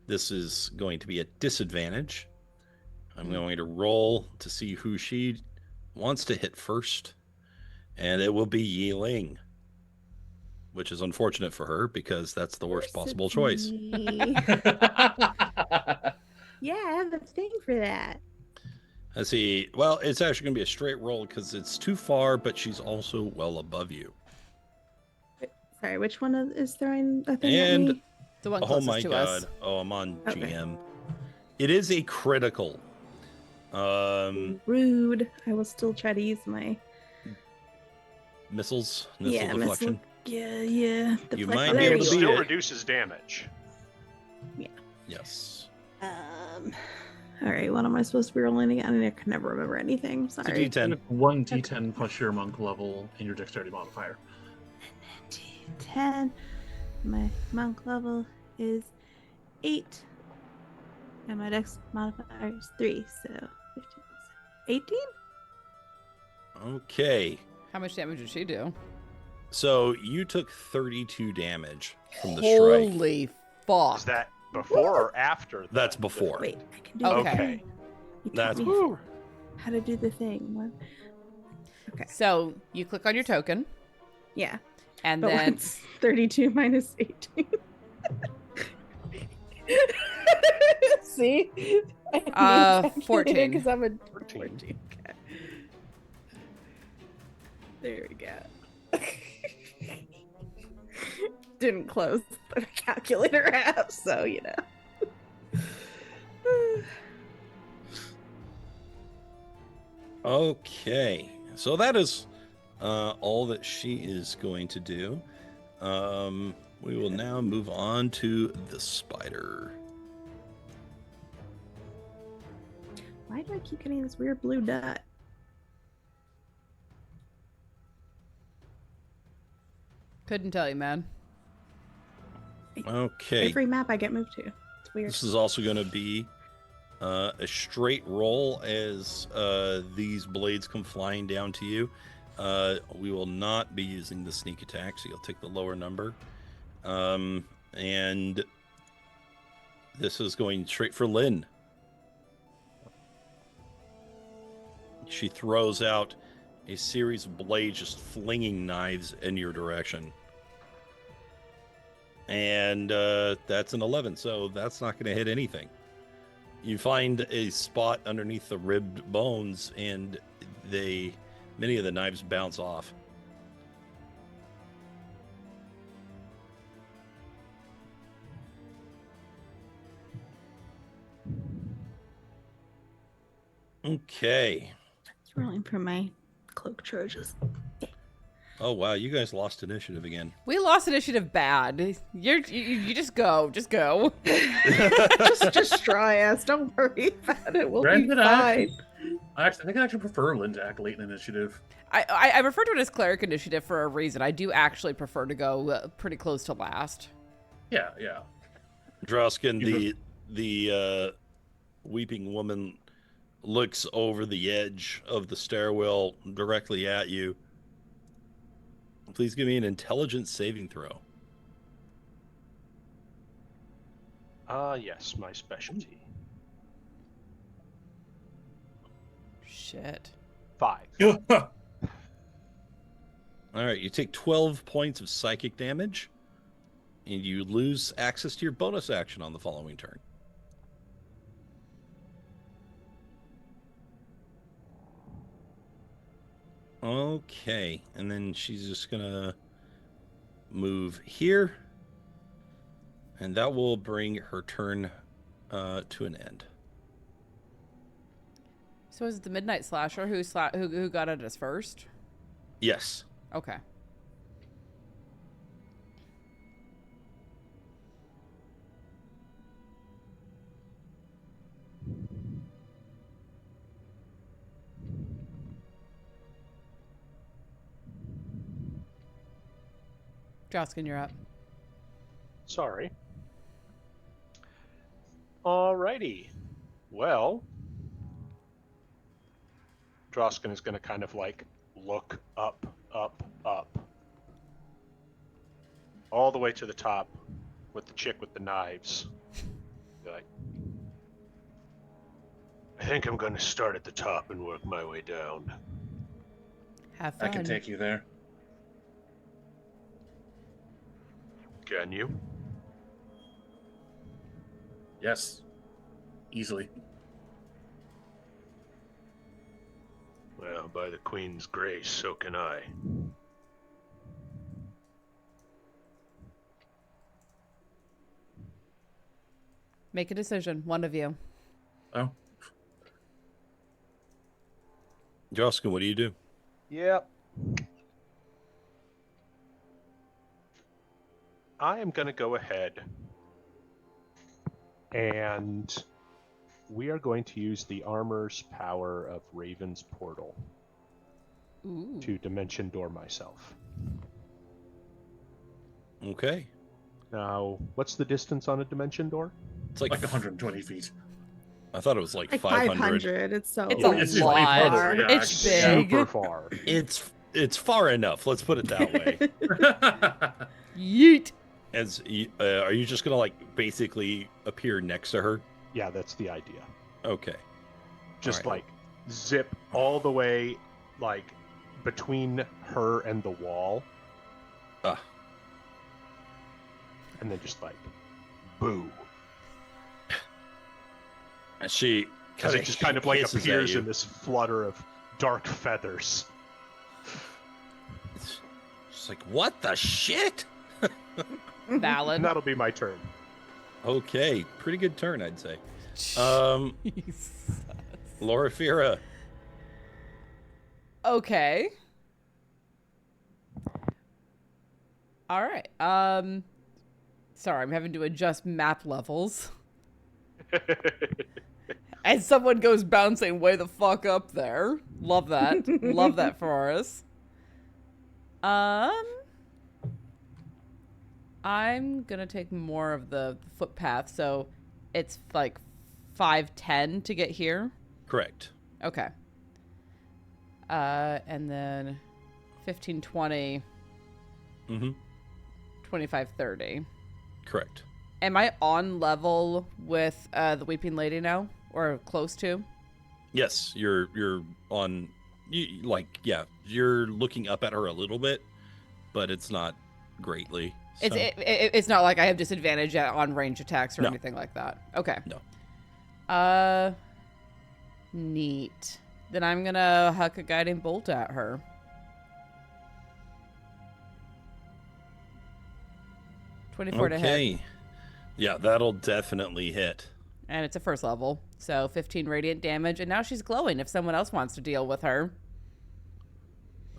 This is going to be a disadvantage. I'm going to roll to see who she wants to hit first, and it will be Yi-Ling, which is unfortunate for her because that's the worst possible choice. Yeah, I have a thing for that. Let's see. Well, it's actually going to be a straight roll because it's too far, but she's also well above you. Sorry, which one is throwing a thing And at me? The one oh closest my to god! us. Oh, I'm on Okay. GM. It is a critical. Rude. I will still try to use my Missile yeah, deflection. Yeah. You deflect- might oh, be there able we to go. beat Still it. reduces damage. Yes. All right, what am I supposed to be rolling again? I can never remember anything. It's a Sorry. D10. It's 1d10 plus your monk level and your dexterity modifier. 10. My monk level is 8. And my dex modifier is 3, so 15. 18? Okay. How much damage did she do? So you took 32 damage from the strike. Holy fuck. Is that before or after? That's before. Wait, I can do Okay. the thing. You taught That's me before. how to do the thing. What? Okay. So you click on your token, Yeah. and But then what's 32 minus 18? See? 14. Because I'm a 14. 14. Okay. There we go. Didn't close the calculator app, so you know. Okay. So that is all that she is going to do. We will now move on to the spider. Why do I keep getting this weird blue dot? couldn't tell you, man. Okay. Every map I get moved to. It's weird. This is also going to be a straight roll as these blades come flying down to you. We will not be using the sneak attack, so you'll take the lower number. And this is going straight for Lynn. She throws out a series of blades, just flinging knives in your direction. And that's an 11, so that's not going to hit anything. You find a spot underneath the ribbed bones, and many of the knives bounce off. Okay. It's rolling for my cloak Trojans. Oh wow, you guys lost initiative again. We lost initiative bad. You just go. Just go. just try us. Don't worry about it. We'll Granted, be fine. I think I actually prefer Lynn to act late in initiative. I refer to it as cleric initiative for a reason. I do actually prefer to go pretty close to last. Yeah. Drausken, the weeping woman looks over the edge of the stairwell directly at you. Please give me an intelligence saving throw. Yes, my specialty. Shit. 5. All right, you take 12 points of psychic damage, and you lose access to your bonus action on the following turn. Okay, and then she's just gonna move here, and that will bring her turn to an end. So is it the Midnight Slasher who got at us first? Yes. Okay. Drausken, you're up. Sorry. Alrighty. Well, Drausken is going to kind of like look up, all the way to the top with the chick with the knives. Be like, I think I'm going to start at the top and work my way down. Have fun. I can take you there. Can you? Yes. Easily. Well, by the Queen's grace, so can I. Make a decision, one of you. Oh. Drausken, what do you do? Yep. I am going to go ahead and we are going to use the armor's power of Raven's Portal to dimension door myself. Okay. Now, what's the distance on a dimension door? It's like Like 120 feet. I thought it was like Like 500. 500. It's so It's Yeah, a it's lot. way further, yeah, It's big. Super far. It's far enough. Let's put it that way. Yeet. Are you just gonna like basically appear next to her? Yeah, that's the idea. Okay. Just All right. like zip all the way like between her and the wall. Ah. And then just like boo. And she Because it just kind of like hisses at appears you. in this flutter of dark feathers. It's just like, what the shit? Valid. And that'll be my turn. Okay, pretty good turn, I'd say. Jesus. Loraphyra. Okay. All right. Sorry, I'm having to adjust map levels. As someone goes bouncing way the fuck up there. Love that. Love that for us. I'm gonna take more of the footpath, so it's like 5:10 to get here. Correct. Okay. And then 15:20, Mm-hmm. 25:30. Correct. Am I on level with the Weeping Lady now, or close to? Yes, you're on. You're looking up at her a little bit, but it's not greatly. So. It's not like I have disadvantage on range attacks or No. anything like that. Okay. No. Neat. Then I'm gonna huck a guiding bolt at her. .24 to hit, Okay. Yeah, that'll definitely hit. and it's a first level, so 15 radiant damage, and now she's glowing. If someone else wants to deal with her.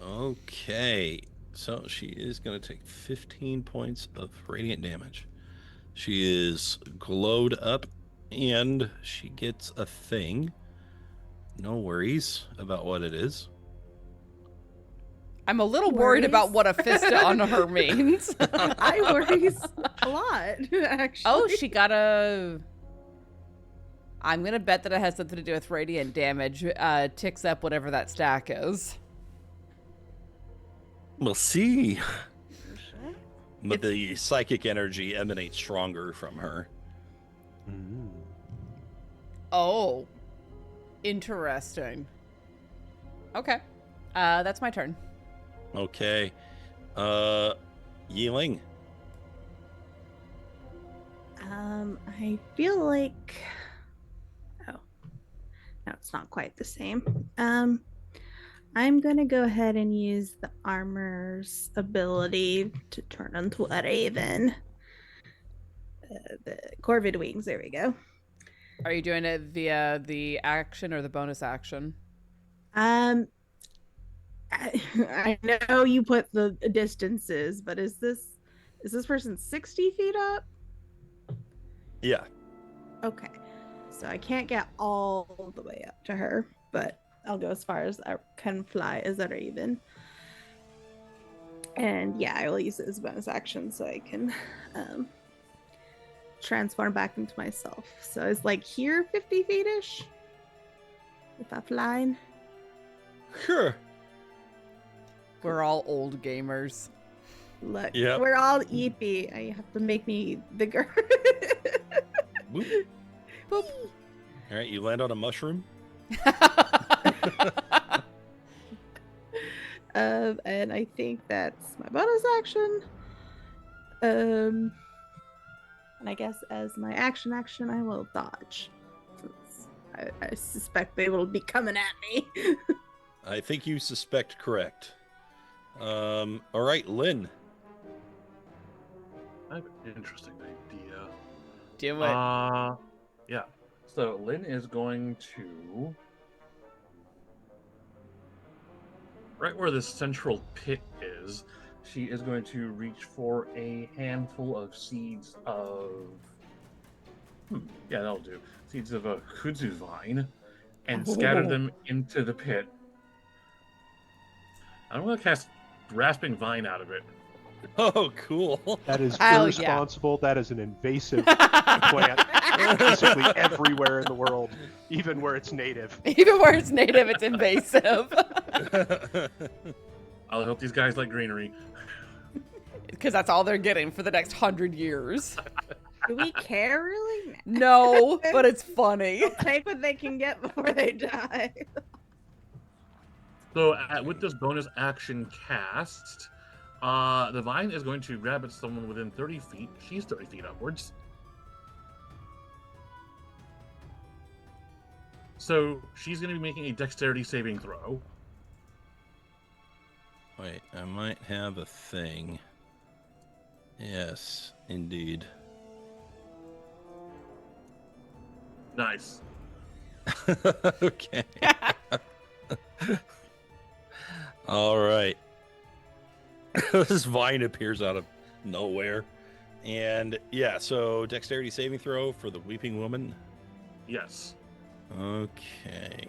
Okay. So she is going to take 15 points of radiant damage. She is glowed up and she gets a thing. No worries about what it is. I'm a little worried about what a fist on her means. I worries a lot, actually. Oh, she got a... I'm going to bet that it has something to do with radiant damage. Ticks up whatever that stack is. We'll see. But the psychic energy emanates stronger from her. Oh. Interesting. Okay. That's my turn. Okay. Yi-Ling. I feel like... Oh. No, it's not quite the same. I'm gonna go ahead and use the armor's ability to turn into a raven. The Corvid wings, there we go. Are you doing it via the action or the bonus action? I know you put the distances, but is this person 60 feet up? Yeah. Okay. So I can't get all the way up to her, but I'll go as far as I can fly as a raven. And yeah, I will use it as a bonus action so I can transform back into myself. So it's like here 50 feet-ish? If I'm flying. Sure. We're all old gamers. Look, Yep. we're all eepy. I have to make me bigger. Boop. Boop. All right, you land on a mushroom. And I think that's my bonus action. And I guess as my action, I will dodge. Since I suspect they will be coming at me. I think you suspect correct. All right, Lynn. I have an interesting idea. Do it. Yeah. So Lynn is going to right where the central pit is. She is going to reach for a handful of seeds of. Yeah, that'll do. Seeds of a kudzu vine, and scatter them into the pit. I'm going to cast grasping vine out of it. Oh, cool. That is Hell irresponsible. That is an invasive plant basically everywhere in the world, even where it's native. Even where it's native, it's invasive. I hope these guys like greenery. Because that's all they're getting for the next 100 years. Do we care really? No, but it's funny. They'll take what they can get before they die. So with this bonus action cast, the vine is going to grab at someone within 30 feet. She's 30 feet upwards. So she's going to be making a dexterity saving throw. Wait, I might have a thing. Yes, indeed. Nice. Okay. All right. This vine appears out of nowhere. And yeah, so dexterity saving throw for the weeping woman. Yes. Okay.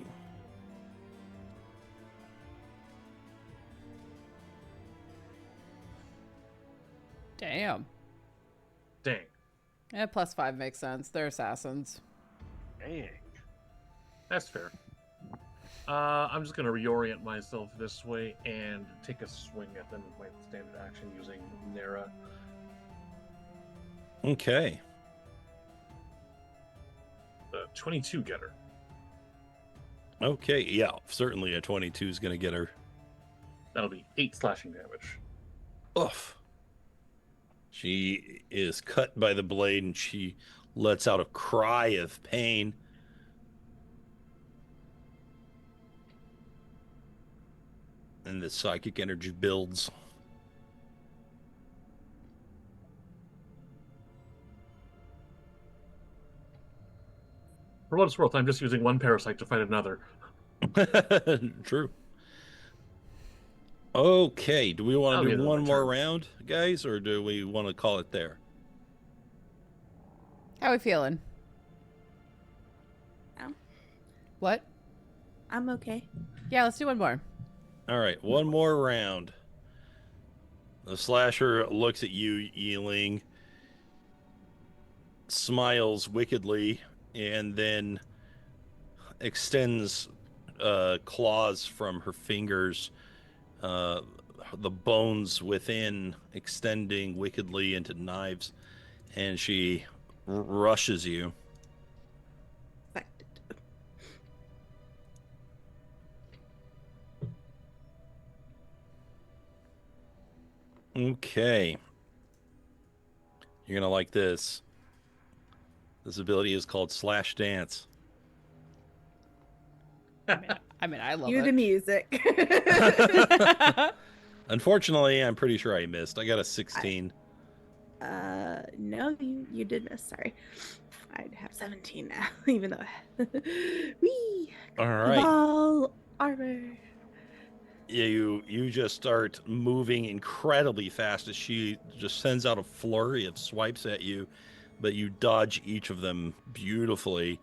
Damn. Dang. Yeah, +5 makes sense. They're assassins. Dang. That's fair. I'm just going to reorient myself this way and take a swing at them with my standard action using Nera. Okay. 22 getter. Okay, yeah, certainly a 22 is going to get her. That'll be 8 slashing damage. Oof. She is cut by the blade and she lets out a cry of pain. And the psychic energy builds. For what it's worth, I'm just using one parasite to fight another. True. Okay, do we want That'll to be do another one more turn. round, guys, or do we want to call it there? How we feeling? Oh. What? I'm okay. Yeah, let's do one more. All right, one more round. The slasher looks at you, Yi-Ling, smiles wickedly, and then extends claws from her fingers, the bones within extending wickedly into knives, and she rushes you. Affected. Okay. You're going to like this. This ability is called Slash Dance. I mean, I love Cue the it. music. Unfortunately, I'm pretty sure I missed. I got a 16. No, you did miss. Sorry. I'd have 17 now, even though. Wee. All right. Ball armor. Yeah, you just start moving incredibly fast as she just sends out a flurry of swipes at you, but you dodge each of them beautifully.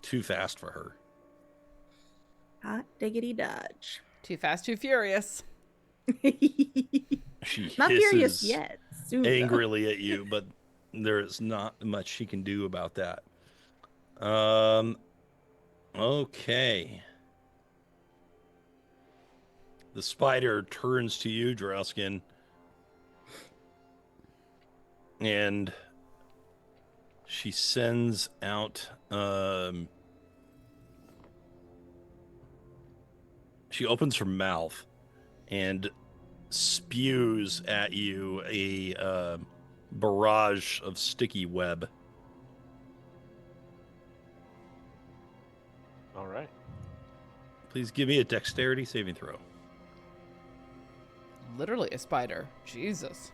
Too fast for her. Hot diggity dodge. Too fast, too furious. She Not furious hisses yet. Soon, though. angrily at you, but there is not much she can do about that. Okay. The spider turns to you, Drausken, and she sends out, she opens her mouth and spews at you a barrage of sticky web. All right. Please give me a dexterity saving throw. Literally a spider. Jesus.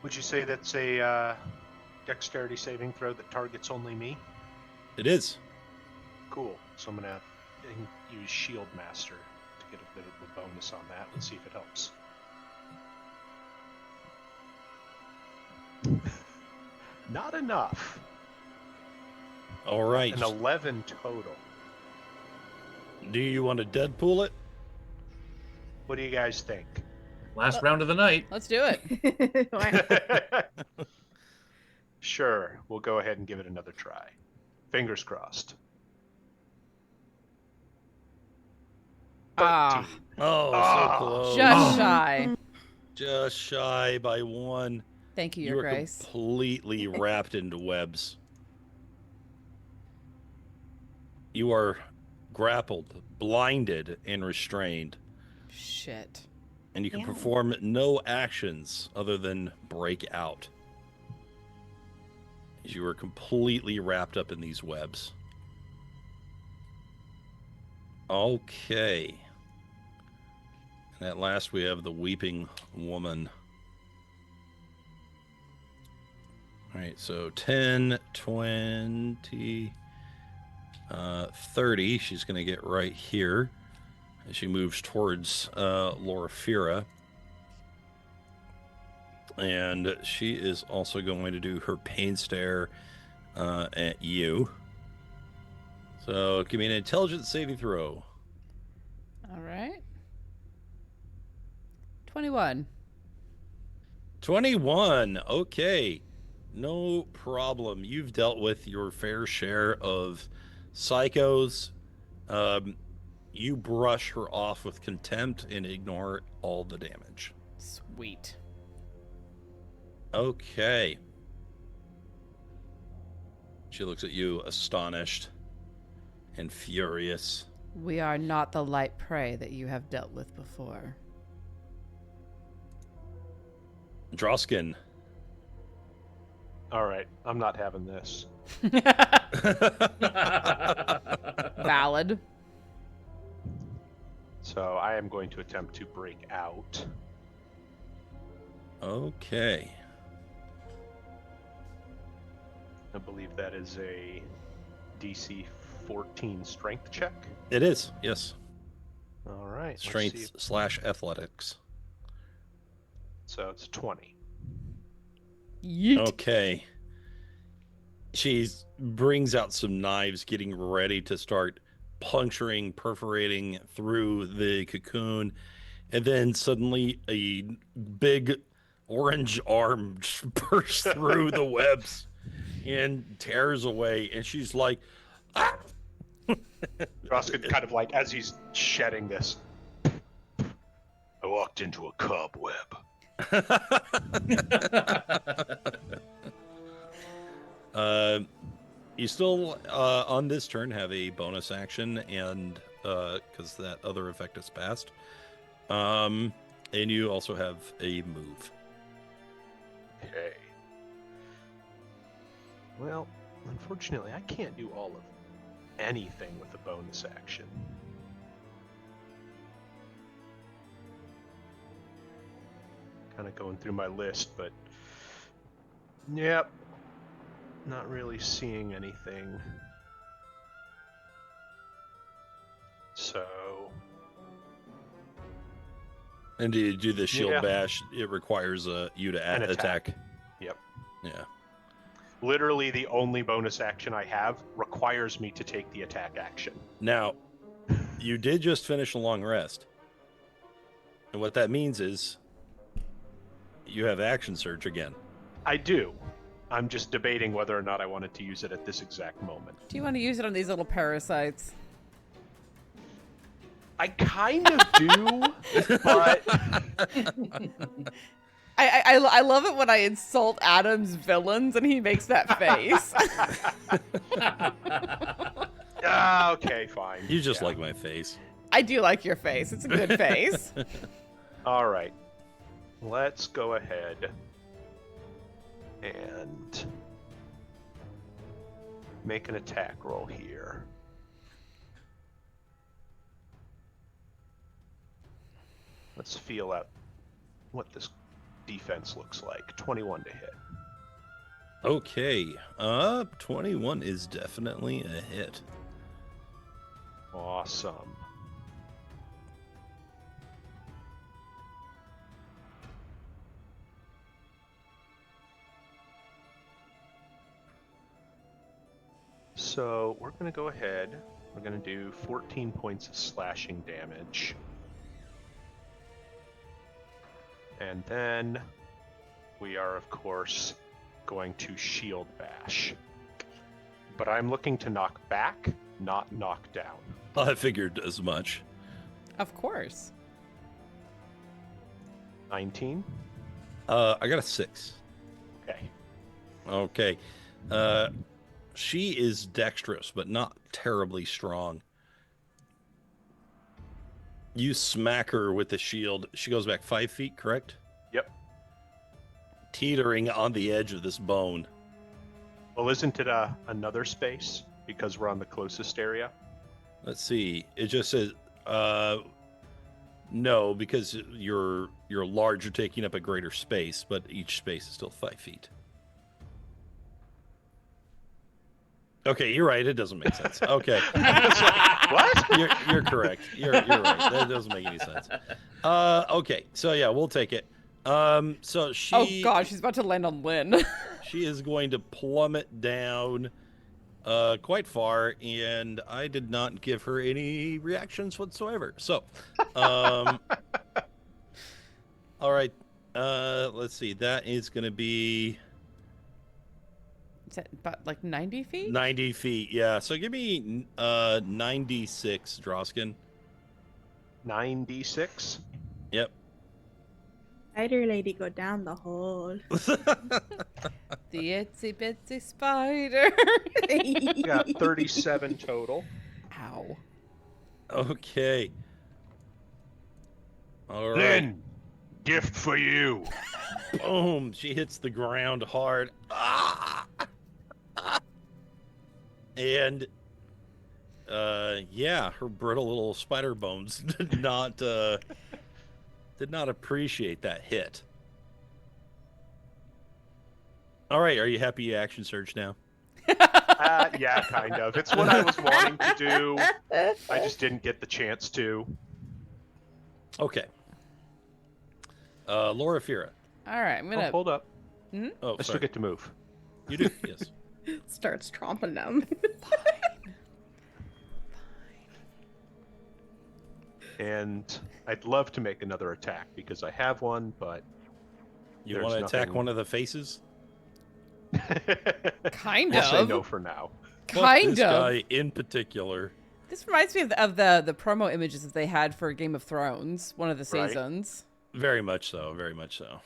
Would you say that's a dexterity saving throw that targets only me? It is. Cool. So I'm going to use Shield Master to get a bit of a bonus on that. Let's see if it helps. Not enough. All right. An 11 total. Do you want to Deadpool it? What do you guys think? Last round of the night. Let's do it. Why- Sure. We'll go ahead and give it another try. Fingers crossed. 13. Ah, Oh, Ah, so close. just shy. Just shy by one. Thank you, You Your are Grace. completely wrapped into webs. You are grappled, blinded, and restrained. Shit. And you can Yeah. perform no actions other than break out. You are completely wrapped up in these webs. Okay. And at last we have the weeping woman. All right, so 10, 20, 30. She's going to get right here as she moves towards Loraphyra. And she is also going to do her pain stare at you. So give me an intelligence saving throw. All right. 21. 21. Okay. No problem. You've dealt with your fair share of psychos. You brush her off with contempt and ignore all the damage. Sweet. Okay. She looks at you astonished and furious. We are not the light prey that you have dealt with before. Drausken. All right. I'm not having this. Valid. So I am going to attempt to break out. Okay. I believe that is a DC 14 strength check. It is, yes. All right. let's see Strength / athletics. So it's 20. Yeet. Okay. She brings out some knives, getting ready to start puncturing, perforating through the cocoon. And then suddenly a big orange arm bursts through the webs and tears away. And she's like, ah! Drausken kind of like, as he's shedding this, I walked into a cobweb. You still, on this turn, have a bonus action, and because that other effect is passed. And you also have a move. Okay. Well, unfortunately, I can't do all of anything with a bonus action. Kind of going through my list, but yep, not really seeing anything. So, And to do the shield Yeah. bash, it requires you to An attack. Yep. Yeah. Literally the only bonus action I have requires me to take the attack action. Now, you did just finish a long rest. And what that means is you have action surge again. I do. I'm just debating whether or not I wanted to use it at this exact moment. Do you want to use it on these little parasites? I kind of do, but I love it when I insult Adam's villains and he makes that face. Okay, fine. You just like my face. I do like your face. It's a good face. All right. Let's go ahead and make an attack roll here. Let's feel out what this defense looks like. 21 to hit. Okay. 21 is definitely a hit. Awesome. So we're going to go ahead. We're going to do 14 points of slashing damage. And then we are, of course, going to shield bash. But I'm looking to knock back, not knock down. I figured as much. Of course. 19. I got a 6. Okay. Okay. She is dexterous, but not terribly strong. You smack her with the shield. She goes back 5 feet, correct? Yep. Teetering on the edge of this bone. Well, isn't it another space because we're on the closest area? Let's see. It just says no, because you're large. You're taking up a greater space, but each space is still 5 feet. Okay, you're right. It doesn't make sense. Okay. What? You're correct. You're right. That doesn't make any sense. Okay. So yeah, we'll take it. So she. Oh God, she's about to land on Lynn. She is going to plummet down, quite far, and I did not give her any reactions whatsoever. So, all right. Let's see. That is going to be. Is that about like 90 feet? 90 feet, yeah. So give me 96, Drausken. 96. Yep. Spider lady go down the hole. The itsy bitsy spider. We got 37 total. Ow. Okay. All right. Then, gift for you. Boom. She hits the ground hard. Ah! And yeah, her brittle little spider bones did not appreciate that hit. All right, are you happy you action surge now? Yeah, kind of. It's what I was wanting to do. I just didn't get the chance to. Okay. Loraphyra. All right, I'm gonna. Oh, hold up. Oh, I still sorry. get to move. You do, yes. Starts tromping them. And I'd love to make another attack because I have one, but You There's want to attack nothing- one of the faces? Kind I'll say of. no for now. Fuck Kind this of. guy in particular. This reminds me of the promo images that they had for Game of Thrones, one of the Right. seasons. Very much so, very much so.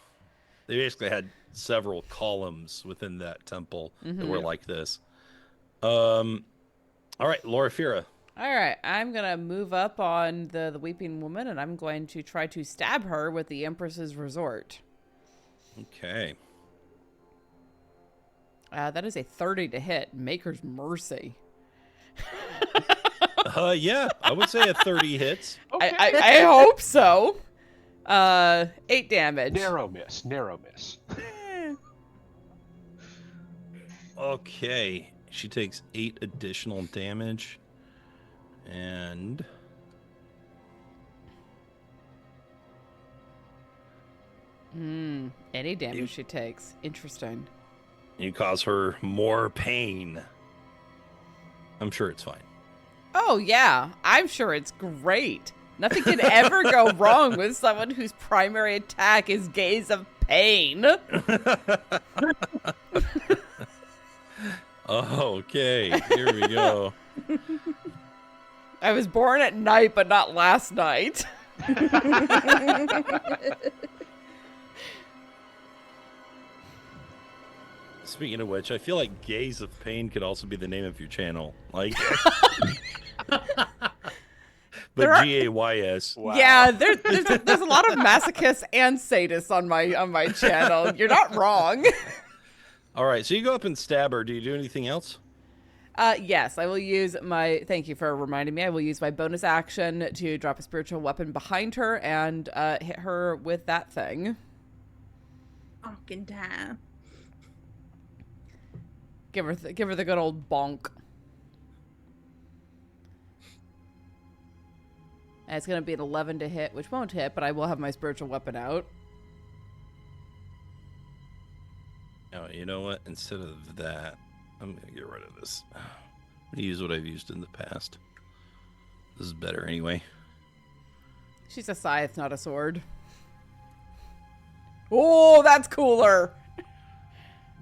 They basically had several columns within that temple that were like this. All right, Loraphyra. All right, I'm gonna move up on the Weeping Woman, and I'm going to try to stab her with the Empress's Resort. Okay. That is a 30 to hit. Maker's Mercy. Yeah, I would say a 30 hits. I hope so. 8 damage. Narrow miss, narrow miss. Okay. She takes 8 additional damage. And Any damage she takes. Interesting. you cause her more pain. I'm sure it's fine. Oh, yeah. I'm sure it's great. Nothing can ever go wrong with someone whose primary attack is Gaze of Pain. Okay, here we go. I was born at night, but not last night. Speaking of which, I feel like Gaze of Pain could also be the name of your channel. Like, but Gays. Wow. Yeah, there's a lot of masochists and sadists on my channel. You're not wrong. All right, so you go up and stab her. Do you do anything else? Yes, I will use my. Thank you for reminding me. I will use my bonus action to drop a spiritual weapon behind her and hit her with that thing. Fucking time. Give her the good old bonk. And it's gonna be an 11 to hit, which won't hit, but I will have my spiritual weapon out. Oh, you know what? Instead of that, I'm gonna get rid of this. I'm gonna use what I've used in the past. This is better anyway. She's a scythe, not a sword. Oh, that's cooler.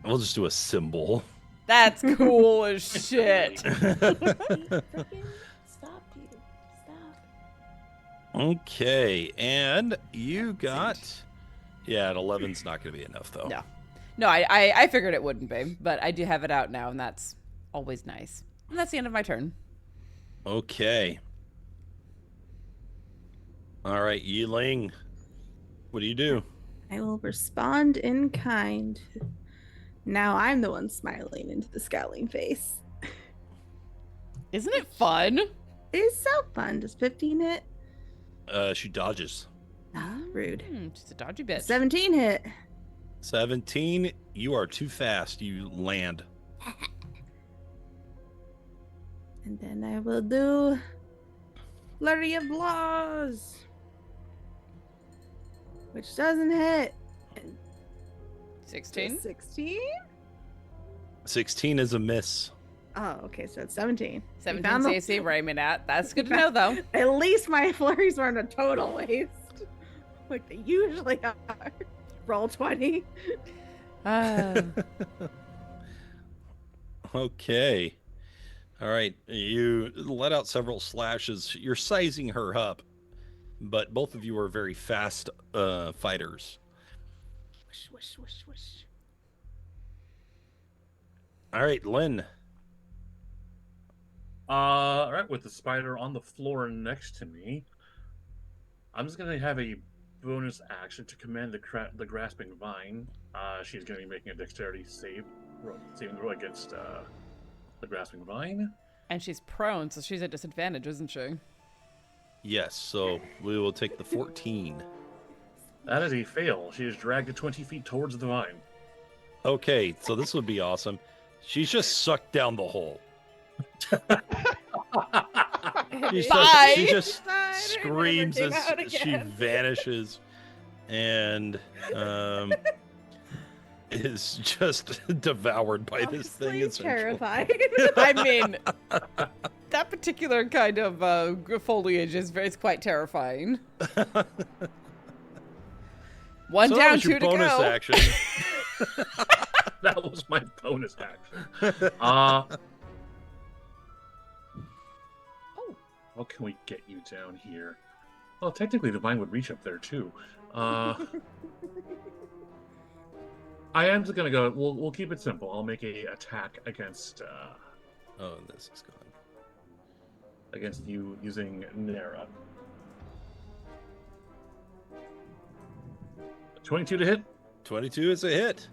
We'll just do a symbol. That's cool as shit. Stop, dude. Stop. Okay, and you got... Yeah, an 11's not going to be enough, though. No, I figured it wouldn't be, but I do have it out now, and that's always nice. And that's the end of my turn. Okay. All right, Yi-Ling. What do you do? I will respond in kind. Now I'm the one smiling into the scowling face. Isn't it fun? It is so fun. Does 15 hit? She dodges. Ah, rude. She's a dodgy bitch. 17 hit. 17, you are too fast. You land. And then I will do Flurry of Blows, which doesn't hit. 16? 16? 16 is a miss. Oh, okay, so it's 17. 17 found the- CAC, where I'm at. That's good to know, though. At least my flurries weren't a total waste, like they usually are. Roll 20. Okay. All right. You let out several slashes. You're sizing her up, but both of you are very fast fighters. Whoosh, whoosh, whoosh, whoosh. All right, Lynn. All right, with the spider on the floor next to me, I'm just going to have a bonus action to command the grasping vine. She's going to be making a dexterity saving throw against the grasping vine. And she's prone, so she's at disadvantage, isn't she? Yes, so we will take the 14. That is a fail. She is dragged 20 feet towards the vine. Okay, so this would be awesome. She's just sucked down the hole. Bye! She just Bye. screams It as never came out she again. vanishes and is just devoured by this thing. Honestly, essentially. terrified. I mean, that particular kind of foliage is quite terrifying. One So that down, was your two to bonus go. action. That was my bonus action. How can we get you down here? Well, technically the vine would reach up there too. I am just gonna go. We'll keep it simple. I'll make a attack against Oh, this is gone. against you using Nera. 22 to hit 22 is a hit.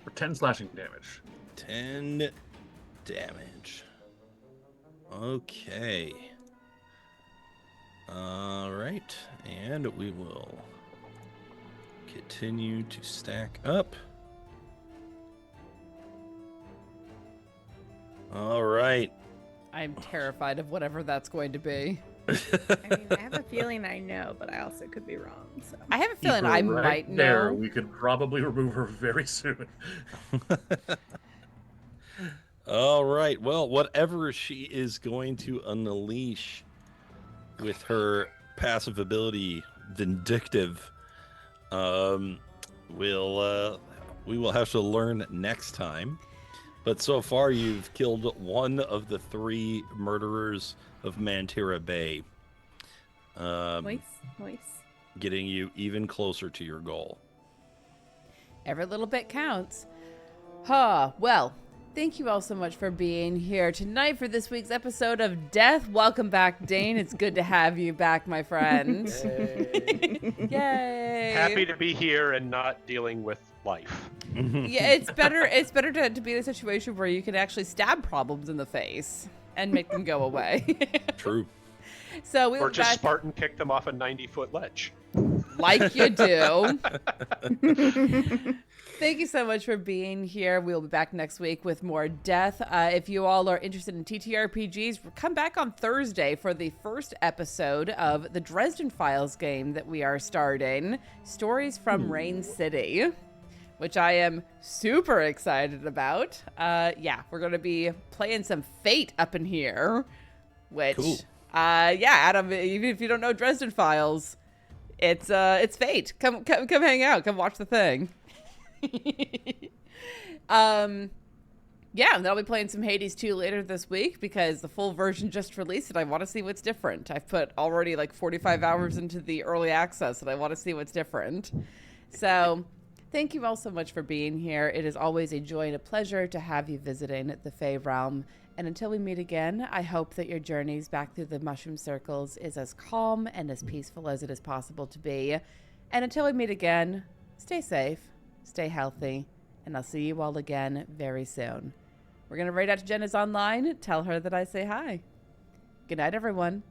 for 10 slashing damage. 10 damage. Okay. All right, and we will continue to stack up. All right. I'm terrified of whatever that's going to be. I mean, I have a feeling I know, but I also could be wrong. So I have a Keep feeling her I right might there. know. We could probably remove her very soon. All right. Well, whatever she is going to unleash with her passive ability, Vindictive, we will have to learn next time. But so far, you've killed one of the 3 murderers of Mantira Bay. Nice. Getting you even closer to your goal. Every little bit counts. Well, thank you all so much for being here tonight for this week's episode of Death. Welcome back, Dane. It's good to have you back, my friend. Yay. Yay. Happy to be here and not dealing with life. Yeah, it's better to be in a situation where you can actually stab problems in the face and make them go away. True. So we Or were just back Spartan kick them off a 90-foot ledge. like you do. Thank you so much for being here. We'll be back next week with more Death. If you all are interested in TTRPGs, come back on Thursday for the first episode of the Dresden Files game that we are starting, Stories from Rain City, which I am super excited about. Yeah, we're going to be playing some Fate up in here, which, Cool. Yeah, Adam, even if you don't know Dresden Files, it's Fate. Come hang out. Come watch the thing. Yeah, and I'll be playing some Hades 2 later this week because the full version just released and I want to see what's different. I've put already like 45 hours into the early access and I want to see what's different. So thank you all so much for being here. It is always a joy and a pleasure to have you visiting the Fae Realm. And until we meet again, I hope that your journeys back through the mushroom circles is as calm and as peaceful as it is possible to be. And until we meet again, stay safe, stay healthy, and I'll see you all again very soon. We're going to raid out to Jenna's online, tell her that I say hi. Good night, everyone.